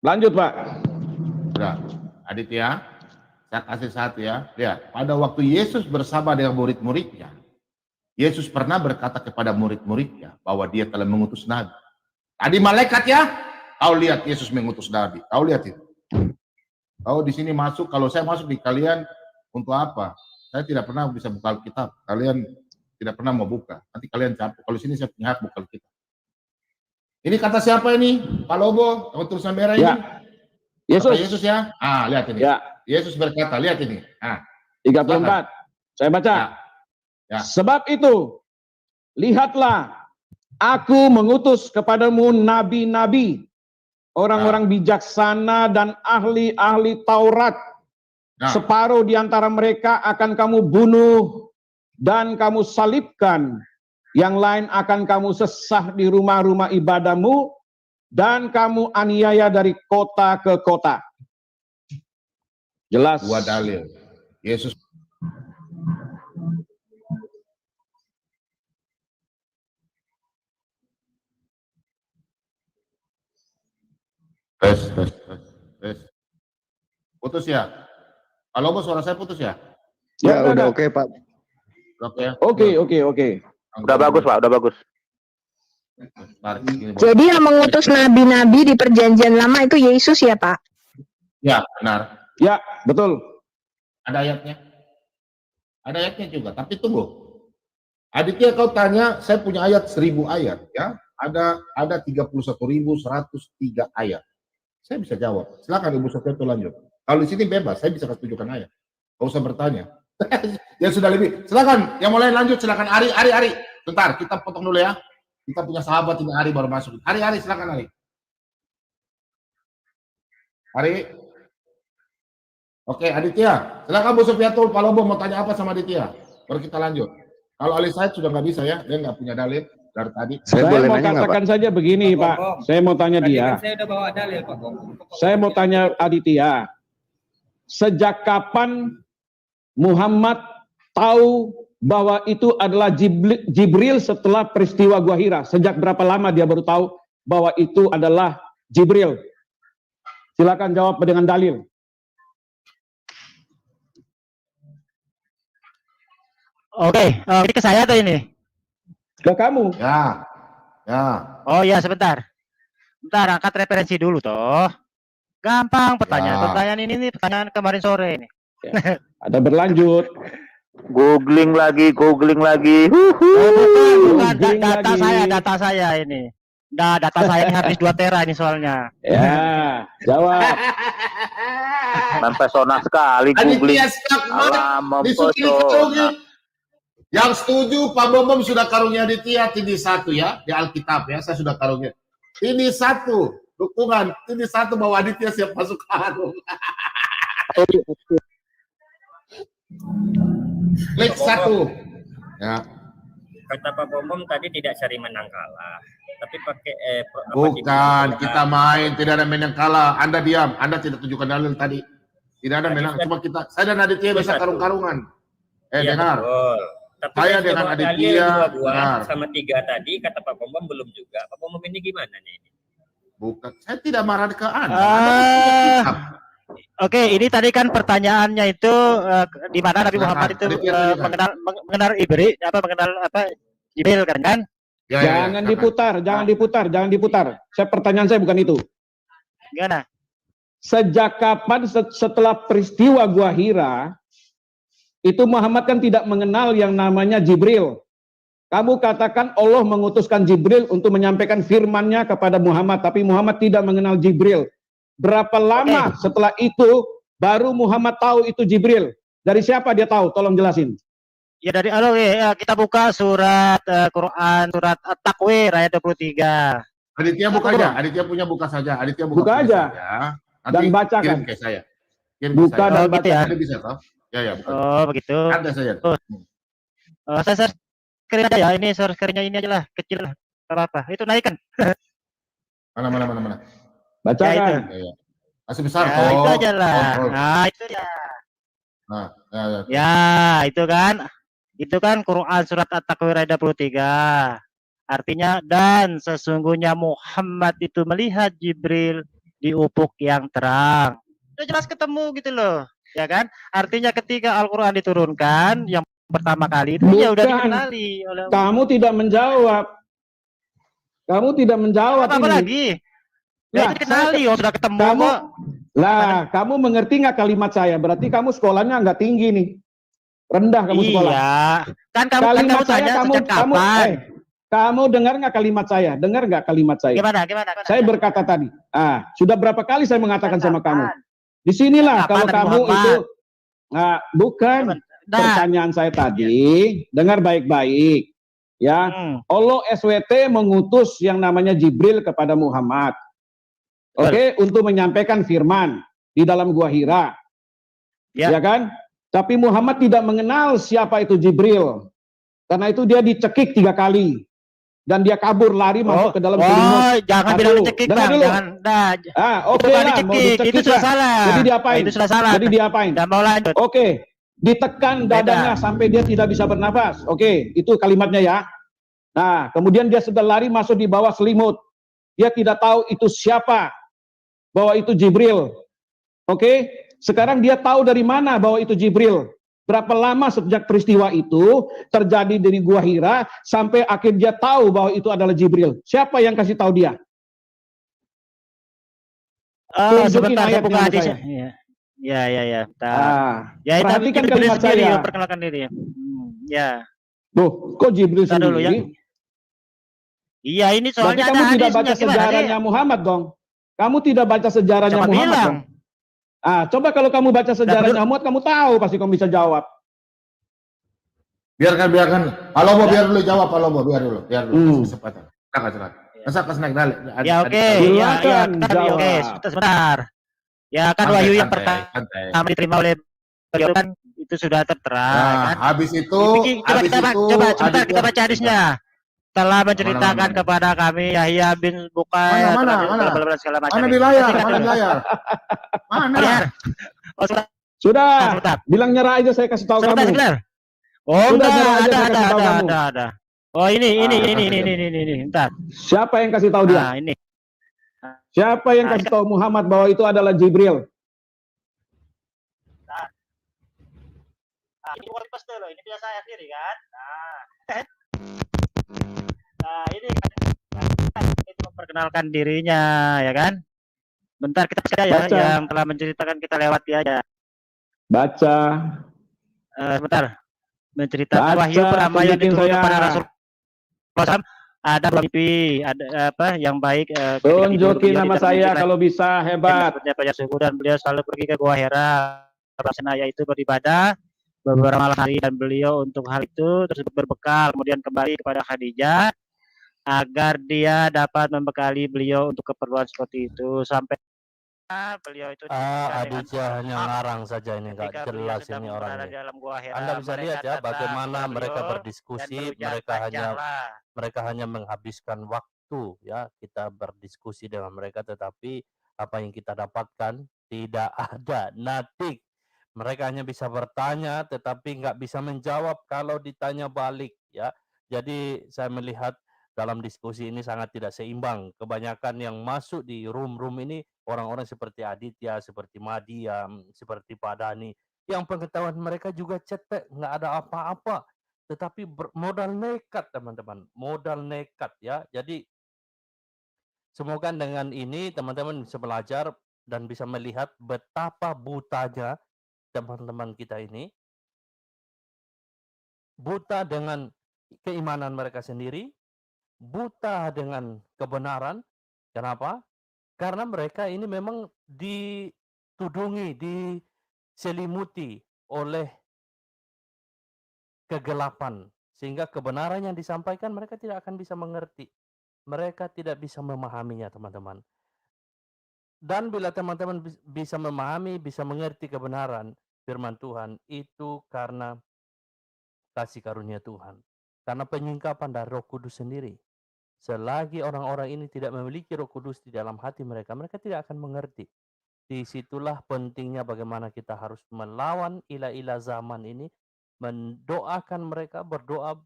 Lanjut, Pak. Sudah, Aditya, saya kasih satu ya. Lihat, pada waktu Yesus bersama dengan murid-muridnya, Yesus pernah berkata kepada murid-muridnya bahwa dia telah mengutus nabi. Tadi malaikat ya, kau lihat Yesus mengutus nabi. Kau lihat itu. Kau di sini masuk, kalau saya masuk di kalian untuk apa? Saya tidak pernah bisa buka Alkitab. Kalian tidak pernah mau buka. Nanti kalian capek. Kalau sini saya punya hak buka Alkitab. Ini kata siapa ini? Pak Lobo, yang tulisan merah ini? Yesus. Kata Yesus ya? Ah, lihat ini. Ya. Yesus berkata, lihat ini. 34. Saya baca. Ya. Sebab itu, lihatlah, aku mengutus kepadamu nabi-nabi, orang-orang bijaksana dan ahli-ahli Taurat. Separuh di antara mereka akan kamu bunuh dan kamu salibkan. Yang lain akan kamu sesah di rumah-rumah ibadahmu dan kamu aniaya dari kota ke kota. Jelas. Dua dalil. Yesus. Tes. Putus ya? Halo, suara saya putus ya? Ya, udah oke, Pak. Oke. Udah bagus, Pak, udah bagus. Jadi yang mengutus nabi-nabi di perjanjian lama itu Yesus ya, Pak? Ya, benar. Ya, betul. Ada ayatnya. Ada ayatnya juga, tapi tunggu. Aditya, kau tanya, saya punya ayat 1000 ayat, ya. Ada 31.103 ayat. Saya bisa jawab. Silakan Ibu Sofia itu lanjut. Kalau di sini bebas, saya bisa tunjukkan ayat. Kau usah bertanya. Ya sudah lebih. Silakan, yang mulai lanjut silakan. Ari. Bentar, kita potong dulu ya. Kita punya sahabat ini, Ari baru masuk. Ari, silakan Ari. Oke, Aditya. Silakan Bu Sufiatul, Pak Lobo mau tanya apa sama Aditya? Baru kita lanjut. Kalau Ali Said sudah nggak bisa ya, dia nggak punya dalil dari tadi. Saya mau katakan saja begini, Pak. Saya mau tanya dia. Saya udah bawa dalil, Pak. Saya mau tanya Aditya. Sejak kapan Muhammad tahu bahwa itu adalah Jibril setelah peristiwa Gua Hira? Sejak berapa lama dia baru tahu bahwa itu adalah Jibril? Silakan jawab dengan dalil. Oke, ini ke saya atau ini? Ke kamu. Ya. Oh iya, sebentar. Bentar, angkat referensi dulu toh. Gampang pertanyaan ini pertanyaan kemarin sore ini. Ya. Ada berlanjut. Googling lagi. Bukan data saya ini. Nah, data saya ini habis 2 tera ini soalnya. Ya, jawab. Mempesona sekali googling. Yang setuju Pak Bom sudah karunia Aditya ini 1 ya di Alkitab ya, saya sudah karunia. Ini 1 dukungan, ini 1 bahwa Aditya siap masuk karung. Klik 1. Ya. Kata Pak Bom tadi tidak cari menang kalah, tapi pakai bukan kita main, tidak ada menang kalah. Anda diam, Anda tidak tunjukkan dalil tadi. Tidak ada menang, cuma kita saya dan Aditya bisa karung-karungan. Dengar. Betul. Tapi saya dengan Aditya sama 3 tadi kata Pak Bom belum juga. Pak Bom ini gimana nih? Bukan, saya tidak marah ke Anda. Oke, ini tadi kan pertanyaannya itu di mana Nabi Muhammad itu mengenal Jibril kan? Jangan diputar. Pertanyaan saya bukan itu. Gimana? Sejak kapan setelah peristiwa Gua Hira itu Muhammad kan tidak mengenal yang namanya Jibril. Kamu katakan Allah mengutuskan Jibril untuk menyampaikan firman-Nya kepada Muhammad, tapi Muhammad tidak mengenal Jibril. Berapa lama setelah itu baru Muhammad tahu itu Jibril? Dari siapa dia tahu? Tolong jelasin. Ya dari Allah. Kita buka surat Quran, surat At-Takwir ayat 23. Aditya buka aja. Aditya punya buka saja. Aditya buka aja. Nanti dan bacakan. Kirim ke saya. Buka dan baca. Ya. Ada bisa toh? Ya, buka. Oh, begitu. Ada saya. Saya screen aja ya. Ini screen-nya ini aja lah, kecil lah. Apa-apa. Itu naikkan. Mana. Bacakan. Ya. Masih besar ya, itu aja lah. Nah, itu ya. Ya, itu kan. Itu kan Quran surat At-Takwir ayat 23. Artinya, dan sesungguhnya Muhammad itu melihat Jibril di ufuk yang terang. Udah jelas ketemu gitu loh. Ya kan? Artinya ketika Al-Quran diturunkan, yang pertama kali itu ya udah dikenali oleh kamu tidak menjawab. Apa lagi? Ya, dikenali, sudah ketemu kok. Lah, kamu mengerti nggak kalimat saya? Berarti kamu sekolahnya nggak tinggi nih. Rendah kamu sekolah. Iya. Kan kamu Kalimat saya tanya kamu sejak kapan? kamu dengar nggak kalimat saya? Dengar nggak kalimat saya? Gimana? Saya berkata tadi. Sudah berapa kali saya mengatakan sama kamu? Disinilah kalau kamu itu bukan pertanyaan saya tadi. Dengar baik-baik. Ya, Allah SWT mengutus yang namanya Jibril kepada Muhammad. Oke, untuk menyampaikan firman di dalam Gua Hira. Ya kan? Tapi Muhammad tidak mengenal siapa itu Jibril. Karena itu dia dicekik 3 kali. Dan dia kabur lari masuk ke dalam selimut. Jangan bilang dicekik, Bang. Dulu. Jangan. Oke lah, mau dicekik itu sudah lah. salah. Jadi diapain? Itu sudah salah. Jadi diapain? Nggak mau lanjut. Oke, ditekan dadanya sampai dia tidak bisa bernafas. Oke, itu kalimatnya ya. Nah, kemudian dia sudah lari masuk di bawah selimut. Dia tidak tahu itu siapa. Bahwa itu Jibril. Oke, sekarang dia tahu dari mana bahwa itu Jibril. Berapa lama sejak peristiwa itu terjadi dari Gua Hira sampai akhir dia tahu bahwa itu adalah Jibril. Siapa yang kasih tahu dia? Sebentar, saya buka hadisnya. Ya. Ya, itu perhatikan Jibril kalimat sendiri saya. yang perkenalkan diri. Ya. Loh, kok Jibril Dulu, sendiri? ya. Iya, ini soalnya berarti kamu tidak baca hadisnya. sejarahnya Muhammad dong. Kamu tidak baca sejarahnya Coba Muhammad bilang. dong. Coba kalau kamu baca sejarahnya Muhammad, kamu tahu pasti kamu bisa jawab. Biarkan. Palomo biar dulu jawab, Palomo biar dulu. Kesempatan. Silakan. Masa naik dalil. Ya oke, oke, sebentar. Ya kan wahyu yang pertama diterima oleh beliau kan itu sudah tertera. Kan? Habis itu, coba kita baca hadisnya. Telah menceritakan kepada kami Yahya bin Bukayr segala macam. Mana di layar? Mana? Sudah. Bilang nyerah aja, saya kasih tahu kamu. Sebentar. Oh, ada. Oh, ini. Entar. Siapa yang kasih tahu dia? Ini. Siapa yang kasih tahu Muhammad bahwa itu adalah Jibril? Ini wali pas dulu, ini biasa saya sendiri kan. Ini kan itu memperkenalkan dirinya, ya kan? Bentar kita baca ya, yang telah menceritakan kita lewati aja. Baca. Sebentar. Menceritakan wahyu pertama yang diturunkan kepada Rasul ada mimpi, ada apa yang baik. Tunjukin nama saya kalau bisa, hebat. Dan beliau selalu pergi ke Gua Hira, yaitu beribadah beberapa malam hari, dan beliau untuk hal itu tersebut berbekal, kemudian kembali kepada Khadijah agar dia dapat membekali beliau untuk keperluan seperti itu sampai beliau itu Khadijah hanya ngarang saja, ini enggak jelas ini orangnya. Anda bisa lihat ya bagaimana mereka berdiskusi, mereka hanya menghabiskan waktu ya, kita berdiskusi dengan mereka, tetapi apa yang kita dapatkan tidak ada, nothing. Mereka hanya bisa bertanya tetapi nggak bisa menjawab kalau ditanya balik ya. Jadi saya melihat dalam diskusi ini sangat tidak seimbang. Kebanyakan yang masuk di room ini orang-orang seperti Aditya, seperti Madiam, seperti Pak Dhani, yang pengetahuan mereka juga cetek, nggak ada apa-apa. Tetapi modal nekat, teman-teman, modal nekat ya. Jadi semoga dengan ini teman-teman bisa belajar dan bisa melihat betapa butanya teman-teman kita ini, buta dengan keimanan mereka sendiri, buta dengan kebenaran. Kenapa? Karena mereka ini memang ditudungi, diselimuti oleh kegelapan, sehingga kebenaran yang disampaikan mereka tidak akan bisa mengerti. Mereka tidak bisa memahaminya, teman-teman. Dan bila teman-teman bisa memahami, bisa mengerti kebenaran firman Tuhan, itu karena kasih karunia Tuhan. Karena penyingkapan dari Roh Kudus sendiri. Selagi orang-orang ini tidak memiliki Roh Kudus di dalam hati mereka, mereka tidak akan mengerti. Disitulah pentingnya bagaimana kita harus melawan ilah-ilah zaman ini, mendoakan mereka, berdoa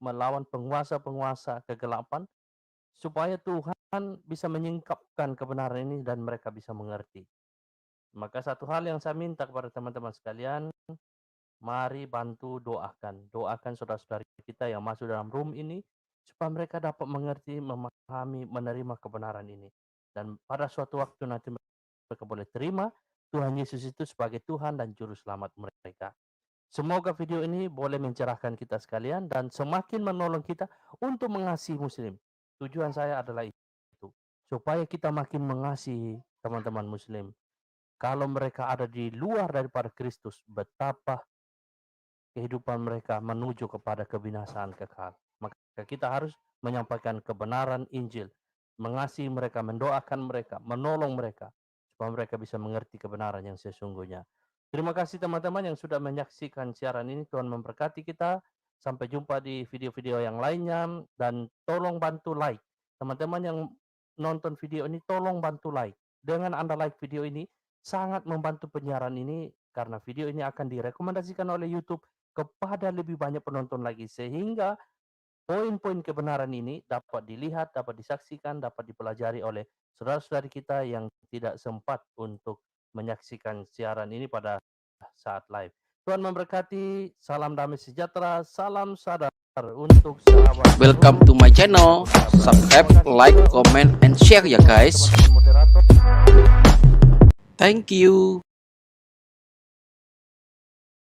melawan penguasa-penguasa kegelapan, supaya Tuhan bisa menyingkapkan kebenaran ini dan mereka bisa mengerti. Maka satu hal yang saya minta kepada teman-teman sekalian, mari bantu doakan saudara-saudari kita yang masuk dalam room ini, supaya mereka dapat mengerti, memahami, menerima kebenaran ini. Dan pada suatu waktu nanti mereka boleh terima Tuhan Yesus itu sebagai Tuhan dan Juru Selamat mereka. Semoga video ini boleh mencerahkan kita sekalian dan semakin menolong kita untuk mengasihi Muslim. Tujuan saya adalah itu, supaya kita makin mengasihi teman-teman Muslim. Kalau mereka ada di luar daripada Kristus, betapa kehidupan mereka menuju kepada kebinasaan kekal. Maka kita harus menyampaikan kebenaran Injil, mengasihi mereka, mendoakan mereka, menolong mereka, supaya mereka bisa mengerti kebenaran yang sesungguhnya. Terima kasih teman-teman yang sudah menyaksikan siaran ini. Tuhan memberkati kita. Sampai jumpa di video-video yang lainnya. Dan tolong bantu like. Teman-teman yang nonton video ini, tolong bantu like. Dengan Anda like video ini, sangat membantu penyiaran ini. Karena video ini akan direkomendasikan oleh YouTube kepada lebih banyak penonton lagi. Sehingga poin-poin kebenaran ini dapat dilihat, dapat disaksikan, dapat dipelajari oleh saudara-saudari kita yang tidak sempat untuk menyaksikan siaran ini pada saat live. Tuhan memberkati, salam damai sejahtera, salam sadar untuk sahabat. Welcome to my channel. Subscribe, like, comment, and share ya guys. Thank you.